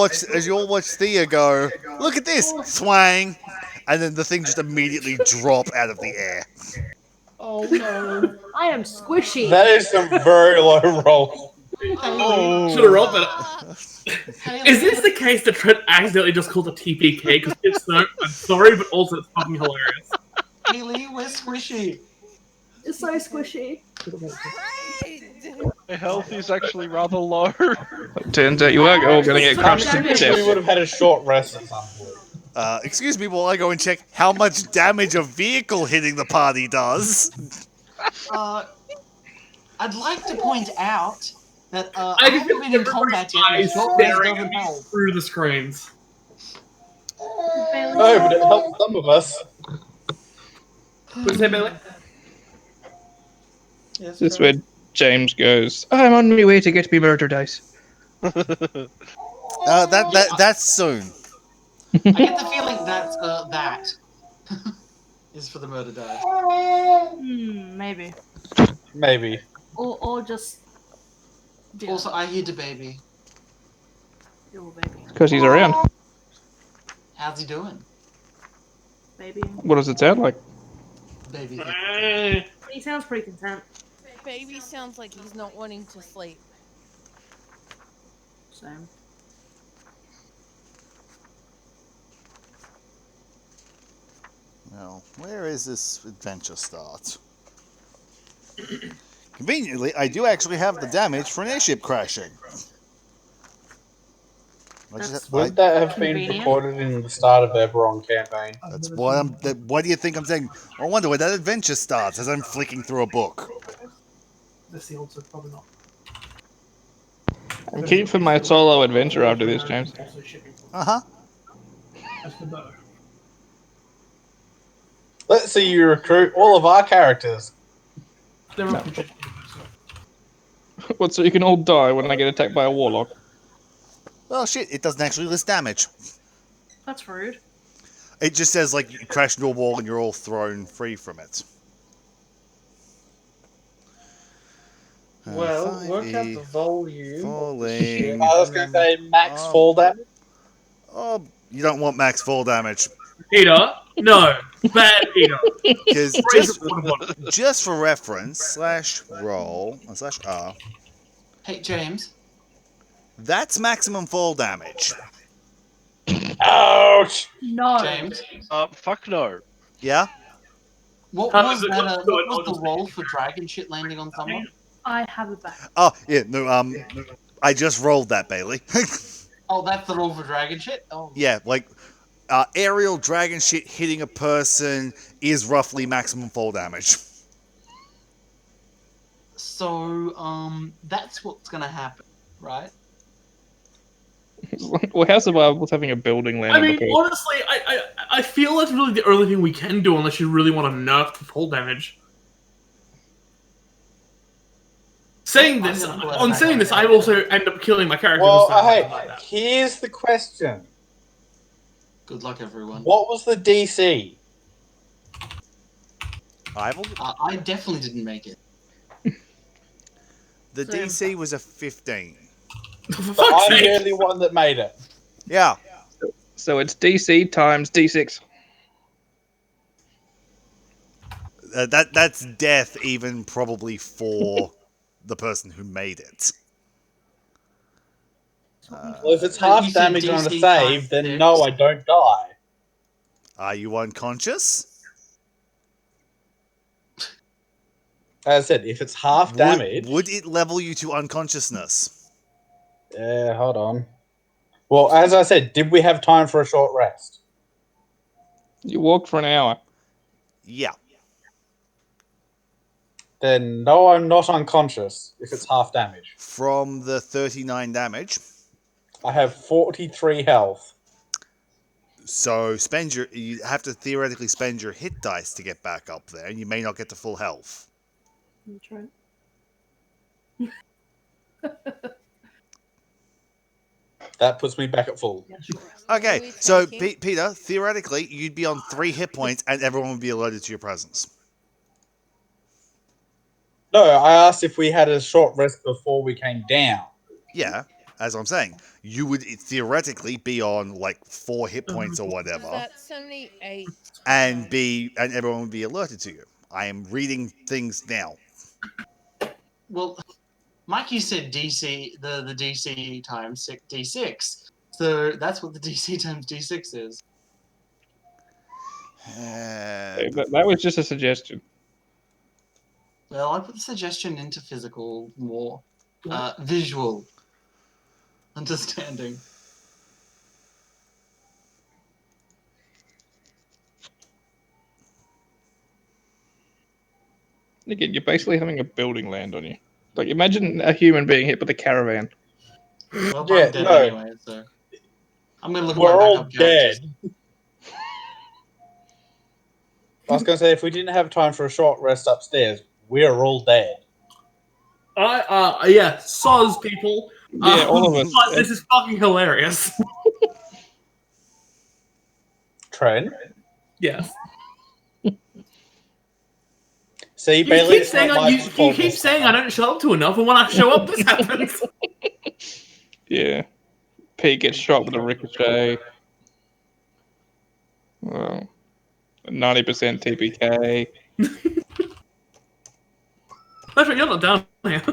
watch Thea go, look at this, swang, and then the thing just immediately drop out of the air. Oh no. I am squishy. That is some very low roll. Should have rolled better. Haley, Is this the case that Trent accidentally just called a TPK? Because if so, I'm sorry, but also it's fucking hilarious. Haley, we're squishy. It's so squishy. Great. My health is actually rather low. Turns out you are all going to get crushed to Damage. We death. would have had a short rest at some point. Excuse me while I go and check how much damage a vehicle hitting the party does. I'd like to point out that I I haven't been in combat yet. and Eyes short rest staring doesn't at me help. through the screens. No, but it helped some of us. What did you say, Bailey? Yes, This is correct. where James goes, I'm on my way to get me murder dice. That's soon. I get the feeling that is for the murder die. Maybe. Maybe. Or just. Yeah, Also, I hear the baby. little baby. Because he's around. How's he doing? Baby. What does it sound like? Baby. He sounds pretty content. Baby sounds like he's not wanting to sleep. Same. Well, where is this adventure start? Conveniently, I do actually have the damage for an airship crashing. Wouldn't that have been Convenient. recorded in the start of Eberron campaign? That's what I'm. What do you think I'm saying? I wonder where that adventure starts as I'm flicking through a book. The sealed, so probably not. I'm keen for my solo adventure after this, James. Uh-huh. That's the bow. Let's see you recruit all of our characters. They're No. up to- What, so you can all die when I get attacked by a warlock? Well, shit, it doesn't actually list damage. That's rude. It just says, like, you crash into a wall and you're all thrown free from it. Well, work out the volume. Falling. I was going to say max Oh. fall damage. Oh, you don't want max fall damage. Peter? No. Bad Peter. Because Raise just for reference, /roll, /r, Hey, James. that's maximum fall damage. Ouch! No. James. Fuck no. Yeah? What How was does it that? look? What I'll was the just- roll for dragon shit landing on someone? I have it back. Oh, yeah, no, I just rolled that, Bailey. Oh, that's the roll for dragon shit? Oh. Yeah, like, aerial dragon shit hitting a person is roughly maximum fall damage. So, that's what's gonna happen, right? It's like, well, how survivable was having a building land I on mean, the boat? honestly, I feel that's really the only thing we can do unless you really want to nerf the full damage. Saying this, I also end up killing my character. Well, this time, hey, like that. here's the question. Good luck, everyone. What was the DC? I definitely didn't make it. The DC was a 15. For So fuck's I'm the sake. only one that made it. Yeah. So it's DC times D6. That's death even probably for the person who made it. Well, if it's So half you said damage on a DC save, times then six. no, I don't die. Are you unconscious? As I said, if it's half damage... Would it level you to unconsciousness? Yeah, hold on. Well, as I said, did we have time for a short rest? You walked for an hour. Yeah. Then no, I'm not unconscious if it's half damage. From the 39 damage. I have 43 health. So you have to theoretically spend your hit dice to get back up there, and you may not get to full health. That's right. That puts me back at full. Yeah, sure. Okay, we so taking? Peter, theoretically, you'd be on 3 hit points, and everyone would be alerted to your presence. No, I asked if we had a short rest before we came down. Yeah, as I'm saying, you would theoretically be on like 4 hit points or So whatever, that's 78. and everyone would be alerted to you. I am reading things now. Well, Mikey said DC, the DC times D6. So that's what the DC times D6 is. That was just a suggestion. Well, I put the suggestion into physical, more visual understanding. Again, you're basically having a building land on you. Like, imagine a human being hit by the caravan. Well, Yeah, I'm dead no. anyway, so I'm gonna look at We're my all backup characters. dead. I was going to say, if we didn't have time for a short rest upstairs, we're all dead. Yeah, soz people. Yeah, all of us. But this is fucking hilarious. Trent? Yes. See, You Bailey, keep it's saying not my you fault keep this saying time. I don't show up to enough, and when I show up, this happens. Yeah. Pete gets shot with a ricochet. Well, 90% TPK. That's right, you're not down here.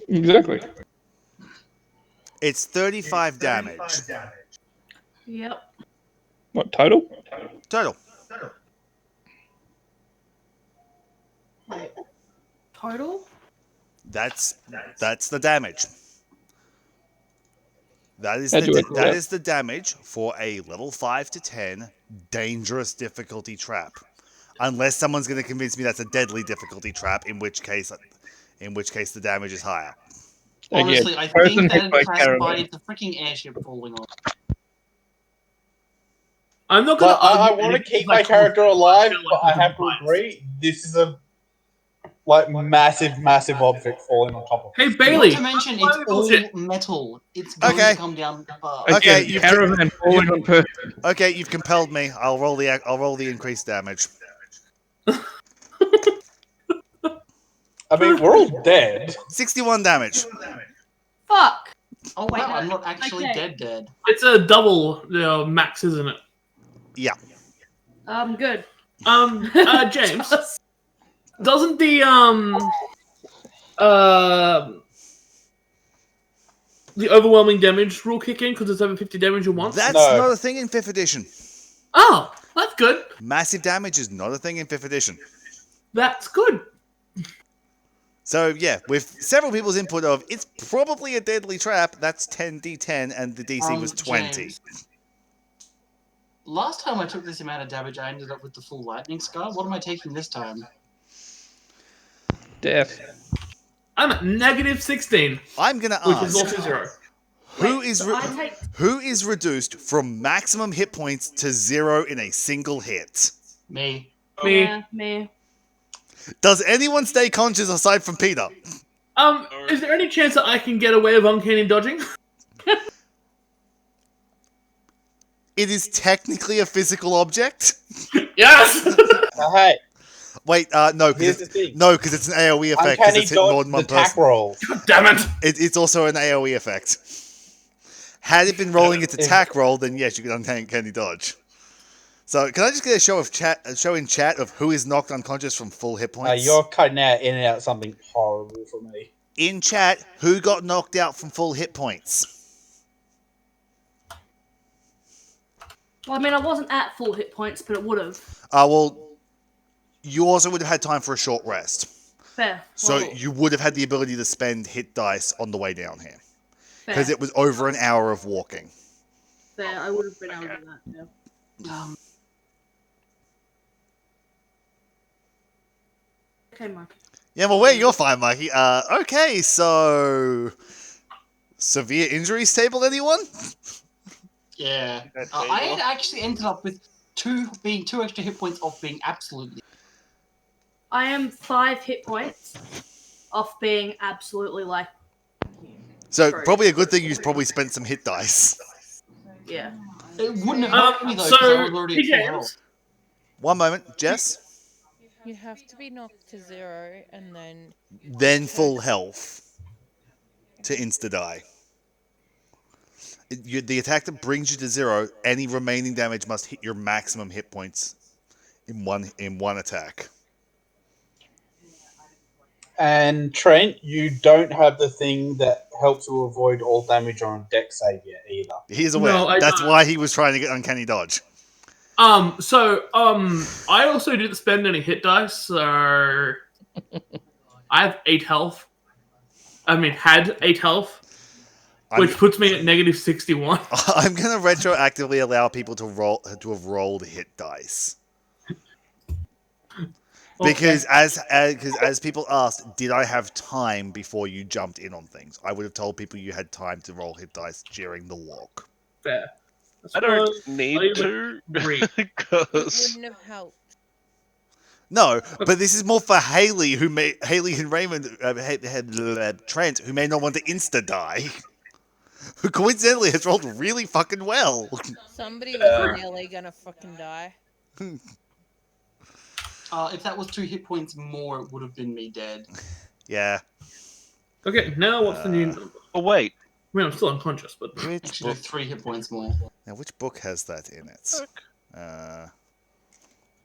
Exactly. It's 35 damage Yep. What, total? total. Wait. Total? That's the damage. That is How'd you work that out? is the damage for a level 5 to 10 dangerous difficulty trap. Unless someone's going to convince me that's a deadly difficulty trap, in which case the damage is higher. Honestly, I person think hit that by classified caravan. the freaking airship falling on. I'm not gonna But I argue. want to anything keep like my character alive, feel but like I have to biased. agree, this is a massive object falling on top of Hey us. Bailey, Not to mention, why it's we all bullshit? metal. It's going Okay. to come down fast. Okay, Again, caravan falling on person. Okay, you've compelled me. I'll roll the increased damage. I mean, we're all dead. 61 damage. Fuck! Oh Wait, wow, no. I'm not actually Okay. dead. It's a double max, isn't it? Yeah. Good. James, Just- doesn't the overwhelming damage rule kick in because it's over 50 damage at once? That's No. not a thing in 5th edition. Oh, that's good. Massive damage is not a thing in 5th edition. That's good. So yeah, with several people's input of it's probably a deadly trap, that's 10d10 and the DC was 20. James, last time I took this amount of damage, I ended up with the full lightning scar. What am I taking this time? Death. I'm at negative 16, I'm going to which is ask, also 0. who is reduced from maximum hit points to 0 in a single hit? Me. Me. Yeah, me. Does anyone stay conscious aside from Peter? Is there any chance that I can get away with uncanny dodging? It is technically a physical object. Yes! Hey, Wait, no, here's because the thing. it's an AoE effect because Uncanny it's hit more dodge than the one attack person. rolls. Damn it! It's also an AoE effect. Had it been rolling its attack roll, then yes, you could uncanny dodge. So, can I just get a show in chat of who is knocked unconscious from full hit points? You're cutting out in and out something horrible for me. In chat, who got knocked out from full hit points? Well, I mean, I wasn't at full hit points, but it would have. Well, you also would have had time for a short rest. Fair. So Well, you would have had the ability to spend hit dice on the way down here. fair. Because it was over an hour of walking. Fair. I would have been able to do that. Yeah. okay, Mikey. Yeah, well, where you're fine, Mikey. Okay, so severe injuries table, anyone? Yeah. That I table. had actually ended up with two extra hit points off being absolutely. I am 5 hit points off being absolutely like. So True. probably a good thing you probably spent some hit dice. Yeah. It wouldn't have helped me though because I was already at full health. One moment, Jess. You have to be knocked to 0 and then Then full health to insta die. The attack that brings you to 0, any remaining damage must hit your maximum hit points in one attack. And Trent, you don't have the thing that helps you avoid all damage on deck save yet either. He's aware. No, I That's don't. why he was trying to get uncanny dodge. I also didn't spend any hit dice, so I have 8 health. Had 8 health, which puts me at negative 61. I'm going to retroactively allow people to have rolled hit dice. Because as people asked, did I have time before you jumped in on things? I would have told people you had time to roll hit dice during the walk. Fair. I don't need to. it Because wouldn't have helped. No, but this is more for Haley, Haley and Raymond, Trent, who may not want to insta die, who coincidentally has rolled really fucking well. Somebody was nearly gonna fucking die. If that was 2 hit points more, it would have been me dead. Yeah. Okay, now what's the new number? oh wait, I mean, I'm still unconscious, but Which Actually, book? 3 hit points more. Now, which book has that in it?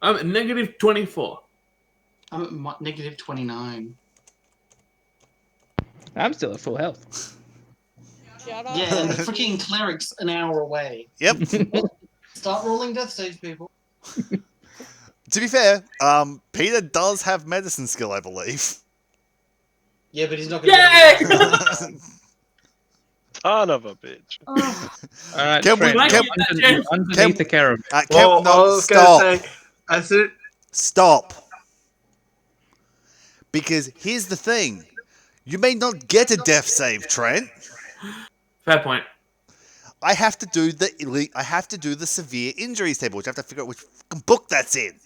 I'm at negative 24. I'm at negative 29. I'm still at full health. Shut up. Yeah, and the Mikey. freaking cleric's an hour away. Yep. Start rolling death stage, people. To be fair, Peter does have medicine skill, I believe. Yeah, but he's not gonna Yay! son of a bitch. All right, Can we- Trent, can- you're underneath the caravan. Well, I No, was stop. going to say, as it, Stop. Because here's the thing. You may not get a death save, Trent. Fair point. I have to do the severe injuries table, which I have to figure out which fucking book that's in.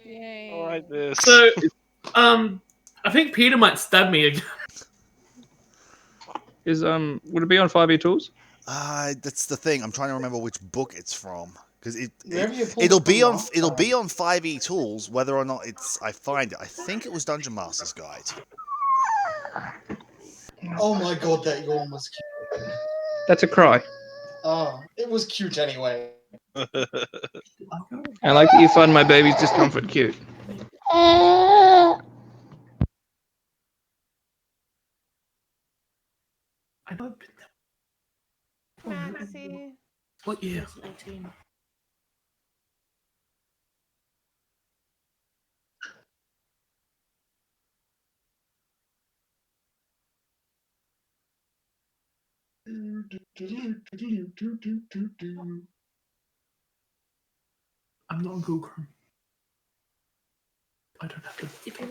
Yay. Alright, this. So, I think Peter might stab me again. Would it be on 5e tools? That's the thing. I'm trying to remember which book it's from because Wherever you pulled it'll it from be on last it'll time. be on 5e tools whether or not I find it. I think it was Dungeon Master's Guide. Oh my god, that yawn was cute. That's a cry. Oh, it was cute anyway. I like that you find my baby's discomfort cute. I know. Maxie. What year? 18. I'm not on Google Chrome. I don't have to. If you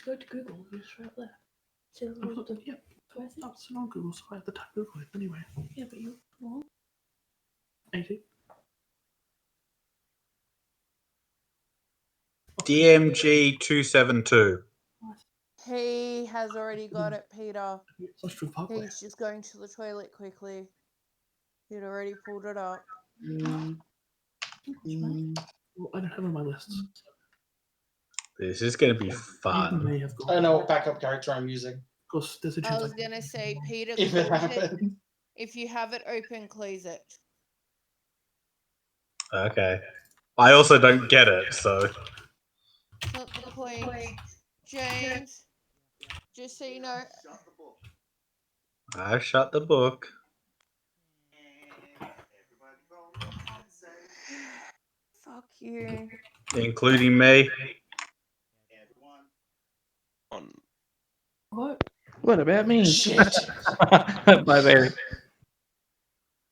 go to Google, it's right there. See the little Yeah, square thing? that's not on Google, so I have to type Google it anyway. Yeah, but you wrong. 80. DMG 272. He has already got it, Peter. That's true Parkway. He's just going to the toilet quickly. He'd already pulled it up. Well, I don't have it on my list. This is going to be You fun. may have got I don't know what backup character I'm using. Because there's a I chance was gonna say, Peter, If it close it. happens. If you have it open, close it. Okay. I also don't get it, so. Not the point. James, just so you know, I shut the book. fuck you. Including me. On. What? What about me? Shit. My baby.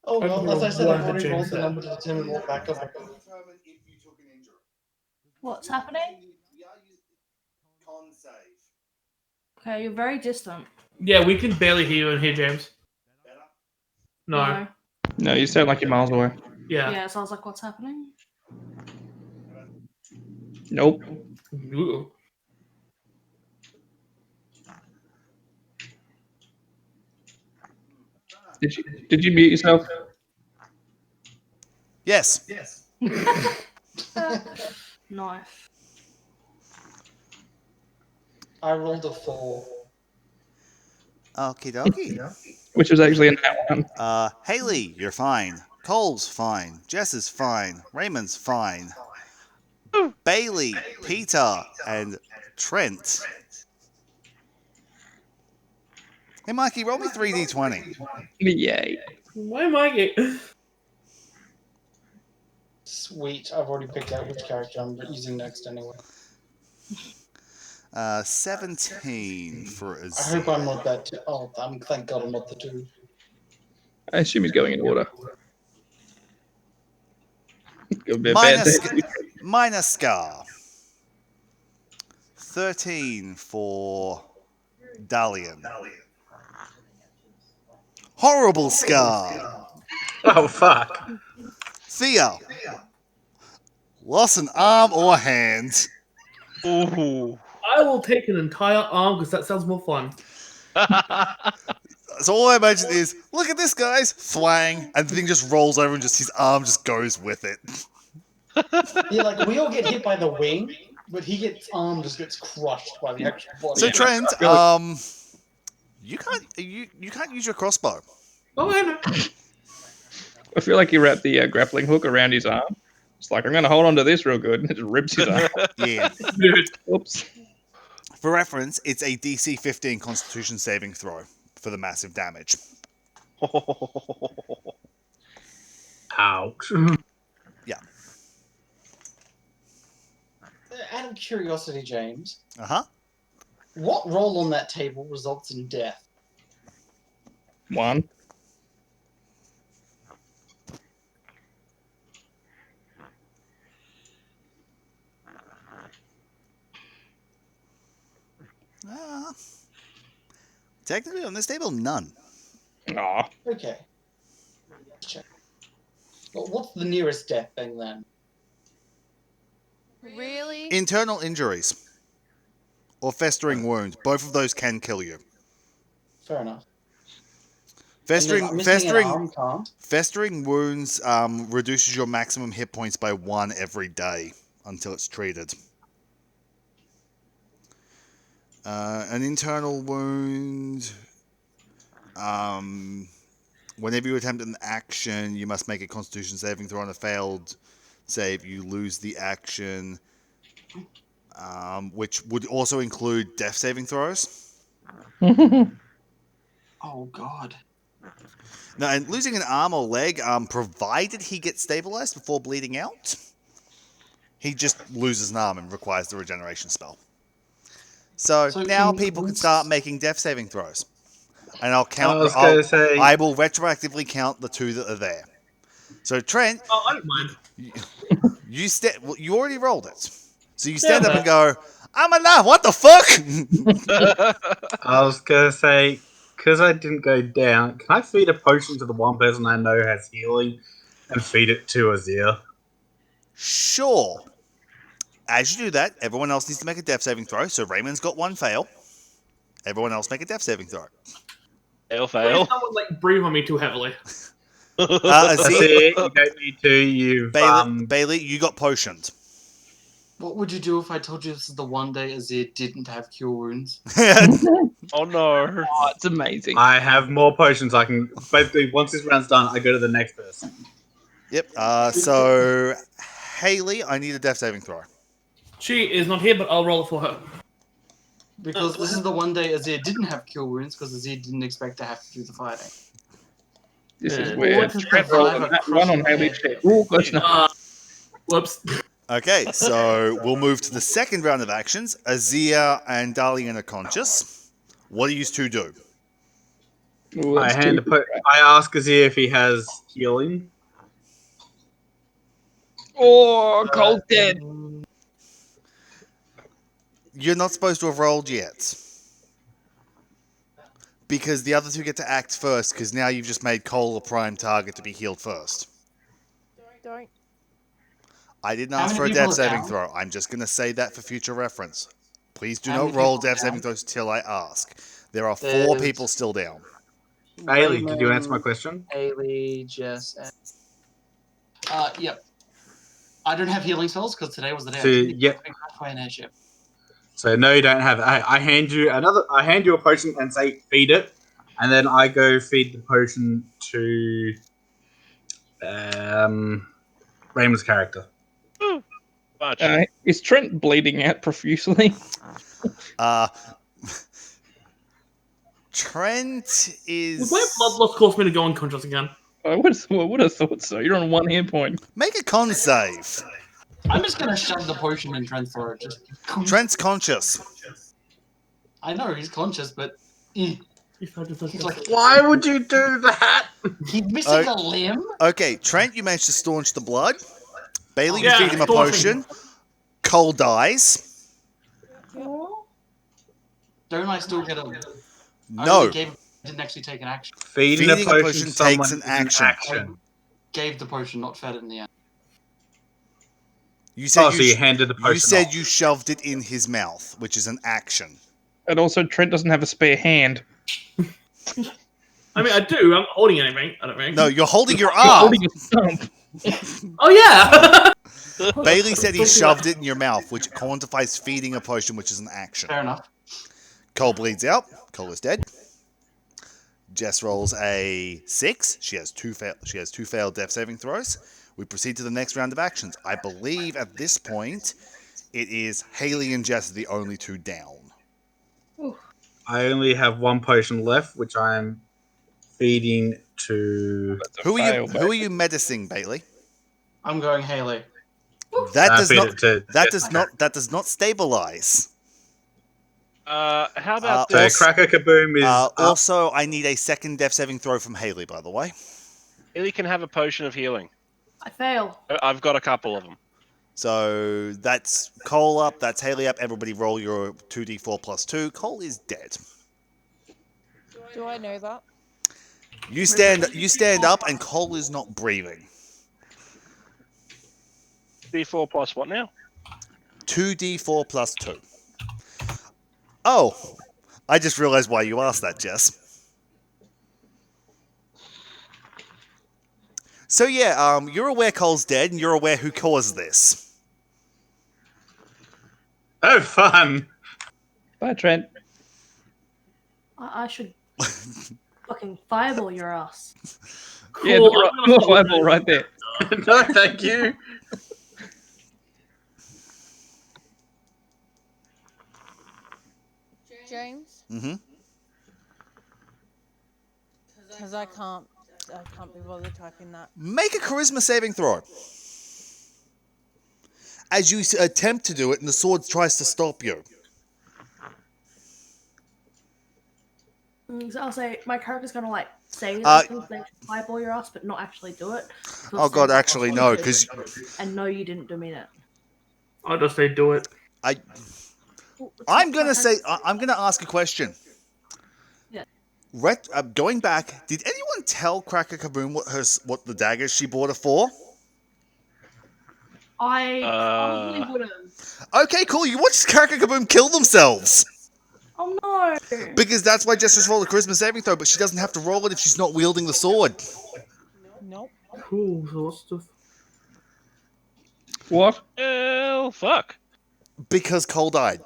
Oh I don't well, as I know said, what I've already James rolled the said. number to determine what backup. What's happening? con save. Okay, you're very distant. Yeah, we can barely hear you in here, James. Better? No. No, you sound like you're miles away. Yeah. Yeah, so I was like, what's happening? Nope. Ooh. Did you mute yourself? Yes. Nice. I rolled a 4. Okie dokie. Which was actually in that one. Haley, you're fine. Cole's fine. Jess is fine. Raymond's fine. Bailey, Peter, and Trent. Hey, Mikey, roll me 3d20. Yay. Why am I getting... Sweet. I've already picked out which character I'm using next anyway. 17 for I Azir. hope I'm not that. Thank God I'm not the 2. I assume he's going in order. Could be a bad day. Minus Scar. 13 for Dalian. Horrible Scar. Oh fuck! Thea. Lost an arm or hand. Ooh. I will take an entire arm because that sounds more fun. So all I imagine is, look at this, guys, flang, and the thing just rolls over and just his arm just goes with it. Yeah, like we all get hit by the wing, but his arm just gets crushed by the actual body. So Yeah. Trent, Really? you can't use your crossbow. Oh, I know. I feel like he wrapped the grappling hook around his arm. It's like, I'm going to hold on to this real good. And it just rips his arm. Yeah. Dude. Oops. For reference, it's a DC 15 Constitution saving throw for the massive damage. Ouch! Yeah. Out of curiosity, James, Uh-huh. what roll on that table results in death? 1. Technically, on this table, none. Aw. Okay. Check. Well, what's the nearest death thing then? Really? Internal injuries or festering wounds. Both of those can kill you. Fair enough. And then missing an arm can't. Festering wounds reduces your maximum hit points by 1 every day until it's treated. An internal wound. Whenever you attempt an action, you must make a Constitution saving throw. On a failed save, you lose the action, which would also include death saving throws. Oh God. No, and losing an arm or leg, provided he gets stabilized before bleeding out, he just loses an arm and requires the regeneration spell. So now people can start making death saving throws, and I'll count. I was gonna say- I will retroactively count the 2 that are there. So Trent, Oh, I don't mind. you already rolled it, so you stand up and go, "I'm alive! What the fuck?" I was gonna say, because I didn't go down, can I feed a potion to the one person I know has healing and feed it to Azir? Sure. As you do that, everyone else needs to make a death saving throw. So Raymond's got 1 fail. Everyone else make a death saving throw. Fail, Please fail. someone like breathe on me too heavily. Azir, you don't need to. You've Bailey, you got potioned. What would you do if I told you this is the one day Azir didn't have cure wounds? Oh no. Oh, it's amazing. I have more potions. I can basically once this round's done, I go to the next person. Yep. So Haley, I need a death saving throw. She is not here, but I'll roll for her. Because this is the one day Azir didn't have cure wounds because Azir didn't expect to have to do the fighting. This is Yeah. weird. What does Trent survive rolled a that one on crushing Haley's head? shit. Ooh, close enough. Whoops. Okay, so we'll move to the second round of actions. Azir and Dalian are conscious. What do you 2 do? Ooh, I that's too- I ask Azir if he has healing. Oh, Cole's dead. You're not supposed to have rolled yet. Because the other two get to act first, because now you've just made Cole a prime target to be healed first. Don't. I didn't How ask many for a people death are saving down? throw. I'm just going to say that for future reference. Please do How not many roll people are death saving down? throws till I ask. There are 4 There's- people still down. Bailey, did you answer my Raymond, question? Haley, Jess, and yep. I don't have healing spells because today was the day So, I didn't yep. pick up my an airship. So no, you don't have it. I hand you another. I hand you a potion and say feed it, and then I go feed the potion to Raymond's character. Woo. Much. Is Trent bleeding out profusely? Uh, Trent Would my blood is... loss cause me to go unconscious again? I would have thought so. You're on 1 hit point. Make a con save. I'm just gonna shove the potion in Trent's throat. Just Trent's conscious. I know he's conscious, but he's He's like Why would you do that? he's missing a limb. Okay, Trent, you managed to staunch the blood. Bailey, you Yeah, feed him a staunching. potion. Cole dies. Oh, Don't I still get a? I No. only gave, didn't actually take an action. Feeding Feeding a a potion potion to someone takes an is action. Gave the potion, not fed it in the end. You said Oh, so you handed the potion You said off. you shoved it in his mouth, which is an action. And also, Trent doesn't have a spare hand. I mean, I do. I'm not holding anything. I don't think. No, you're holding your You're arm. holding a stump. Oh yeah. Bailey said he shoved it in your mouth, which quantifies feeding a potion, which is an action. Fair enough. Cole bleeds out. Cole is dead. Jess rolls a 6. She has two failed death saving throws. We proceed to the next round of actions. I believe at this point it is Haley and Jess are the only 2 down. I only have 1 potion left, which I am feeding to. Who fail, are you medicing, Bailey? I'm going Haley. That does feed not it to that does not stabilize. How about So this? Cracker Kaboom is up. Also, I need a second death saving throw from Haley, by the way. Haley can have a potion of healing. I fail. I've got a couple of them. So that's Cole up, that's Haley up. Everybody roll your 2d4 plus 2. Cole is dead. Do I know that? You stand up and Cole is not breathing. D4 plus what now? 2d4 plus 2. Oh, I just realized why you asked that, Jess. So yeah, you're aware Cole's dead, and you're aware who caused this. Oh, fun! Bye, Trent. I should fucking fireball your ass. Yeah, Cool, do I'm gonna a fireball right there. No, thank you. James? Mm-hmm. Because I can't be bothered typing that. Make a charisma saving throw. As you attempt to do it, and the sword tries to stop you. So I'll say my character's gonna like say that they should fireball your ass, but not actually do it. Oh god, actually no, because and no, you didn't demean it. I'll just say do it. I'm gonna ask a question. Yeah. Going back, did anyone tell Cracker Kaboom what the daggers she bought her for? I probably would have. Okay, cool. You watched Cracker Kaboom kill themselves. Oh no! Because that's why Jess just rolled a charisma saving throw, but she doesn't have to roll it if she's not wielding the sword. Nope. Cool. So what's the? What? Oh, fuck. Because Cole died.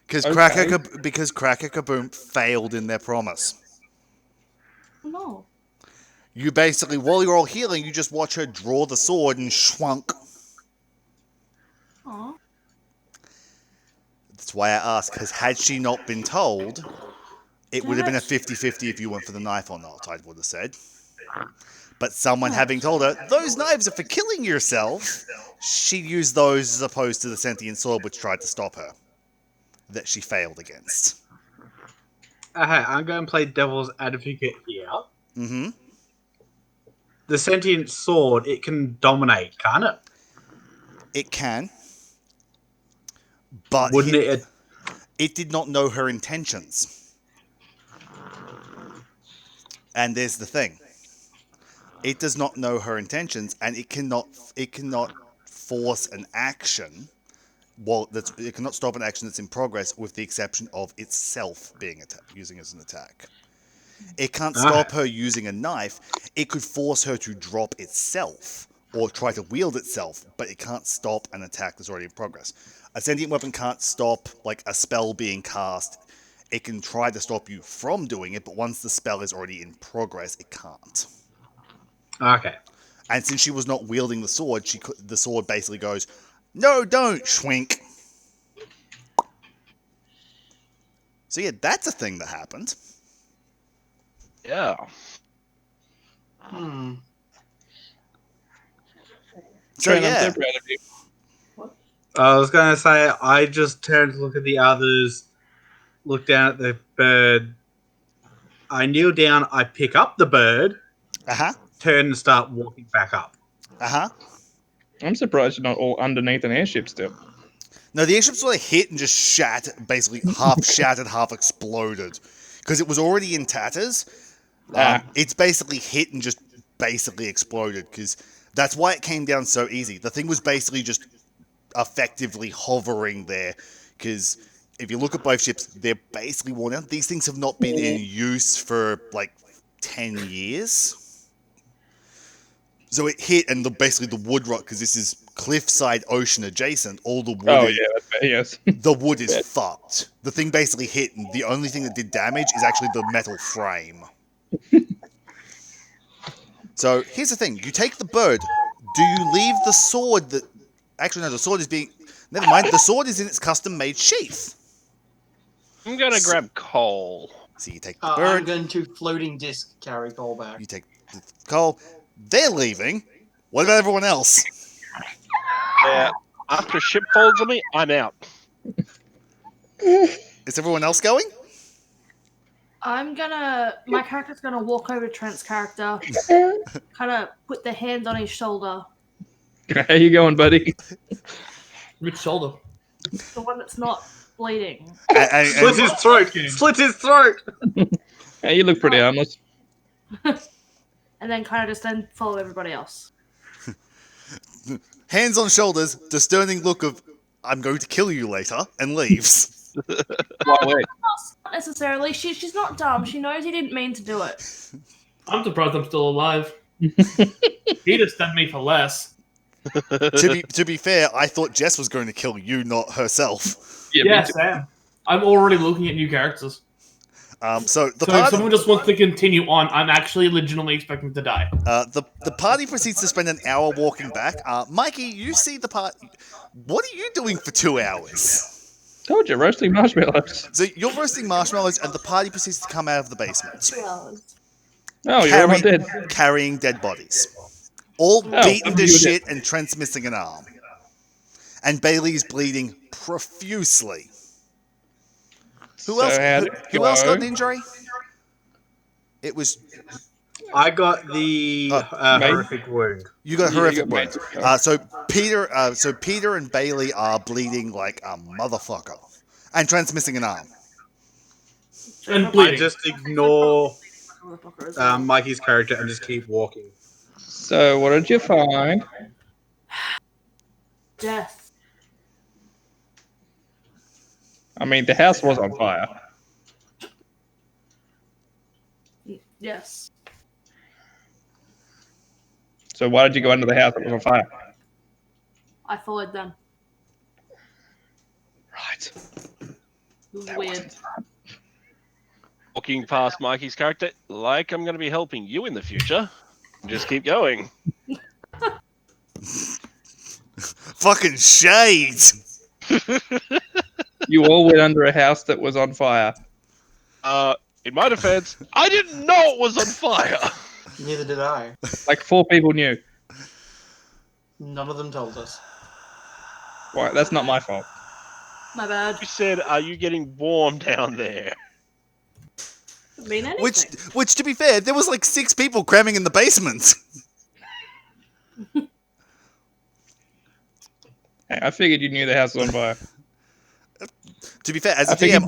Because Okay. Cracker Kaboom failed in their promise. No. You basically, while you're all healing, you just watch her draw the sword and shrunk. Aw. That's why I asked, because had she not been told, it would have been a 50-50 if you went for the knife or not, I would have said. But someone having told her, those knives are for killing yourself, she used those as opposed to the sentient sword which tried to stop her. That she failed against. Hey, I'm going to play devil's advocate here. Mm-hmm. The sentient sword, it can dominate, can't it? It can. But Wouldn't it? it did not know her intentions. And there's the thing. It does not know her intentions, and it cannot force an action. Well, it cannot stop an action that's in progress, with the exception of itself being using as an attack. It can't stop her using a knife. It could force her to drop itself or try to wield itself, but it can't stop an attack that's already in progress. A sentient weapon can't stop like a spell being cast. It can try to stop you from doing it, but once the spell is already in progress, it can't. Okay. And since she was not wielding the sword, the sword basically goes, "No, don't, schwink." So yeah, that's a thing that happened. Yeah. So Trent, I'm yeah, so proud of you. I was going to say, I just turned to look at the others, look down at the bird. I kneel down, I pick up the bird, turn and start walking back up. I'm surprised you're not all underneath an airship still. No, the airship sort of hit and just basically half shattered, half exploded. Because it was already in tatters. It's basically hit and just basically exploded, because that's why it came down so easy. The thing was basically just effectively hovering there, because if you look at both ships, they're basically worn out. These things have not been in use for like 10 years. So it hit, and basically the wood rot, because this is cliffside ocean adjacent, all the wood yes. the wood is fucked. The thing basically hit, and the only thing that did damage is actually the metal frame. So here's the thing: you take the bird. Do you leave the sword that? Actually, no. The sword is being. Never mind. The sword is in its custom-made sheath. I'm gonna grab coal. So you take the bird. I'm going to floating disc carry Cole back. You take the coal. They're leaving. What about everyone else? Yeah. After a ship folds on me, I'm out. Is everyone else going? My character's gonna walk over to Trent's character, kind of put their hands on his shoulder, How you going, buddy? Which shoulder? the one that's not bleeding. Slit his throat! Slit his throat! Hey, you look pretty harmless. And then kind of just then follow everybody else. Hands on shoulders, discerning look of "I'm going to kill you later," and leaves. Why wait? Not necessarily. She's not dumb. She knows he didn't mean to do it. I'm surprised I'm still alive. He just stabbed me for less. To be fair, I thought Jess was going to kill you, not herself. Yeah, Sam. I'm already looking at new characters. So if someone just wants to continue on, I'm actually legitimately expecting to die. The party proceeds to spend an hour walking back. Mikey, you see the party. What are you doing for 2 hours? Told you, roasting marshmallows. So you're roasting marshmallows, and the party proceeds to come out of the basement. 2 hours. Oh, you're all dead. Carrying dead bodies. All beaten to shit, and Trent's missing an arm. And Bailey's bleeding profusely. Who else got an injury? It was... I got the horrific wound. You got a horrific wound. So Peter and Bailey are bleeding like a motherfucker. And Trent's missing an arm. And bleeding. I just ignore Mikey's character and just keep walking. So, what did you find? Death. I mean, the house was on fire. Yes. So why did you go into the house that was on fire? I followed them. Right. It was weird. Walking past Mikey's character, like I'm going to be helping you in the future. Just keep going. Fucking shades! You all went under a house that was on fire. In my defense, I didn't know it was on fire. Neither did I. Like 4 people knew. None of them told us. Right, that's not my fault. My bad. You said, "Are you getting warm down there?" Could mean anything. Which, to be fair, there was like 6 people cramming in the basement. Hey, I figured you knew the house was on fire. To be fair, as I a think DM,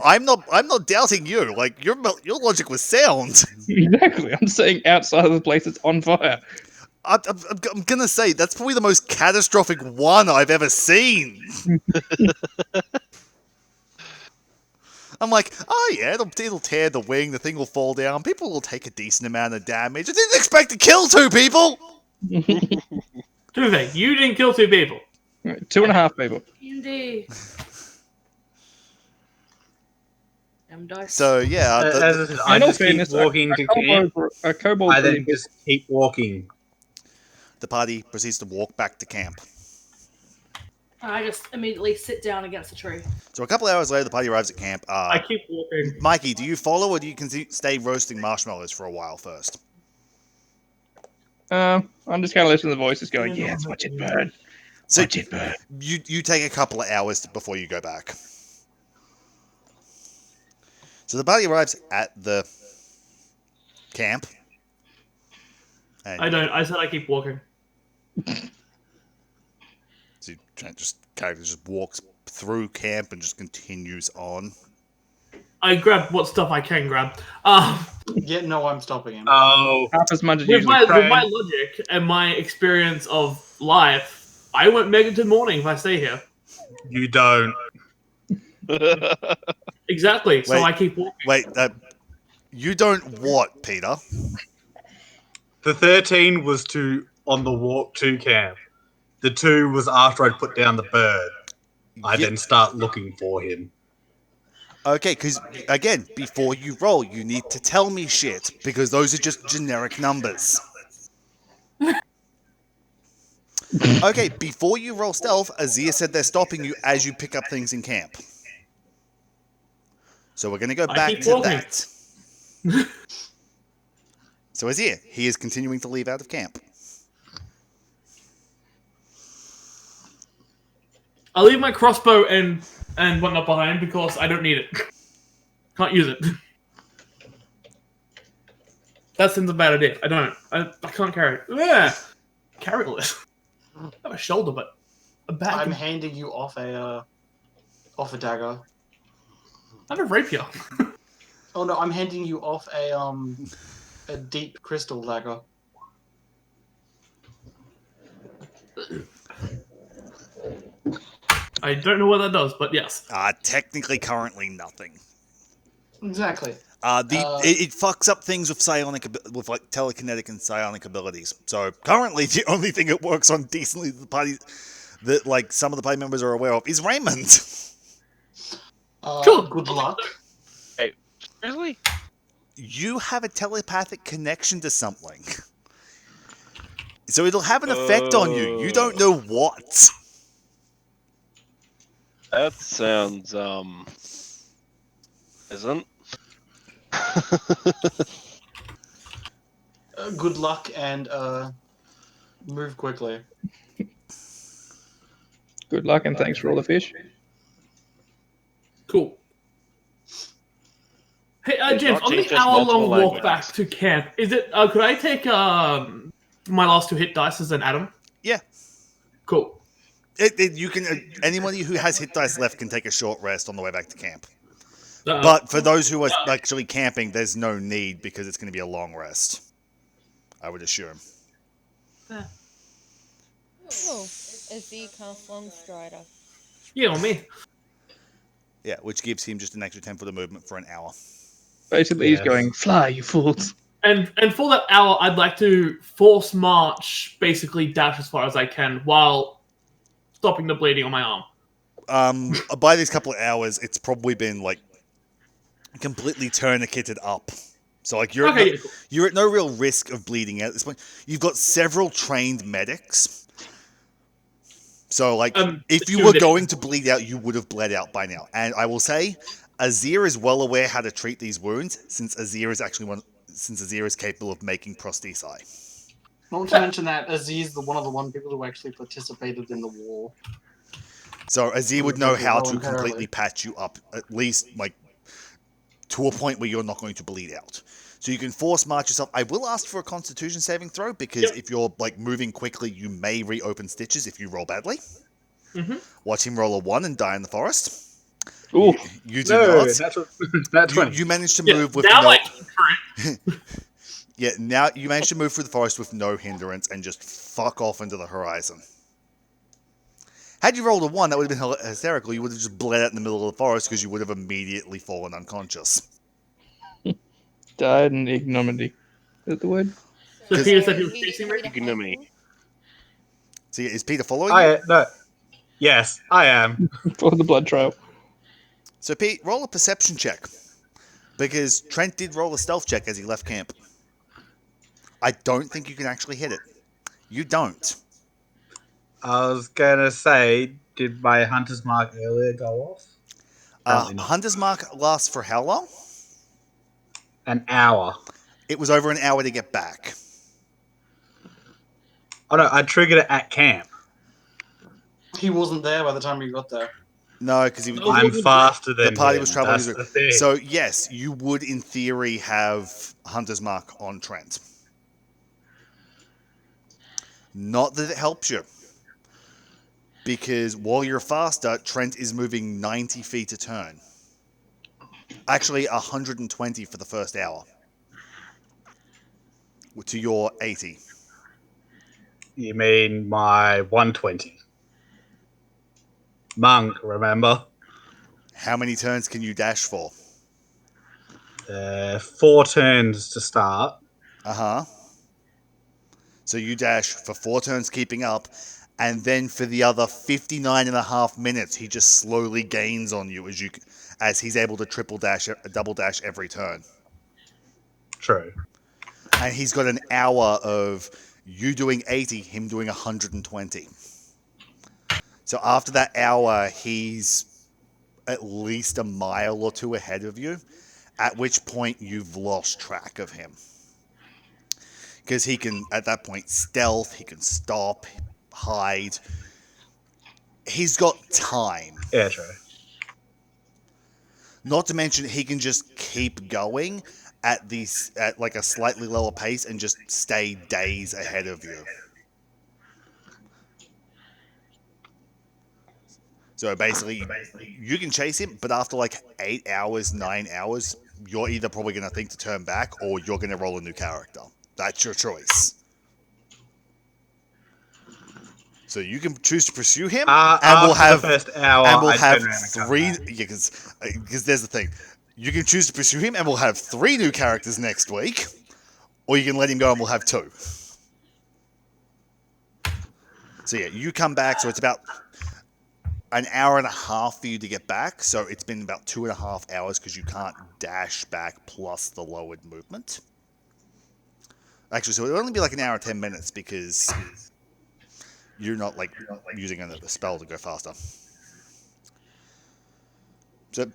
I'm not doubting you. Like your logic was sound. Exactly. I'm saying outside of the place it's on fire. I'm gonna say that's probably the most catastrophic one I've ever seen. I'm like, oh yeah, it'll tear the wing, the thing will fall down, people will take a decent amount of damage. I didn't expect to kill 2 people! To be fair, you didn't kill 2 people. 2.5 people. Indeed. Dice. So yeah, As I said, I In all just keep fairness, walking to camp. a kobold I really then big. just keep walking. the party proceeds to walk back to camp. I just immediately sit down against a tree. So a couple hours later, the party arrives at camp. I keep walking. Mikey, do you follow or do you stay roasting marshmallows for a while first? I'm just kind of listening to the voices going, yes, watch it burn. So Watch it burn. you take a couple of hours before you go back. So the party arrives at the camp. And I don't. I said I keep walking. so character just walks through camp and just continues on. I grab what stuff I can grab. Yeah, no, I'm stopping him. Oh, Half as much as With usually. my logic and my experience of life, I won't make it to morning if I stay here. you don't. Exactly. So Wait. I keep walking. Wait, you don't what, Peter? The 13 was on the walk to camp. The 2 was after I'd put down the bird. I Yeah. then start looking for him. Okay, because, again, before you roll, you need to tell me shit, because those are just generic numbers. Okay, before you roll stealth, Azir said they're stopping you as you pick up things in camp. So we're going to go I back keep to walking. that. So Azir, he is continuing to leave out of camp. I'll leave my crossbow and whatnot behind because I don't need it. Can't use it. That seems a bad idea. I don't. I can't carry it. Yeah. Carry all this. I have a shoulder, but a bag. I'm handing you off a dagger. I have a rapier. Oh no, I'm handing you off a deep crystal dagger. I don't know what that does, but yes. Technically, currently, nothing. Exactly. It fucks up things with with like telekinetic and psionic abilities. So currently, the only thing it works on decently that like some of the party members are aware of is Raymond. Cool. Good luck. Hey, seriously? You have a telepathic connection to something, so it'll have an effect on you. You don't know what. That sounds isn't. Good luck and move quickly. Good luck and thanks for all the fish. Cool. Hey, It's James, not on the just hour-long multiple walk languages. back to camp, is it? Could I take my last 2 hit dice as an Adam? Yeah. Cool. You can. Anybody who has hit dice left can take a short rest on the way back to camp. But For those who are actually camping, there's no need because it's going to be a long rest. I would assume. Oh, is he cast Long Strider? yeah, on me. Yeah, which gives him just an extra 10 foot of movement for an hour. Basically, Yes. he's going, fly, you fools. And for that hour, I'd like to force march, basically dash as far as I can while stopping the bleeding on my arm. By these couple of hours, it's probably been like completely tourniqueted up. So like you're Okay, yeah, cool. you're at no real risk of bleeding out at this point. You've got several trained medics. So like if you were going to bleed out, you would have bled out by now. And I will say, Azir is well aware how to treat these wounds since Azir is capable of making prosthesi. Not to mention that Aziz, one of the people who actually participated in the war. So Azir would know how to Voluntarily. completely patch you up, at least like to a point where you're not going to bleed out. So you can force march yourself. I will ask for a Constitution saving throw because if you're like moving quickly, you may reopen stitches if you roll badly. Mm-hmm. Watch him roll a 1 and die in the forest. Ooh, You do No, not. that's that's 20. You managed to Yeah, move with now no. I can crit. Yeah, now you managed to move through the forest with no hindrance and just fuck off into the horizon. Had you rolled a 1, that would have been hysterical. You would have just bled out in the middle of the forest because you would have immediately fallen unconscious. died in ignominy. Is that the word? So Because- Peter said he you was needed chasing me me. to Ignominy. hang? So yeah, is Peter following you? No. Yes, I am. Follow the blood trail. So Pete, roll a perception check. Because Trent did roll a stealth check as he left camp. I don't think you can actually hit it. You don't. I was gonna say, did my hunter's mark earlier go off? Apparently not. Hunter's Mark lasts for how long? An hour. It was over an hour to get back. Oh no, I triggered it at camp. He wasn't there by the time you got there. No, because he No, was. I'm faster The than party him. was traveling. That's the thing. So yes, you would in theory have Hunter's Mark on Trent. Not that it helps you. Because while you're faster, Trent is moving 90 feet a turn. Actually, 120 for the first hour. To your 80. You mean my 120? Monk, remember? How many turns can you dash for? 4 turns to start. Uh-huh. So you dash for 4 turns keeping up, and then for the other 59 and a half minutes, he just slowly gains on you as he's able to double dash every turn. True. And he's got an hour of you doing 80, him doing 120. So after that hour, he's at least a mile or two ahead of you, at which point you've lost track of him. Because he can, at that point, stealth, he can stop, hide. He's got time. Yeah, true. Not to mention, he can just keep going at like a slightly lower pace and just stay days ahead of you. So basically, you can chase him, but after like 8 hours, 9 hours, you're either probably going to think to turn back or you're going to roll a new character. That's your choice. So you can choose to pursue him, and we'll after have the first hour, and we'll I have turn around and come 3. back. Yeah, because there's the thing, you can choose to pursue him, and we'll have 3 new characters next week, or you can let him go, and we'll have 2. So yeah, you come back. So it's about an hour and a half for you to get back. So it's been about 2.5 hours because you can't dash back plus the lowered movement. Actually, so it'll only be like an hour and 10 minutes because you're not like using a spell to go faster. So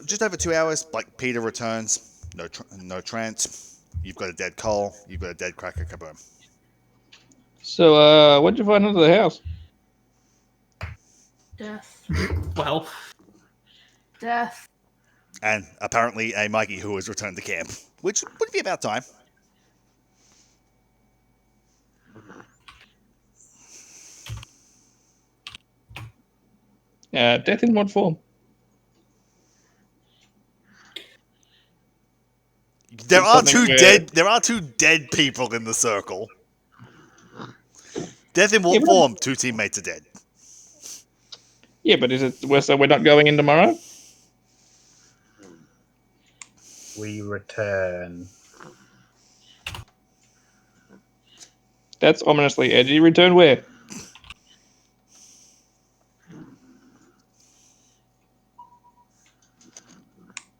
just over 2 hours. Like Peter returns, no Trent. You've got a dead Cole. You've got a dead Cracker Kaboom. So, what'd you find under the house? Death. Well, Death. And apparently a Mikey who has returned to camp, which would be about time. Death in what form? There are something two where- dead. There are 2 dead people in the circle. Death in what Yeah, but- form? 2 teammates are dead. Yeah, but is it so we're not going in tomorrow? We return. That's ominously edgy. Return where?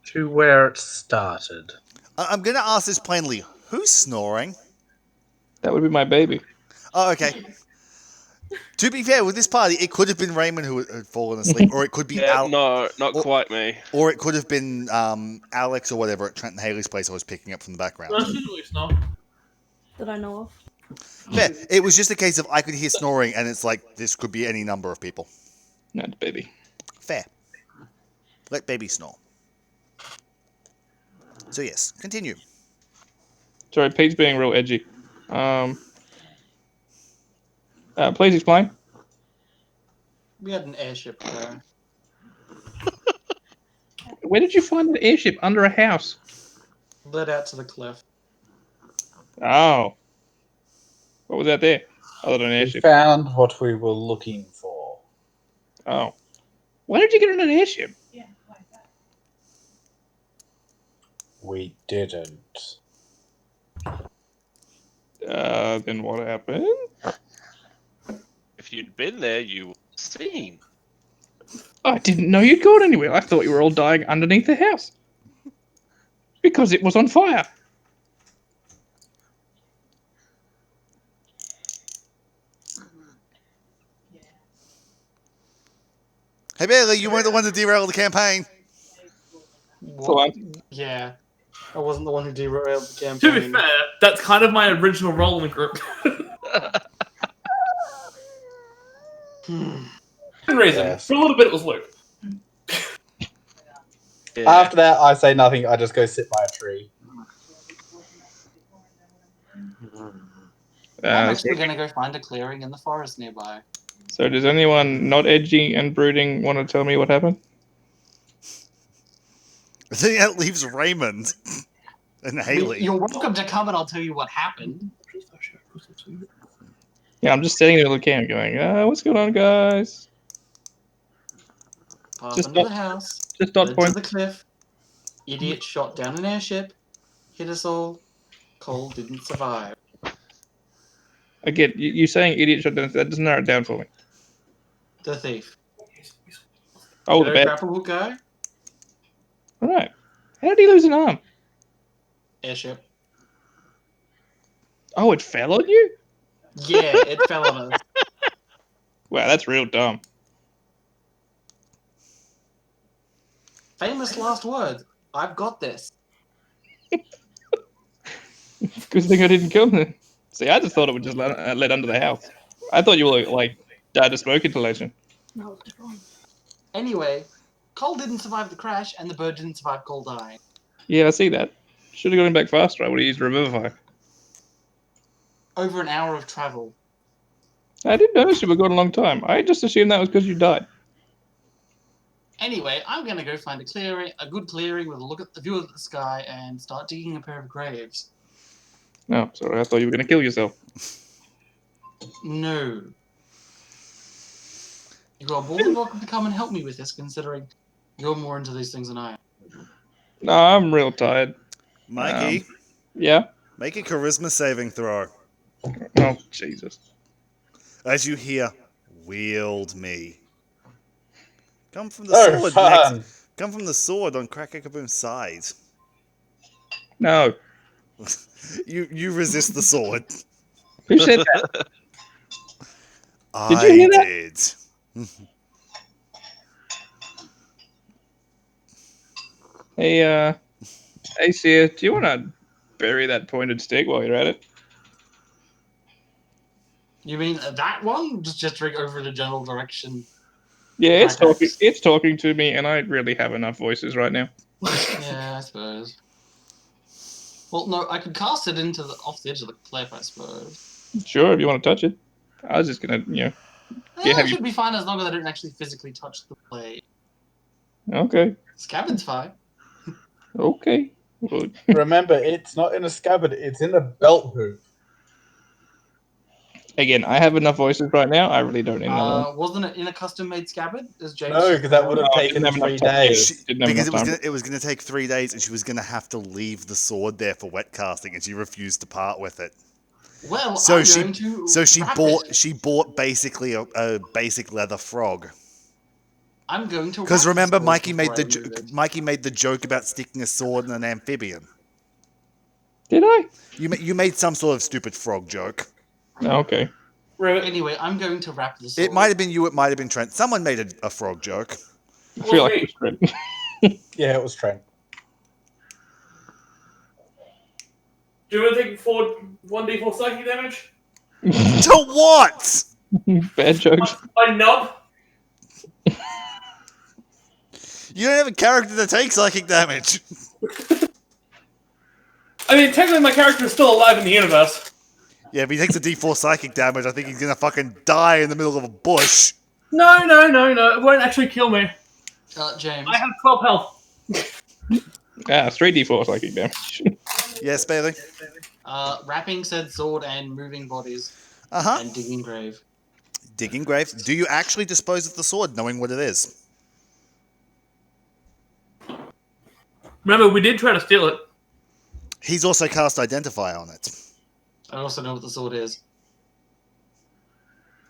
To where it started. I'm going to ask this plainly. Who's snoring? That would be my baby. Oh, okay. To be fair, with this party, it could have been Raymond who had fallen asleep, or it could be Yeah, no, not quite me. or it could have been Alex or whatever at Trent and Haley's place I was picking up from the background. certainly not. That I know of. Fair. It was just a case of I could hear snoring, and it's like this could be any number of people. No, it's baby. Fair. Let baby snore. So yes, continue. Sorry, Pete's being real edgy. Please explain. We had an airship there. Where did you find an airship under a house? Led out to the cliff. Oh. What was out there? Other than an We airship. found what we were looking for. Oh. Why did you get in an airship? We didn't. Then what happened? If you'd been there, you would have seen. I didn't know you'd gone anywhere. I thought you were all dying underneath the house. Because it was on fire. Hey, Bailey, you weren't the one to derail the campaign. What? Yeah. I wasn't the one who derailed the To campaign. be fair, that's kind of my original role in the group. Reason. Yes. For a little bit, it was Luke. Yeah. After that, I say nothing. I just go sit by a tree. I'm actually going to go find a clearing in the forest nearby. So does anyone not edgy and brooding want to tell me what happened? I think that leaves Raymond and Haley. You're welcome to come and I'll tell you what happened. Yeah, I'm just sitting there with the camera going, what's going on, guys? Path Just under not- the house, Just dot led to point. the cliff. Idiot shot down an airship, hit us all. Cole didn't survive. Again, you saying idiot shot down, that doesn't narrow it down for me. The thief. Oh, You the know, bad. grapple hook guy? Alright. How did he lose an arm? Airship. Oh, it fell on you? Yeah, it fell on us. Wow, that's real dumb. Famous last words. I've got this. Good thing I didn't come then. See, I just thought it would just let under the house. I thought you were like died of smoke inhalation. No, it's different. Anyway, Cole didn't survive the crash and the bird didn't survive Cole dying. Yeah, I see that. Should have got him back faster. I would have used Revivify. Over an hour of travel. I didn't notice you were gone a long time. I just assumed that was because you died. Anyway, I'm gonna go find a good clearing with a look at the view of the sky and start digging a pair of graves. No, sorry, I thought you were going to kill yourself. No. You are more than welcome to come and help me with this, considering you're more into these things than I am. No, I'm real tired. Mikey, Yeah? make a charisma saving throw. Oh, Jesus. As you hear, wield me. Come from the Oh, sword fun. next. Come from the sword on Crack-a-Kaboom's side. No. You resist the sword. Who said that? I you hear that? did. Hey, Sia, do you want to bury that pointed stick while you're at it? You mean that one? Just gesturing over in a general direction. Yeah, it's Okay. talking. It's talking to me, and I really have enough voices right now. Yeah, I suppose. Well, no, I could cast it off the edge of the cliff, I suppose. Sure, if you want to touch it. I was just gonna, Yeah, Yeah, have it you- should be fine as long as I don't actually physically touch the blade. Okay, Scabbard's fine. okay. Well, Remember, it's not in a scabbard, it's in a belt hoop. again, I have enough voices right now. I really don't need another one. Wasn't it in a custom-made scabbard? As James No, because that would have No, I taken didn't have 3 enough time. days. Didn't have Because enough time. it was gonna take 3 days, and she was gonna have to leave the sword there for wet casting, and she refused to part with it. Well, So I'm she going to so she wrap bought it. she bought basically a basic leather frog. I'm going to Because wrap remember, the sword Mikey before made I remove it. Mikey made the joke about sticking a sword in an amphibian. Did I? You made some sort of stupid frog joke. No, okay. Anyway, I'm going to wrap the sword. It might have been you. It might have been Trent. Someone made a frog joke. I feel like it was Trent. Yeah, it was Trent. Do you want to take forward 1d4 psychic damage? To what? Bad jokes. I nub. You don't have a character that takes psychic damage. I mean, technically my character is still alive in the universe. Yeah, if he takes a D4 psychic damage, I think he's gonna fucking die in the middle of a bush. No. It won't actually kill me. James. I have 12 health. It's 3d4 psychic damage. Yes, Bailey. Wrapping said sword and moving bodies Uh-huh. and digging grave. Digging graves. Do you actually dispose of the sword, knowing what it is? Remember, we did try to steal it. He's also cast Identify on it. I also know what the sword is.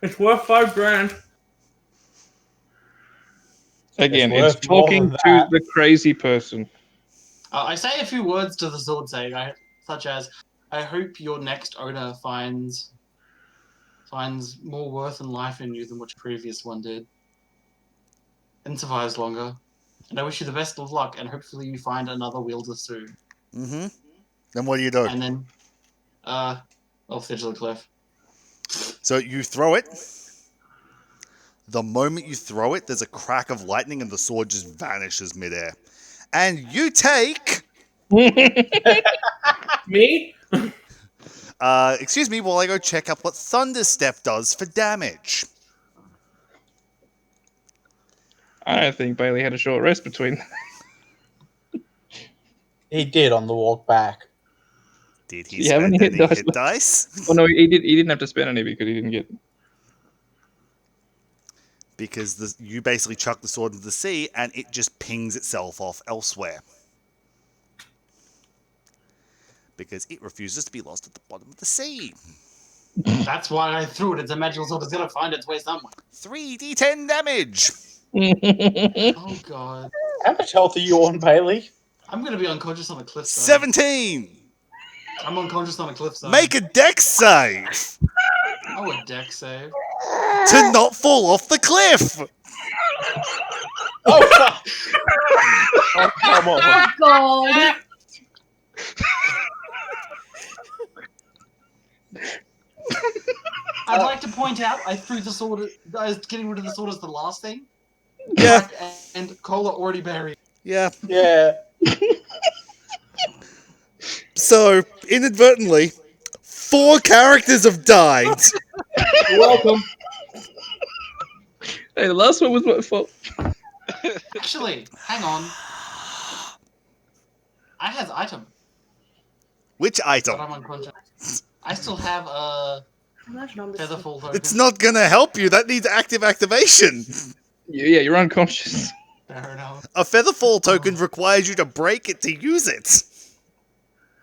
It's worth $5,000. Again, It's it's worth more talking than to that. the crazy person. I say a few words to the sword, saying, such as, "I hope your next owner finds more worth and life in you than what your previous one did, and survives longer. And I wish you the best of luck, and hopefully you find another wielder soon." Mm-hmm. Then what do you do? And then, off the edge of the cliff. So you throw it. The moment you throw it, there's a crack of lightning and the sword just vanishes midair. And you take... Me? excuse me while I go check up what Thunderstep does for damage. I don't think Bailey had a short rest between. He did on the walk back. Did he Do you have spend any hit any dice hit left? dice? Oh no, he didn't have to spend any because he didn't get. Because you basically chuck the sword into the sea and it just pings itself off elsewhere. Because it refuses to be lost at the bottom of the sea. That's why I threw it. It's a magical sword. It's gonna find its way somewhere. 3d10 damage. Oh god. How much health are you on, Bailey? I'm gonna be unconscious on a cliffside. 17. I'm unconscious on a cliffside. Make a dex save Oh, a deck save. to not fall off the cliff. Oh, fuck! Oh come on! Oh god. I'd like to point out I threw the sword. I was getting rid of the sword as the last thing. Yeah, And Cola already buried. yeah. Yeah. So, inadvertently, 4 characters have died. You're welcome. Hey, the last one was my fault. Actually, hang on. I have item, Which but item? I'm unconscious. I still have a Imagine I'm feather just fall token. It's not gonna help you. That needs active activation. Yeah, you're unconscious. Fair enough. A featherfall token requires you to break it to use it.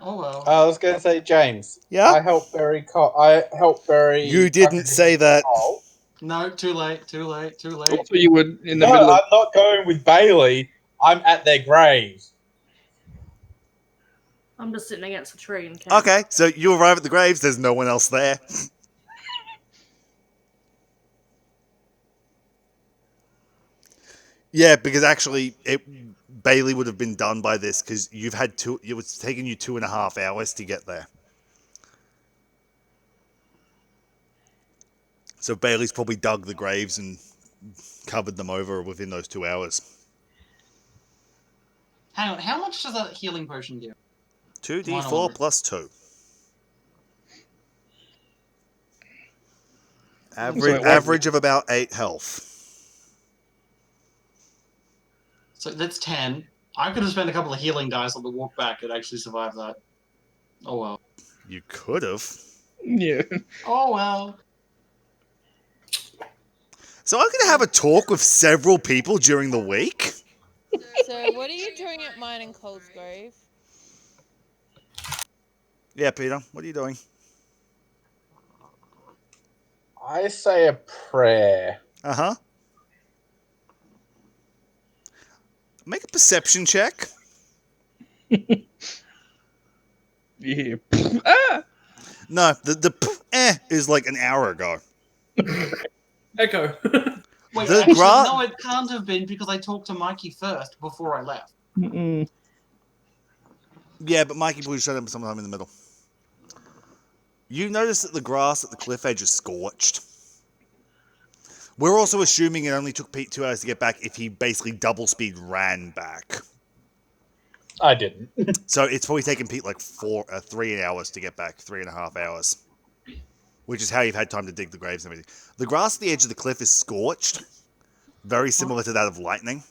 Oh well. I was going to say, James. Yeah? I helped bury. I helped bury. You didn't say that. Cole. No, too late. Too late. Too late. Also, you were in the No, middle of. I'm not going with Bailey. I'm at their grave. I'm just sitting against a tree and Okay, so you arrive at the graves, there's no one else there. Yeah, because actually, Bailey would have been done by this because you've had it was taking you 2.5 hours to get there. So Bailey's probably dug the graves and covered them over within those 2 hours. Hang on. How much does a healing potion give? 2d4 plus 2. Average of about 8 health. So that's 10. I could have spent a couple of healing dice on the walk back and actually survived that. Oh well. You could have. Yeah. Oh well. So I'm going to have a talk with several people during the week. So, what are you doing at mine and Cole's grave? Yeah, Peter, what are you doing? I say a prayer. Uh-huh. Make a perception check. Yeah. Ah! No, the is like an hour ago. Echo. Wait, The actually, gra- no, it can't have been because I talked to Mikey first before I left. Mm-mm. Yeah, but Mikey probably showed up sometime in the middle. You notice that the grass at the cliff edge is scorched. We're also assuming it only took Pete 2 hours to get back if he basically double speed ran back. I didn't. So it's probably taken Pete like 3 hours to get back, 3.5 hours. Which is how you've had time to dig the graves and everything. The grass at the edge of the cliff is scorched, very similar to that of lightning.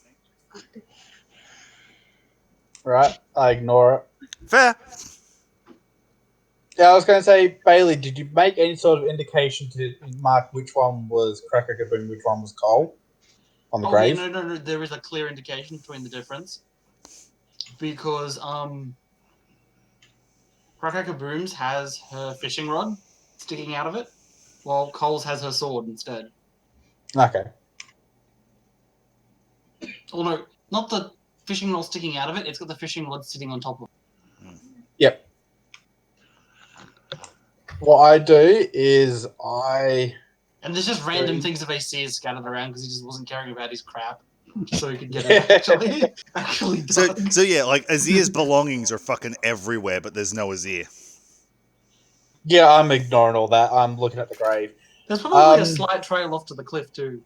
Right, I ignore it. Fair. Yeah, I was going to say, Bailey, did you make any sort of indication to mark which one was Cracker Kaboom, which one was Cole on the Oh yeah, grave? no. There is a clear indication between the difference because Cracker Booms has her fishing rod sticking out of it, while Cole's has her sword instead. Okay. Oh no, not the fishing rod sticking out of it. It's got the fishing rod sitting on top of it. Yep. What I do is I... And there's just random Three. things of ACs scattered around because he just wasn't caring about his crap, just so he could get it actually done. So yeah, like Azir's belongings are fucking everywhere, but there's no Azir. Yeah, I'm ignoring all that. I'm looking at the grave. There's probably a slight trail off to the cliff too.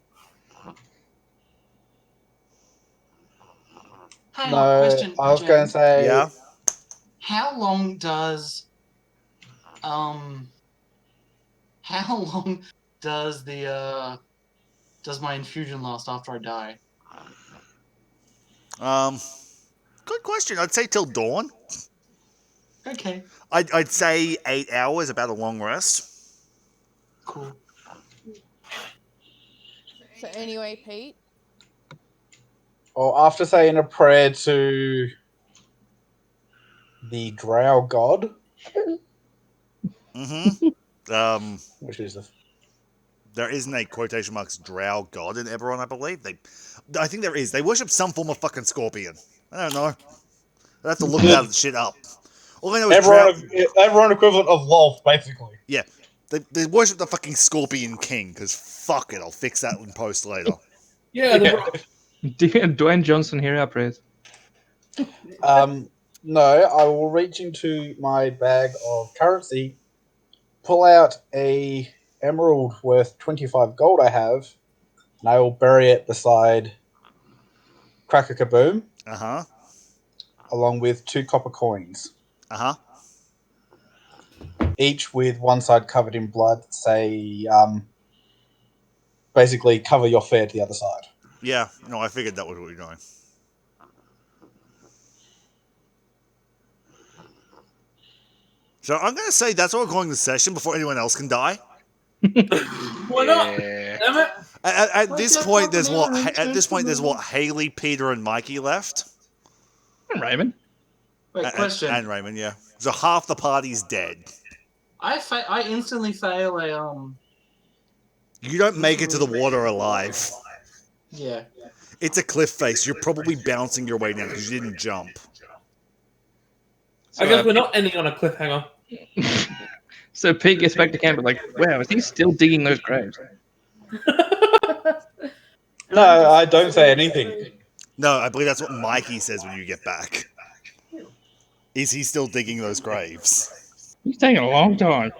Hang on, No, question, I was going to say... Yeah. How long does does my infusion last after I die? Good question. I'd say till dawn. Okay, I'd say 8 hours, about a long rest. cool. So anyway, Pete. Or after saying a prayer to the Drow god, Mm-hmm. which is the... There isn't a quotation marks drow god in Eberron, I believe. I think there is. They worship some form of fucking scorpion. I don't know. I have to look that shit up. All I know is everyone equivalent of Lolth, basically. Yeah, they worship the fucking Scorpion King, because fuck it, I'll fix that in post later. Yeah, Dwayne Johnson here, our prayers. No, I will reach into my bag of currency, pull out a emerald worth 25 gold I have, and I will bury it beside Cracker Kaboom, Uh-huh. along with 2 copper coins, Uh-huh. each with one side covered in blood, say, basically cover your fare to the other side. Yeah, no, I figured that was what you're doing. So I'm going to say that's what we're calling the session before anyone else can die. Why not? Yeah. Damn it. At this point, there's what Haley, Peter, and Mikey left, And Raymond. Wait, question. and Raymond. Yeah, so half the party's dead. I instantly fail a You don't make it to the water alive. Yeah. It's a cliff face. You're probably bouncing your way down because you didn't jump. I guess we're not ending on a cliffhanger. So Pete gets back to camp and like, wow, is he still digging those graves? No, I don't say anything. No, I believe that's what Mikey says when you get back. Is he still digging those graves? He's taking a long time.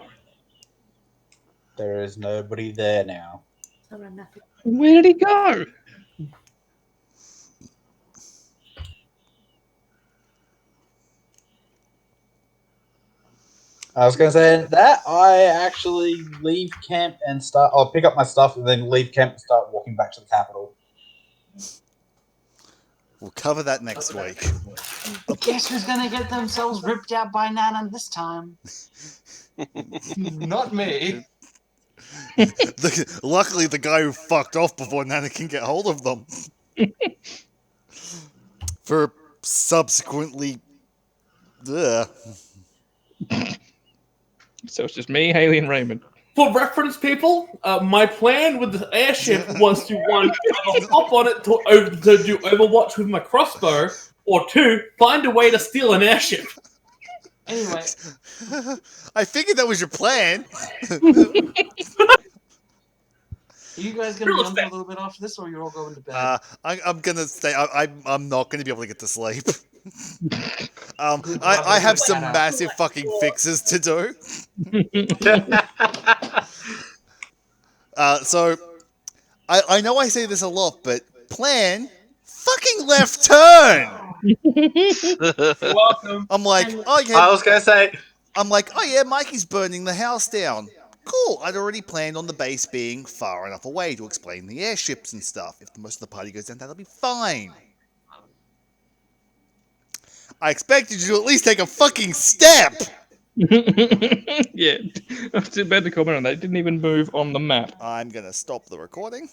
There is nobody there now. Where did he go? I was going to say that I actually leave camp and start. I'll pick up my stuff and then leave camp and start walking back to the capital. We'll cover that next week. Guess who's gonna get themselves ripped out by Nana this time? Not me. Luckily, the guy who fucked off before Nana can get hold of them. For subsequently... Ugh. So it's just me, Haley, and Raymond. For reference, people, my plan with the airship was to one, hop on it to do Overwatch with my crossbow, or 2, find a way to steal an airship. Anyway, I figured that was your plan. are you guys gonna be on for a little bit after this, or you're all going to bed? I'm gonna stay. I'm not gonna be able to get to sleep. I have some massive fucking fixes to do. So I know I say this a lot, but plan fucking left turn. Welcome. I'm like, oh yeah. I was going to say, I'm like, oh yeah, Mikey's burning the house down. Cool. I'd already planned on the base being far enough away to explain the airships and stuff. If most of the party goes down, that'll be fine. I expected you to at least take a fucking step. Yeah, it's too bad to comment on that. It didn't even move on the map. I'm gonna stop the recording.